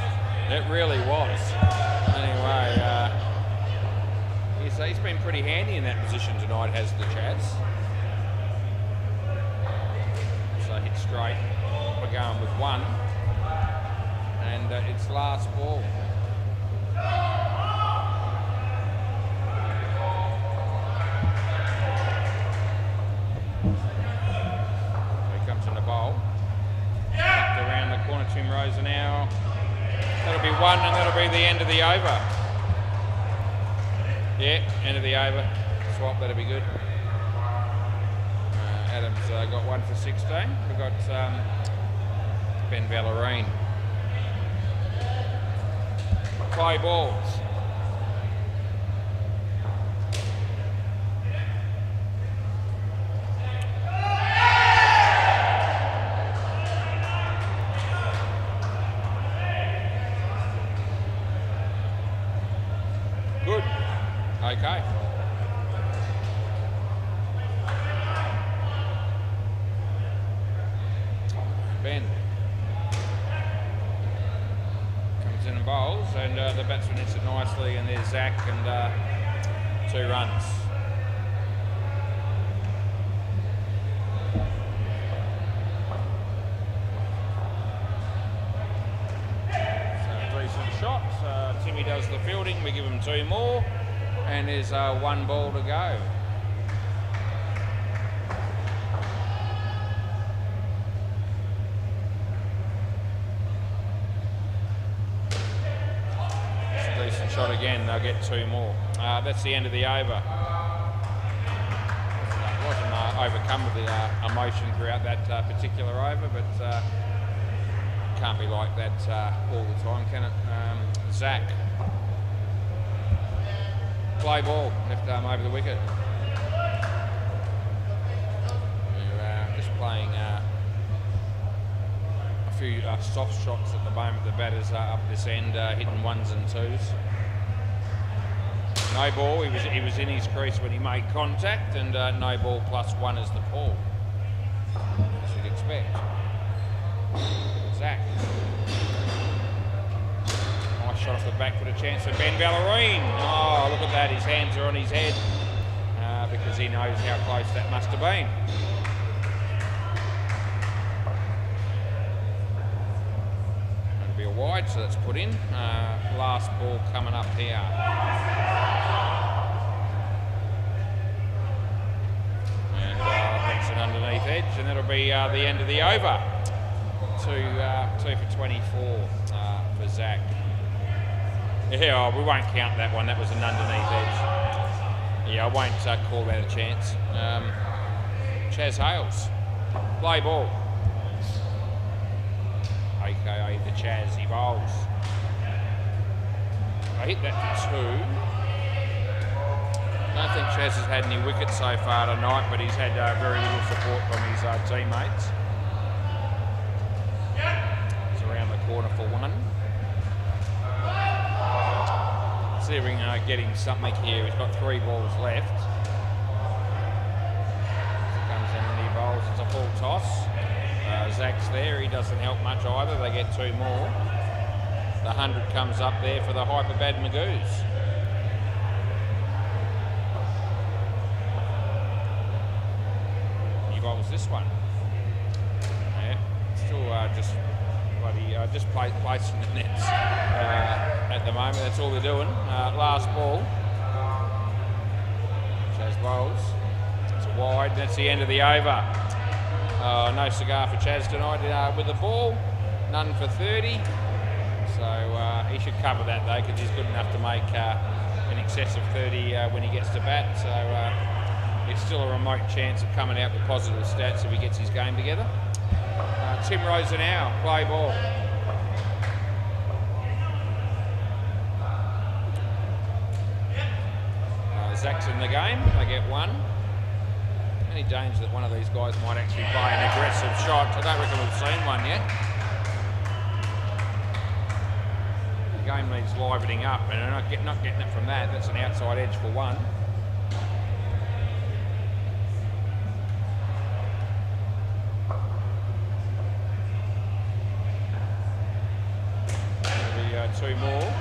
It really was. Anyway, he's been pretty handy in that position tonight, has the Chaz. So hit straight. We're going with 1. And it's last ball. Around the corner, 2 rows an hour. That'll be 1, and that'll be the end of the over. Yeah, end of the over. Swap, that'll be good. Adam's got 1 for 16. We've got Ben Ballerine. Play balls. Good. Okay. bowls, and the batsman hits it nicely, and there's Zach, and 2 runs. So decent shots. Timmy does the fielding, we give him 2 more, and there's 1 ball to go. Decent shot again, they'll get 2 more. That's the end of the over. Wasn't overcome with the emotion throughout that particular over, but can't be like that all the time, can it? Zach. Play ball, left arm over the wicket. We're just playing a few soft shots at the moment. The batter's up this end, hitting 1s and 2s. No ball. He was in his crease when he made contact, and no ball +1 is the call, as you'd expect. Zach. Nice shot off the back with a chance for Ben Ballerine. Oh, look at that. His hands are on his head because he knows how close that must have been. Be a wide, so that's put in. Last ball coming up here. And that's an underneath edge, and that'll be the end of the over. 2 for 24 for Zach. Yeah, we won't count that one. That was an underneath edge. Yeah, I won't call that a chance. Chaz Hales, play ball. AKA the Chaz, he bowls. I hit that for 2. I don't think Chaz has had any wickets so far tonight, but he's had very little support from his teammates. He's around the corner for 1. See if we can get him something here. He's got 3 balls left. Comes in and he bowls. It's a full toss. Zach's there, he doesn't help much either, they get 2 more. The 100 comes up there for the Hyperbad Magoos. He bowls this one. Yeah, still just placing the nets at the moment, that's all they're doing. Last ball. Chaz bowls. It's a wide, that's the end of the over. No cigar for Chaz tonight with the ball, none for 30. So he should cover that though, because he's good enough to make in excess of 30 when he gets to bat. So it's still a remote chance of coming out with positive stats if he gets his game together. Tim Rosa now, play ball. Zach's in the game, they get 1. Any danger that one of these guys might actually play an aggressive shot? I don't reckon we've seen one yet. The game needs livening up, and they're not getting it from that. That's an outside edge for 1. There'll be 2 more.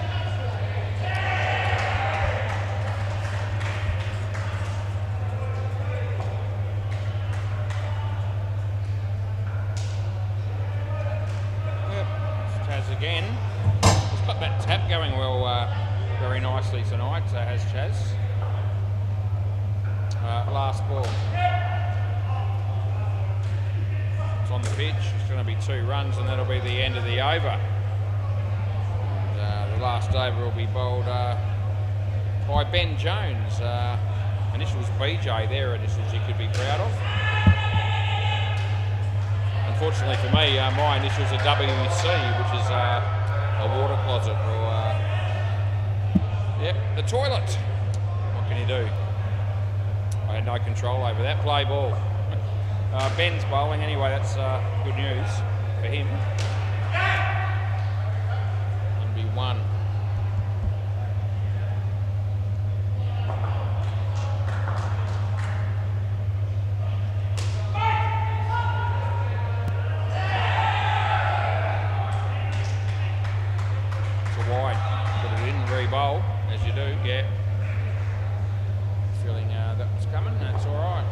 Again, he's got that tap going well, very nicely tonight, has Chaz. Last ball. It's on the pitch, it's going to be 2 runs, and that'll be the end of the over. And, the last over will be bowled by Ben Jones. Initials BJ, their initials you could be proud of. Unfortunately for me, my initials are WC, which is a water closet, or the toilet. What can you do? I had no control over that. Play ball. Ben's bowling anyway, that's good news for him. It'll be 1. wide. Put it in, re-bowl, as you do, yeah. Feeling that was coming, that's all right.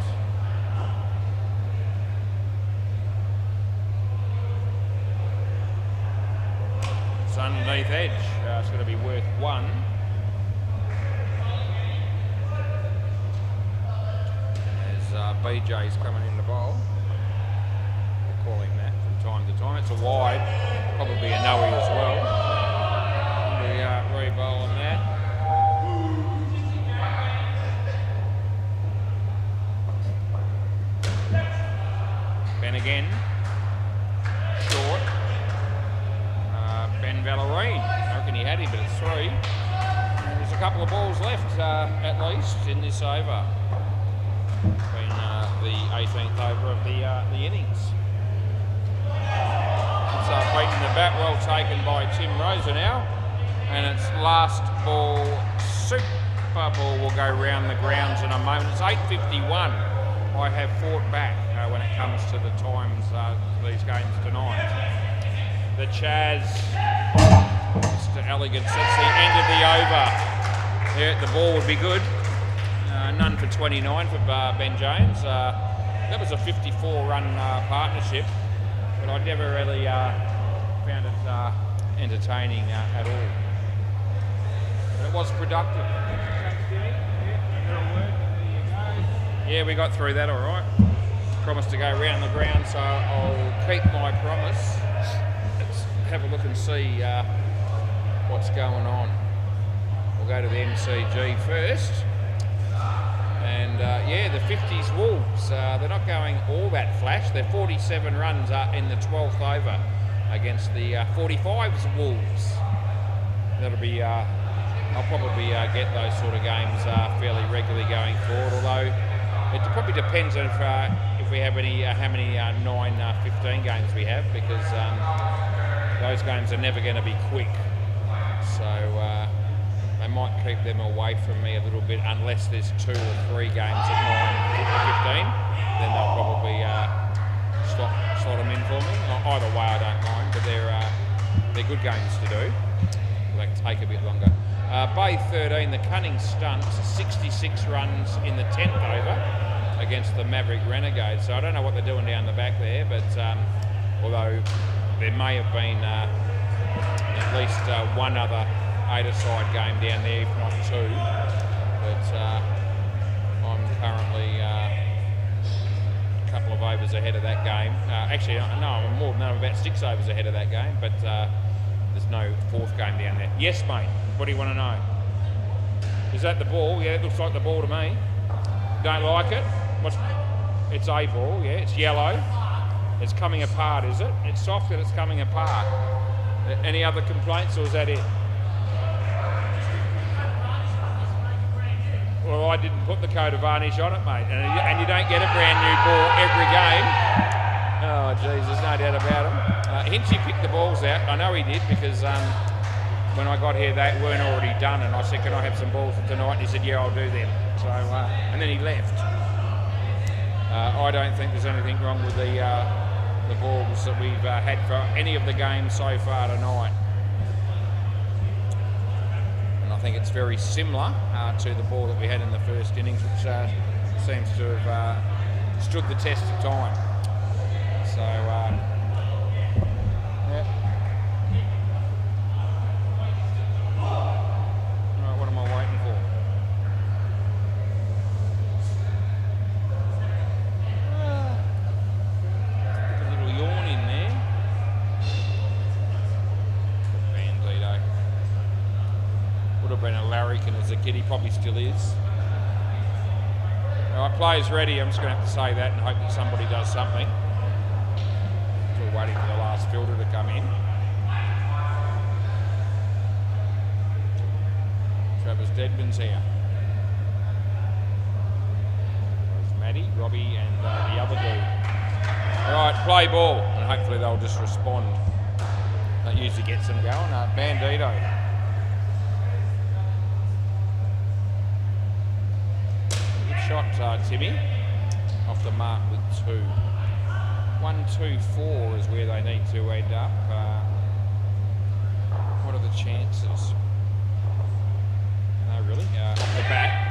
It's underneath edge, it's going to be worth 1. As BJ's coming in the bowl. We'll call him that from time to time. It's a wide, probably a no-y as well. The re-bowl on that. Ben again, short. Ben Vallerine, I reckon he had him, but it's 3. And there's a couple of balls left, at least, in this over. Been the 18th over of the innings. It's beaten the bat, well taken by Tim Rosa now. And it's last ball, super ball will go round the grounds in a moment. It's 8:51. I have fought back when it comes to the times these games tonight. The Chaz, Mr. Elegant, sets the end of the over. Yeah, the ball would be good. None for 29 for Ben Jones. That was a 54-run partnership, but I never really found it entertaining at all. But it was productive. Yeah, we got through that all right. Promised to go round the ground, so I'll keep my promise. Let's have a look and see what's going on. We'll go to the MCG first. And yeah, the 50s Wolves, they're not going all that flash. They're 47 runs in the 12th over against the 45s Wolves. That'll be, I'll probably get those sort of games fairly regularly going forward, although it probably depends on if we have any, how many 9-15 games we have, because those games are never going to be quick. So they might keep them away from me a little bit unless there's 2 or 3 games at 9-15. Then they'll probably slot them in for me. Either way, I don't mind, but they're good games to do. They can take a bit longer. Bay 13, the Cunning Stunts, 66 runs in the 10th over against the Maverick Renegades. So I don't know what they're doing down the back there, but although there may have been at least one other 8-a-side game down there, if not 2. But I'm currently a couple of overs ahead of that game. Actually, no, I'm more than that. I'm about 6 overs ahead of that game, but there's no 4th game down there. Yes, mate. What do you want to know? Is that the ball? Yeah, it looks like the ball to me. Don't like it? It's a ball, yeah. It's yellow. It's coming apart, is it? It's soft and it's coming apart. Any other complaints, or is that it? Well, I didn't put the coat of varnish on it, mate. And you don't get a brand new ball every game. Oh, geez, there's no doubt about him. Hinchy picked the balls out. I know he did, because when I got here, they weren't already done. And I said, can I have some balls for tonight? And he said, yeah, I'll do them. So, and then he left. I don't think there's anything wrong with the balls that we've had for any of the games so far tonight. And I think it's very similar to the ball that we had in the first innings, which seems to have stood the test of time. So, yeah. Right, what am I waiting for? A little yawn in there. Bandito. Would have been a larrikin as a kid, he probably still is. All right, players ready. I'm just going to have to say that and hope that somebody does something. Still waiting for the last filter to come in. Travis Deadman's here. There's Maddie, Robbie and the other dude. All right, play ball, and hopefully they'll just respond. That usually gets them going. Bandito. Good shot, Timmy. Off the mark with 2. 1, 2, 4 is where they need to end up. What are the chances. No, really? Off the back.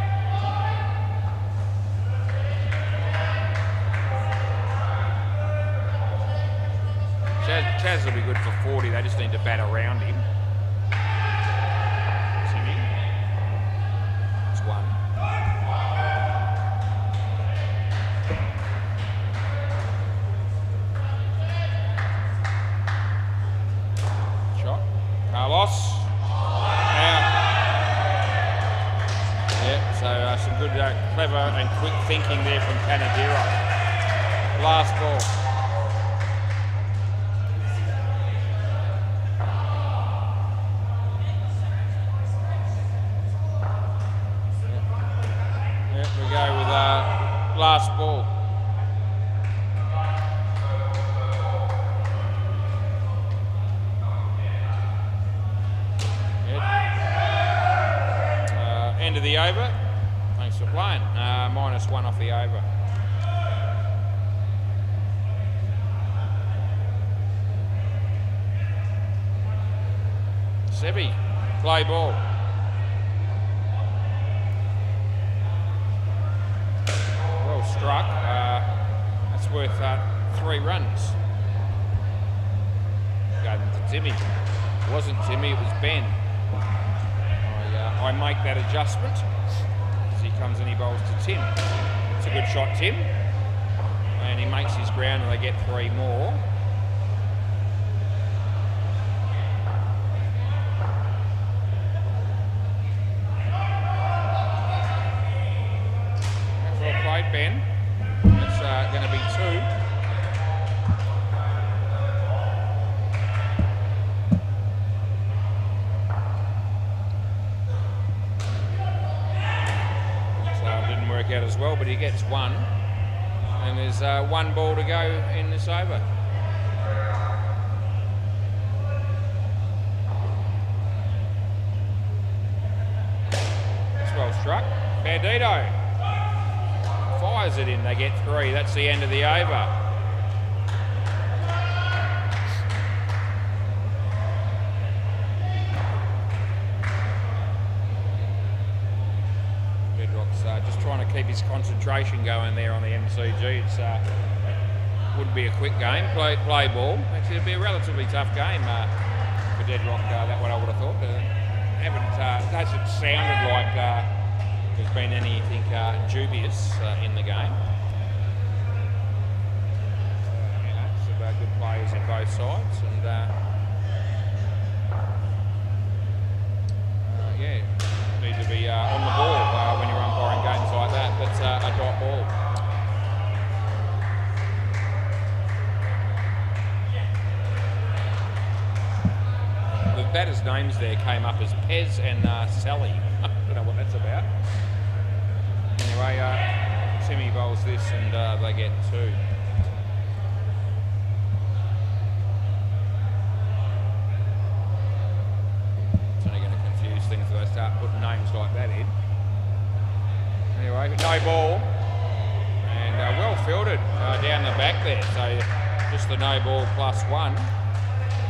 Chaz will be good for 40. They just need to bat around him. Timmy. It's one. Shot. Carlos. Out. Yep, so some good, clever and quick thinking there from Panadero. Last ball. Last ball. End of the over. Thanks for playing. -1 off the over. Sebi, play ball. Struck. That's worth 3 runs. Gave them to Timmy. It wasn't Timmy, it was Ben. I make that adjustment as he comes and he bowls to Tim. It's a good shot, Tim. And he makes his ground and they get 3 more. Well played, Ben. It's going to be 2. Didn't work out as well, but he gets 1. And there's 1 ball to go in this over. That's well struck. Bandito fires it in, they get 3. That's the end of the over. Bedrock's just trying to keep his concentration going there on the MCG. It's wouldn't be a quick game. Play ball. Actually, it'd be a relatively tough game for Deadrock. That what I would have thought. Hasn't sounded like there's been anything dubious in the game. Some good players in both sides, and need to be on the ball when you're umpiring games like that. That's a dot ball. The batters' names there came up as Pez and Sally. I don't know what that's about. Anyway, Timmy bowls this and they get 2. It's only going to confuse things if they start putting names like that in. Anyway, no ball. And well fielded down the back there. So just the no ball +1.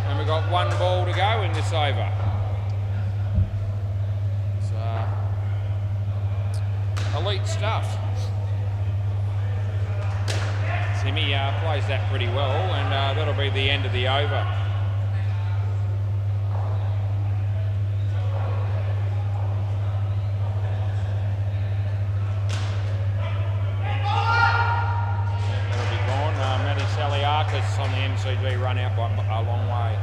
And we've got 1 ball to go in this over. Elite stuff. Timmy plays that pretty well, and that'll be the end of the over. That'll be gone. Matty Saliakis on the MCG run out by a long way.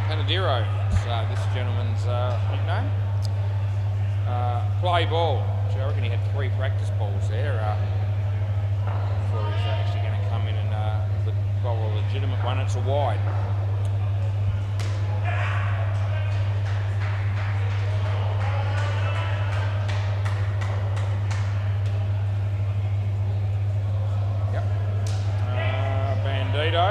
Panadero, it's this gentleman's nickname. Play ball. I reckon he had 3 practice balls there before he's actually going to come in and bowl a legitimate one. It's a wide. Yep. Bandito.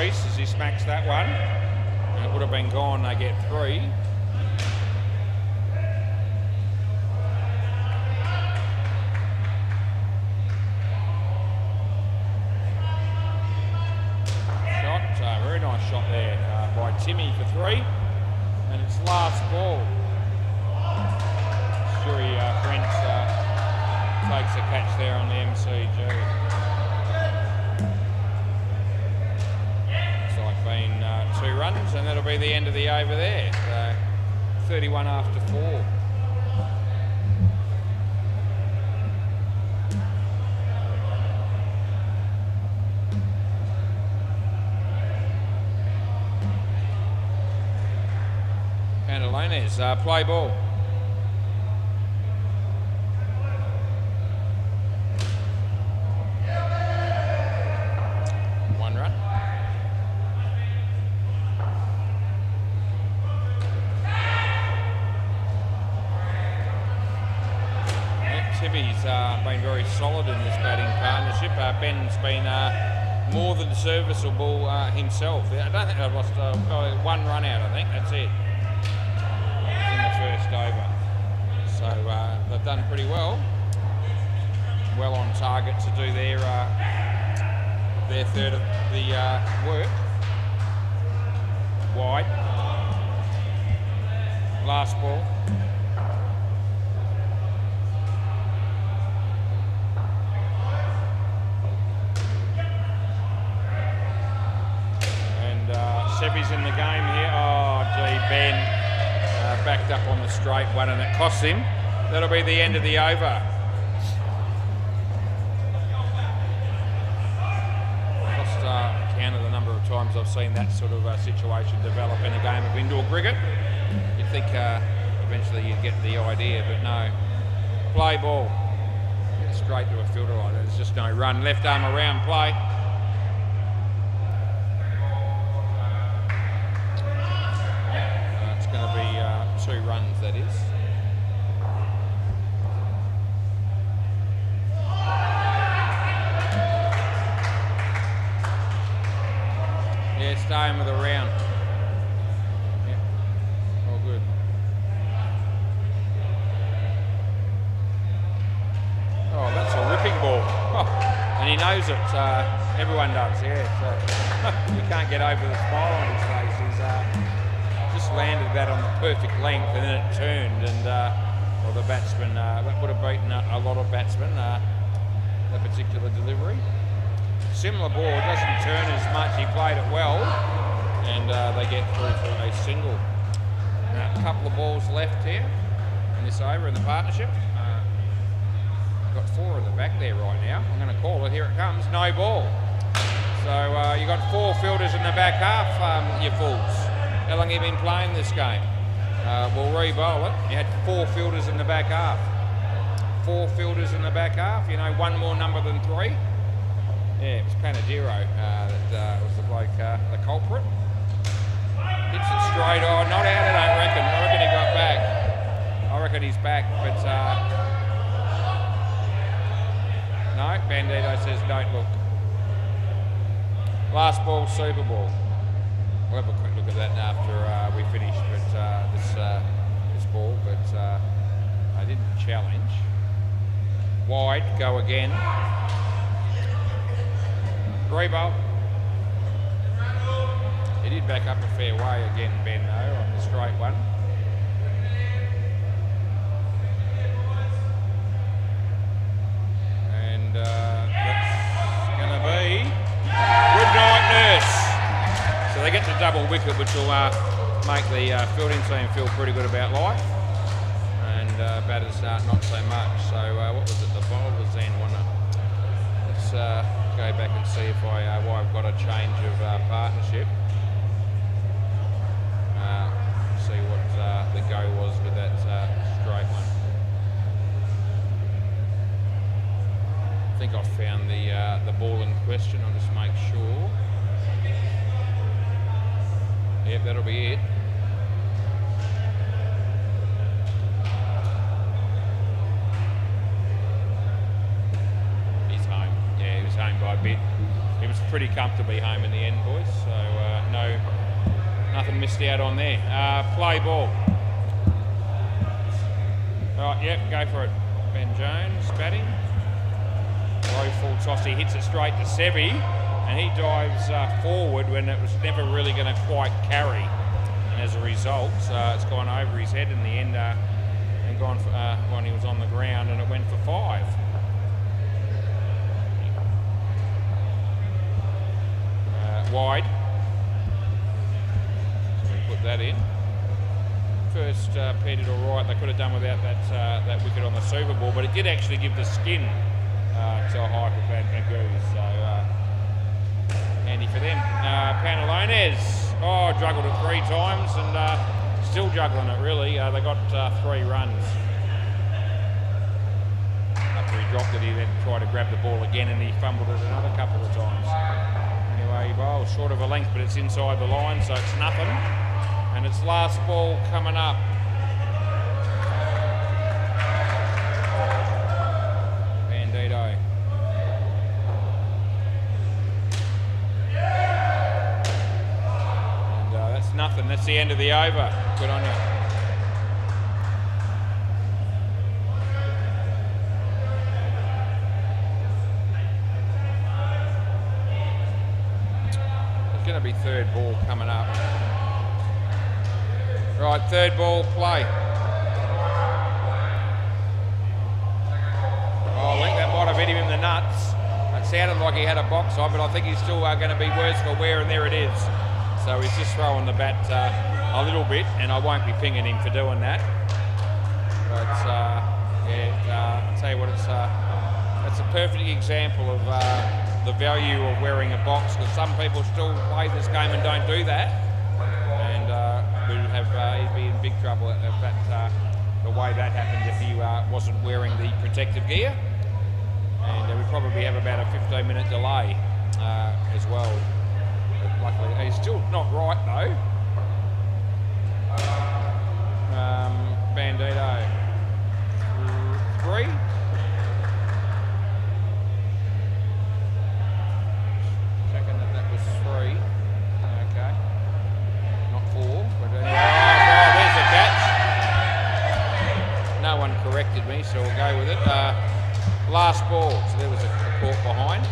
As he smacks that one, and it would have been gone. They get 3. Timmy for 3. And it's last ball. Sure, Brent takes a catch there on the MCG. Looks like been 2 runs, and that'll be the end of the over there. So 31 after 4. Pantalones, play ball. Timmy's been very solid in this batting partnership. Ben's been more than serviceable himself. I don't think I've lost 1 run out, I think. That's it. In the first over. So they've done pretty well. Well on target to do their third of the work. Wide. Last ball. Sevy's in the game here. Oh, gee, Ben backed up on the straight one, and it cost him. That'll be the end of the over. Lost count of the number of times I've seen that sort of situation develop in a game of indoor cricket. You'd think eventually you'd get the idea, but no. Play ball. Get straight to a fielder like that. There's just no run. Left arm around play. It's going to be 2 runs, that is. Yeah, staying with a round. Yeah, all good. Oh, that's a ripping ball. Oh, and he knows it. Everyone does, yeah. So, you can't get over the smile on his face. He's just landed that on the perfect length, and then it turned, and well, the batsman, that would have beaten a lot of batsmen, that particular delivery. Similar ball, doesn't turn as much. He played it well, and they get through for a single. Now, a couple of balls left here in this over in the partnership. Got 4 in the back there right now. I'm going to call it. Here it comes. No ball. So you got 4 fielders in the back half, you fools. How long have you been playing this game? We'll re-bowl it. You had 4 fielders in the back half. 4 fielders in the back half. You know, 1 more number than 3. Yeah, it was Panadero that was the bloke, the culprit. Hits it straight. Oh, not out, I don't reckon. I reckon he got back. I reckon he's back, but no, Bandito says don't look. Last ball, Super Ball. We'll have a quick look at that after we finish but this ball, but I didn't challenge. Wide, go again. Rebowl. He did back up a fair way again, Ben, though, on the straight one. And that's going to be good night, Nurse. So they get the double wicket, which will make the fielding team feel pretty good about life. And batters not so much. So what was it? The bowlers then, wasn't it? Let's go back and see if why I've got a change of partnership. See what the go was with that straight one. I think I found the ball in question. I'll just make sure. Yep, that'll be it. He's home. Yeah, he was home by a bit. He was pretty comfortably home in the end, boys. So nothing missed out on there. Play ball. All right, yep, go for it. Ben Jones batting. Low full toss, he hits it straight to Sevy, and he dives forward when it was never really going to quite carry. and as a result, it's gone over his head in the end and gone for, when he was on the ground, and it went for 5. Wide. So we put that in. First paired it all right. They could have done without that wicket on the Super Ball, but it did actually give the skin to Hyperbad Magoo. So handy for them. Pantalones, juggled it 3 times and still juggling it really. They got 3 runs. After he dropped it, he then tried to grab the ball again and he fumbled it another couple of times. Anyway, he bowled short of a length, but it's inside the line, so it's nothing. And it's last ball coming up. Bandito. And that's nothing. That's the end of the over. Good on you. It's going to be 3rd ball coming up. Right, 3rd ball, play. Oh, I think that might have hit him in the nuts. It sounded like he had a box on, but I think he's still going to be worse for wear, and there it is. So he's just throwing the bat a little bit, and I won't be pinging him for doing that. But I'll tell you what, it's a perfect example of the value of wearing a box, because some people still play this game and don't do that. He'd be in big trouble if the way that happened if he wasn't wearing the protective gear. And we'd probably have about a 15-minute delay as well. But luckily, he's still not right though. Bandito. 3. Checking that was 3. Okay. Not 4. But there's a catch. No one corrected me, so we'll go with it. Last ball. So there was a caught behind.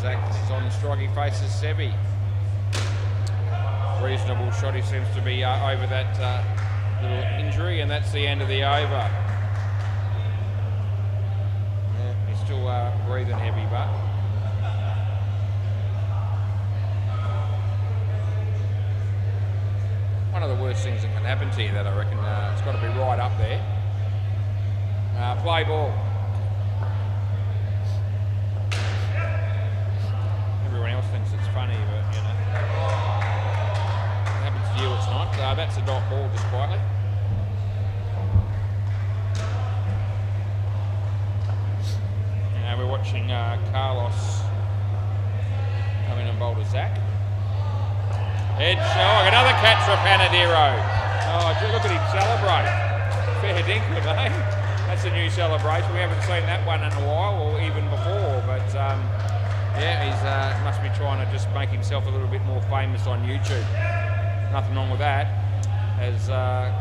Zach is on the strike. He faces Sebi. Reasonable shot. He seems to be over that little injury, and that's the end of the over. Yeah, he's still breathing heavy, but one of the worst things that can happen to you, that I reckon it's got to be right up there. Play ball. Everyone else thinks it's funny, but you know, it happens to you, it's not. That's a dot ball, just quietly. We're watching Carlos come in and bowl to Zach. Edge, another catch for Panadero. Oh, look at him celebrate. Fair dinkum, eh? That's a new celebration. We haven't seen that one in a while, or even before. But yeah, he's must be trying to just make himself a little bit more famous on YouTube. Nothing wrong with that. As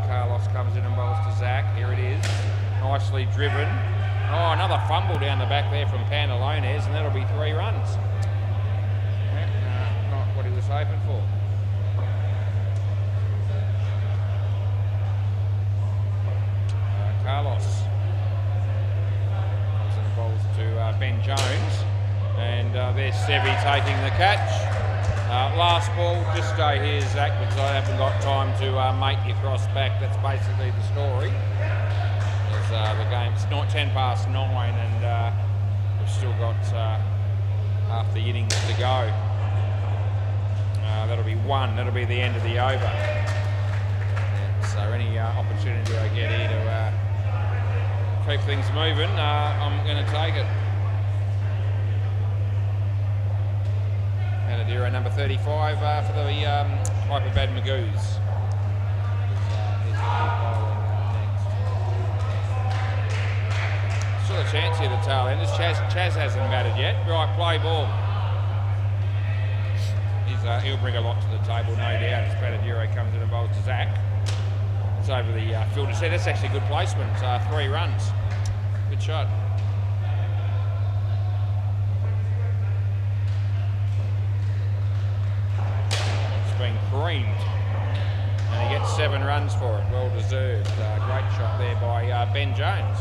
Carlos comes in and bowls to Zach, here it is, nicely driven. Oh, another fumble down the back there from Pantalones, and that'll be 3 runs. Yeah, not what he was hoping for. Carlos comes in and bowls to Ben Jones, and there's Sevi taking the catch. Last ball, just stay here, Zach, because I haven't got time to make your cross back. That's basically the story. The game's not 9:10, and we've still got half the innings to go. That'll be 1. That'll be the end of the over. Yeah, so any opportunity I get here to keep things moving, I'm going to take it. Panadero number 35 for the Hyperbad Magoos. Still a chance here, the tail enders. Chaz hasn't batted yet. Right, play ball. He'll bring a lot to the table, no doubt, as Panadero comes in and bowls to Zach. It's over the fielder's head. That's actually a good placement. 3 runs. Good shot. been creamed. And he gets 7 runs for it. Well deserved. Great shot there by Ben Jones.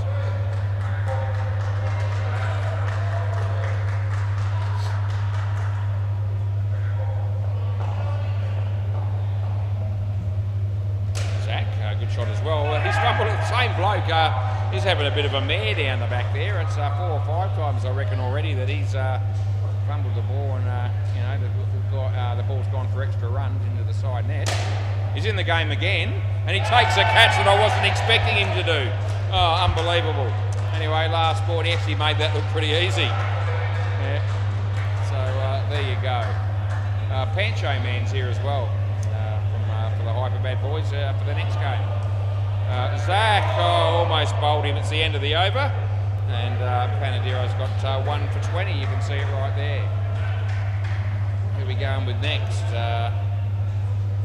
Good shot as well. He's fumbled at the same bloke. He's having a bit of a mare down the back there. It's 4 or 5 times, I reckon, already that he's fumbled the ball, and the ball's gone for extra runs into the side net. He's in the game again, and he takes a catch that I wasn't expecting him to do. Oh, unbelievable. Anyway, last ball, he actually made that look pretty easy. Yeah. So there you go. Pancho Man's here as well. For the Hyperbad boys for the next game. Zach almost bowled him. It's the end of the over, and Panadiro's got 1 for 20. You can see it right there. Who are we going with next?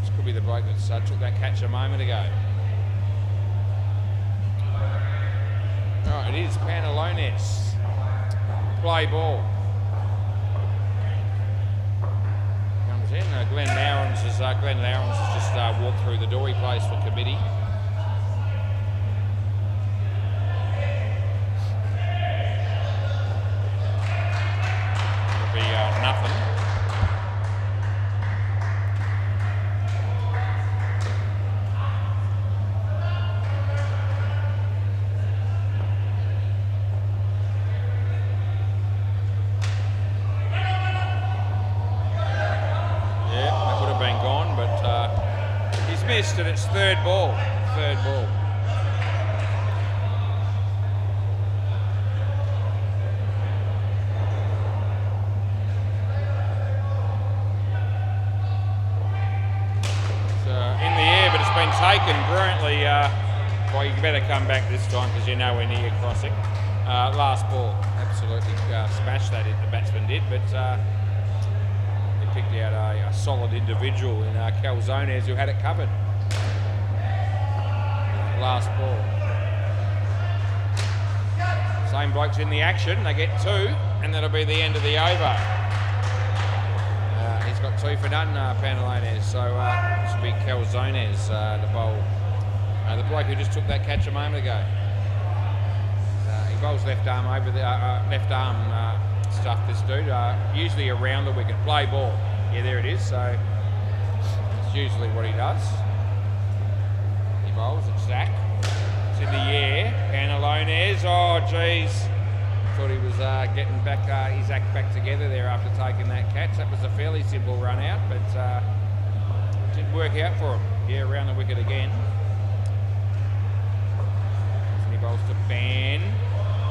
This could be the bloke that took that catch a moment ago. Right, it is Panalones. Play ball. Glenn Lowndes has just walked through the door. He plays for committee. It'll be nothing. And it's third ball. So in the air, but it's been taken brilliantly. Well, you better come back this time because you're nowhere near your crossing. Last ball, absolutely smashed that. The batsman did, but they picked out a solid individual in Calzones who had it covered. Last ball. Same blokes in the action. They get 2, and that'll be the end of the over. He's got 2 for none, Panalones. So this will be Calzones, the bowl. The bloke who just took that catch a moment ago. He bowls left arm over the left arm stuff. This dude usually around the wicket. Play ball. Yeah, there it is. So it's usually what he does. Bowls, it's Zach. It's in the air. Panalones. Oh, geez. Thought he was getting back his act back together there after taking that catch. That was a fairly simple run out, but it didn't work out for him. Yeah, around the wicket again. He bowls to Ben.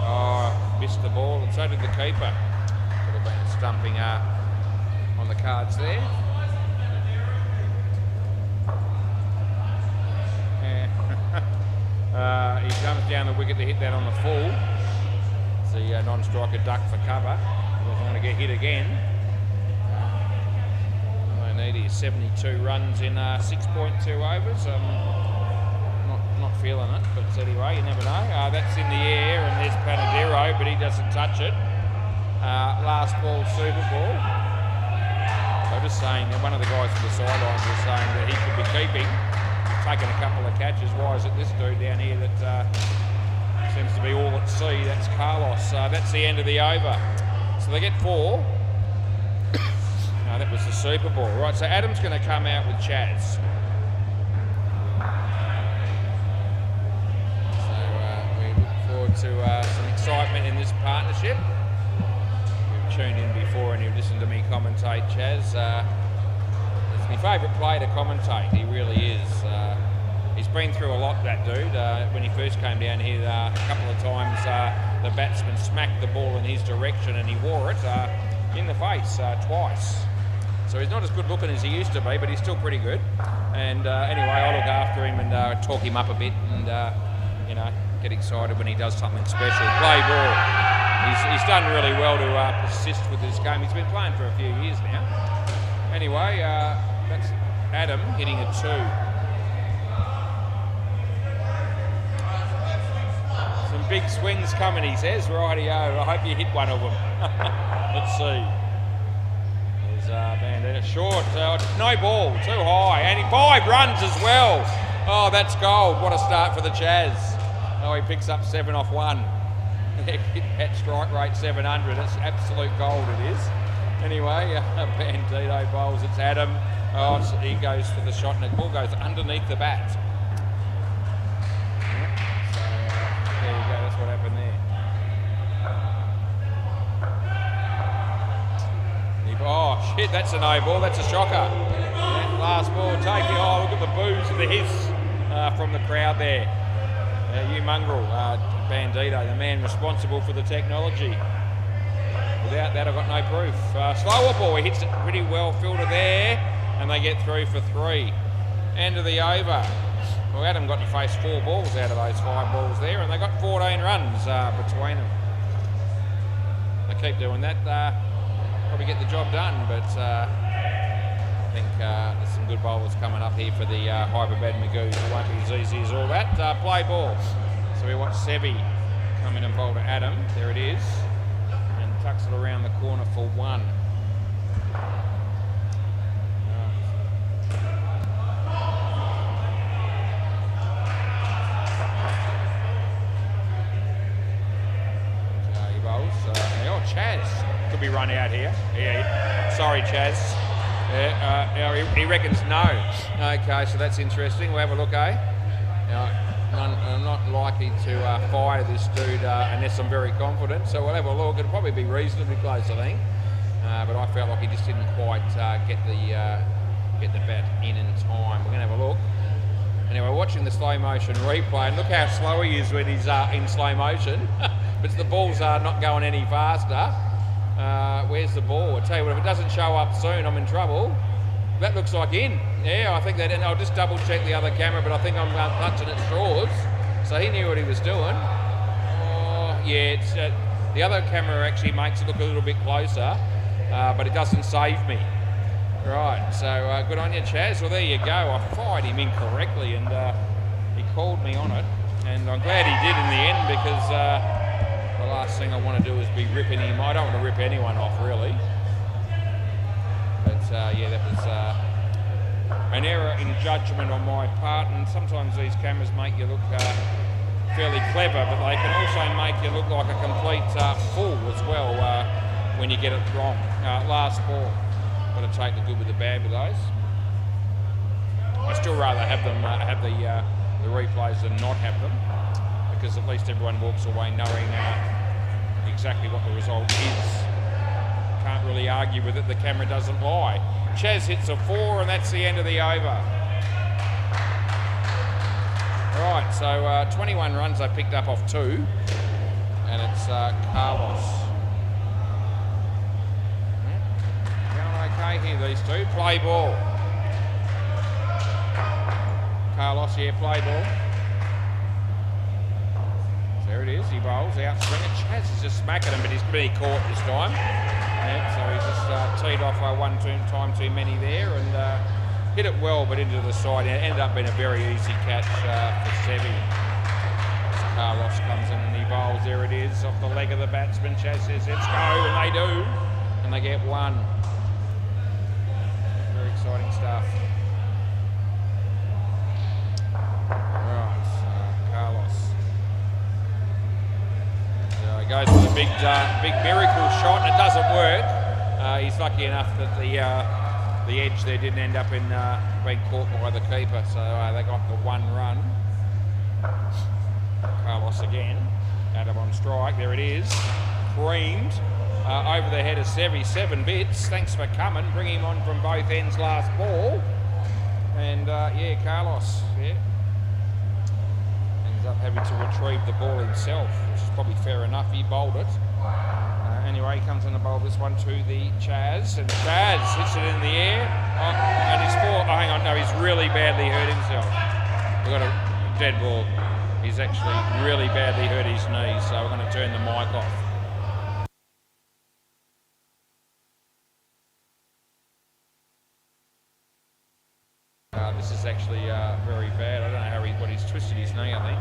Oh, missed the ball, and so did the keeper. Could have been stumping on the cards there. He comes down the wicket to hit that on the full. It's the non-striker duck for cover. He doesn't want to get hit again. All they need is 72 runs in 6.2 overs. Not feeling it, but anyway, you never know. That's in the air, and there's Panadero, but he doesn't touch it. Last ball, super ball. I'm just saying that one of the guys from the sidelines was saying that he could be keeping. Taking a couple of catches. Why is it this dude down here that seems to be all at sea? That's Carlos. That's the end of the over. So they get 4. No, that was the Super Bowl. Right, so Adam's going to come out with Chaz. So we look forward to some excitement in this partnership. You've tuned in before and you've listened to me commentate, Chaz. My favourite player to commentate, he really is. He's been through a lot, that dude. When he first came down here, a couple of times the batsman smacked the ball in his direction and he wore it in the face twice. So he's not as good looking as he used to be, but he's still pretty good. And anyway, I look after him and talk him up a bit and, get excited when he does something special. Play ball. He's done really well to persist with this game. He's been playing for a few years now. Anyway, that's Adam hitting a 2. Some big swings coming, he says. Rightio. I hope you hit one of them. Let's see. There's Bandita short, no ball, too high, and 5 runs as well. Oh, that's gold. What a start for the Chaz. Oh, he picks up 7 off 1. At strike rate 700, it's absolute gold it is. Anyway, Bandito bowls, it's Adam. Oh, he goes for the shot and the ball goes underneath the bat. Yep. So, there you go, that's what happened there. Oh shit, that's a no ball, that's a shocker. Yeah, last ball, take it. Oh, look at the boos and the hiss from the crowd there. You mongrel, Bandito, the man responsible for the technology. Without that, I've got no proof. Slower ball, he hits it pretty well, filter there, and they get through for 3. End of the over. Well, Adam got to face 4 balls out of those 5 balls there, and they got 14 runs between them. They keep doing that. Probably get the job done, but I think there's some good bowlers coming up here for the Hyperbad Magoos. It won't be as easy as all that. Play ball. So we watch Sevi come in and bowl to Adam. There it is. And tucks it around the corner for 1. He bowls. Oh, Chaz. Could be run out here. Yeah. Sorry, Chaz. He reckons no. Okay, so that's interesting. We'll have a look, eh? I'm not likely to fire this dude unless I'm very confident. So we'll have a look. It'll probably be reasonably close, I think. But I felt like he just didn't quite get the bat in time. We're going to have a look. Anyway, watching the slow motion replay, and look how slow he is when he's in slow motion. But the ball's not going any faster. Where's the ball? I tell you what, if it doesn't show up soon, I'm in trouble. That looks like in. Yeah, I think that, and I'll just double check the other camera, but I think I'm punching at straws. So he knew what he was doing. Oh, yeah, it's, the other camera actually makes it look a little bit closer, but it doesn't save me. Right, so good on you, Chaz. Well, there you go. I fired him incorrectly, and he called me on it. And I'm glad he did in the end, because the last thing I want to do is be ripping him. I don't want to rip anyone off, really. But yeah, that was an error in judgment on my part, and sometimes these cameras make you look fairly clever, but they can also make you look like a complete fool as well when you get it wrong. Last ball. Got to take the good with the bad with those. I still rather have them have the replays than not have them, because at least everyone walks away knowing exactly what the result is. Can't really argue with it, the camera doesn't lie. Chaz hits a 4, and that's the end of the over. Right, so 21 runs they picked up off 2, and it's Carlos. Going okay here, these two. Play ball. Carlos here, play ball. There it is, he bowls out swing it. Chaz is just smacking him, but he's pretty caught this time. Yeah, so he's just teed off one time too many there, and hit it well, but into the side. It ended up being a very easy catch for Sevi. Carlos comes in and he bowls. There it is, off the leg of the batsman. Chaz says, let's go, and they do, and they get 1. Very exciting stuff. Goes for the big miracle shot, and it doesn't work. He's lucky enough that the edge there didn't end up in being caught by the keeper, so they got the 1 run. Carlos again, Adam on strike. There it is, creamed over the head of Sevi. 7 bits. Thanks for coming. Bring him on from both ends last ball, and yeah, Carlos. Yeah. Up having to retrieve the ball himself, which is probably fair enough. He bowled it. Anyway, he comes in to bowl this one to the Chaz, and Chaz hits it in the air. Oh, and he's hang on, no, he's really badly hurt himself. We've got a dead ball. He's actually really badly hurt his knee, so we're going to turn the mic off. This is actually very bad. I don't know how he's twisted his knee, I think.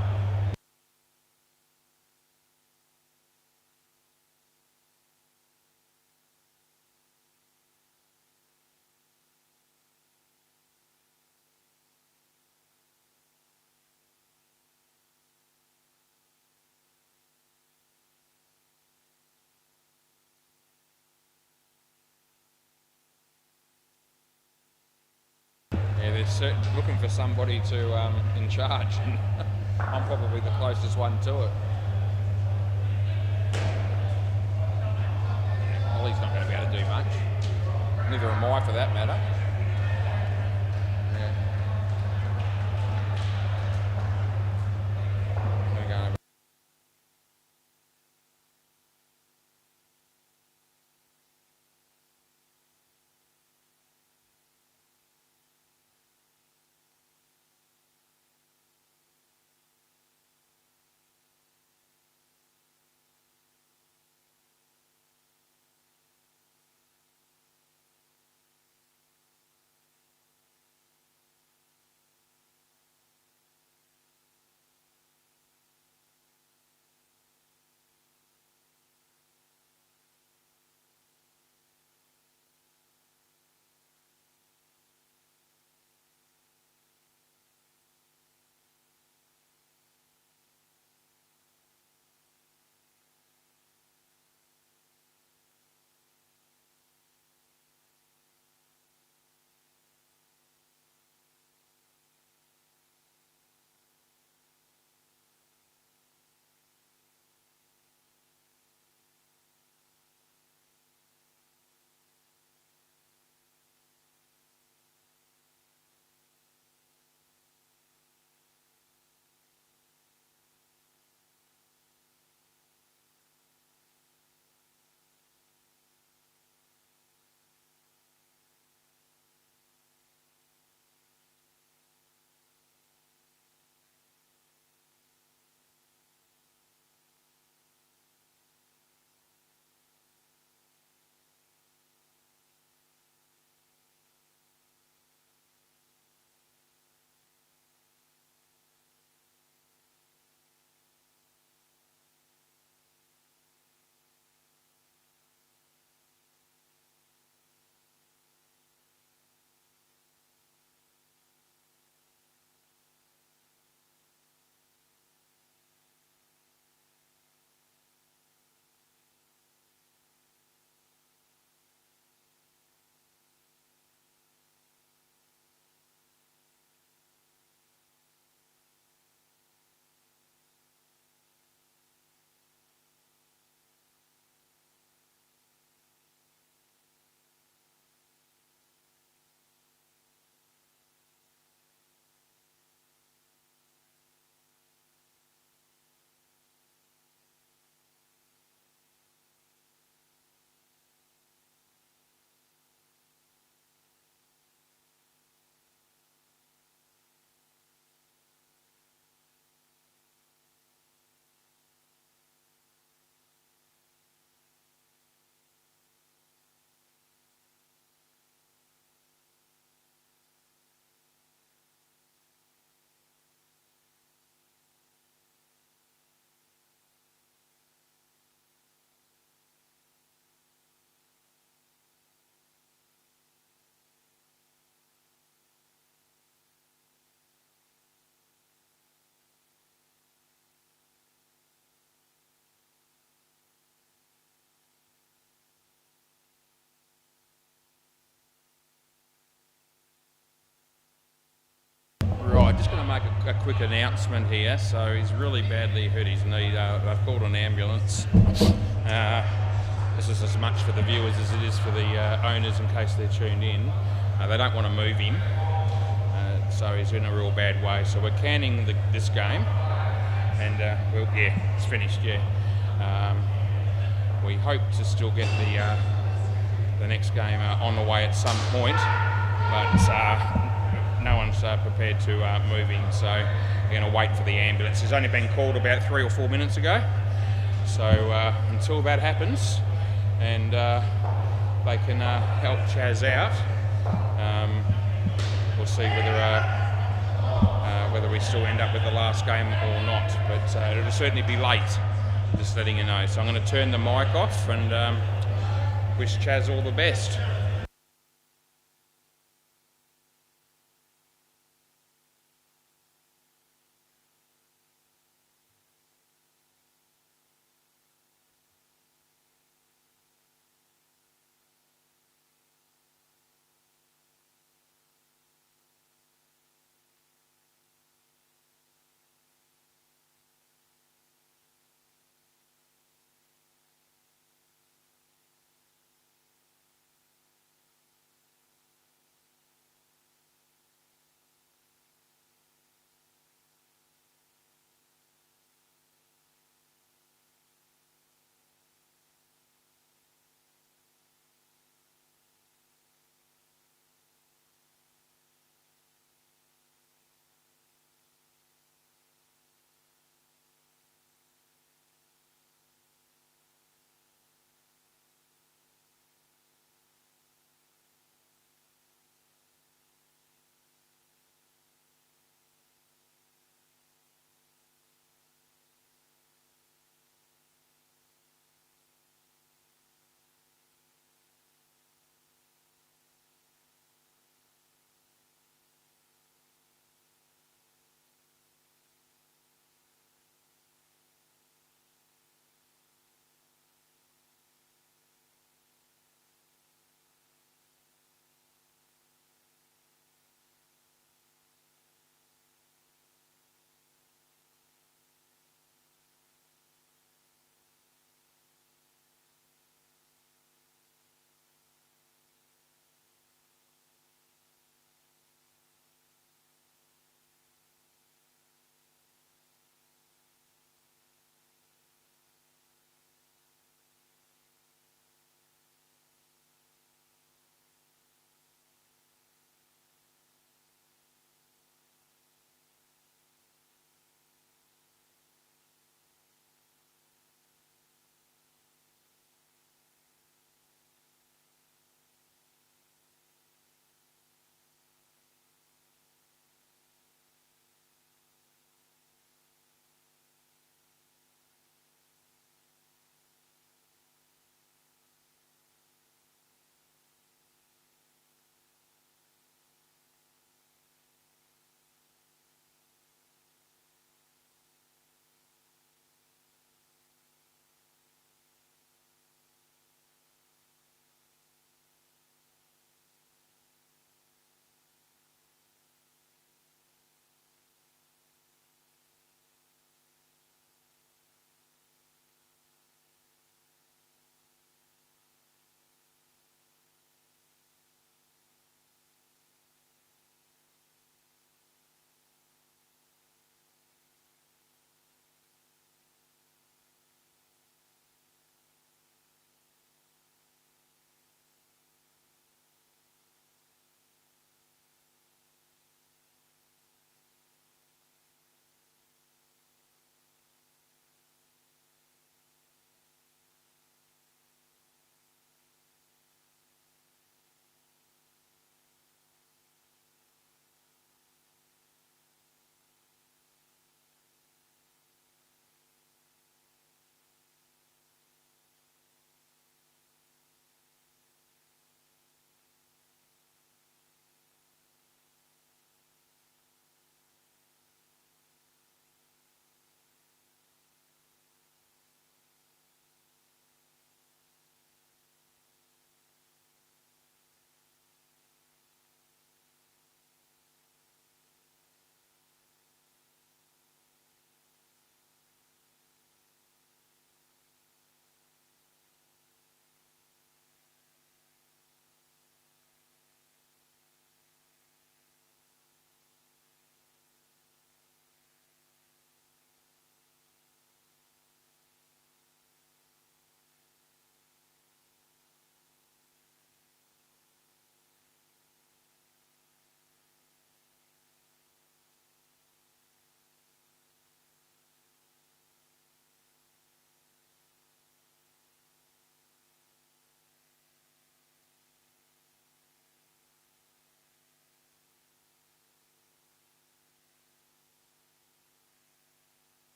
they're looking for somebody to in charge, and I'm probably the closest one to it. Well, he's not going to be able to do much. Neither am I, for that matter. Yeah. We're going over. Right, just going to make a quick announcement here. So he's really badly hurt his knee. They've called an ambulance. This is as much for the viewers as it is for the owners in case they're tuned in. They don't want to move him, so he's in a real bad way. So we're canning this game, and it's finished. Yeah, we hope to still get the next game on the way at some point, but no one's prepared to move him, so we're going to wait for the ambulance. It's only been called about 3 or 4 minutes ago, so until that happens and they can help Chaz out, we'll see whether we still end up with the last game or not, but it'll certainly be late, just letting you know. So I'm going to turn the mic off and wish Chaz all the best.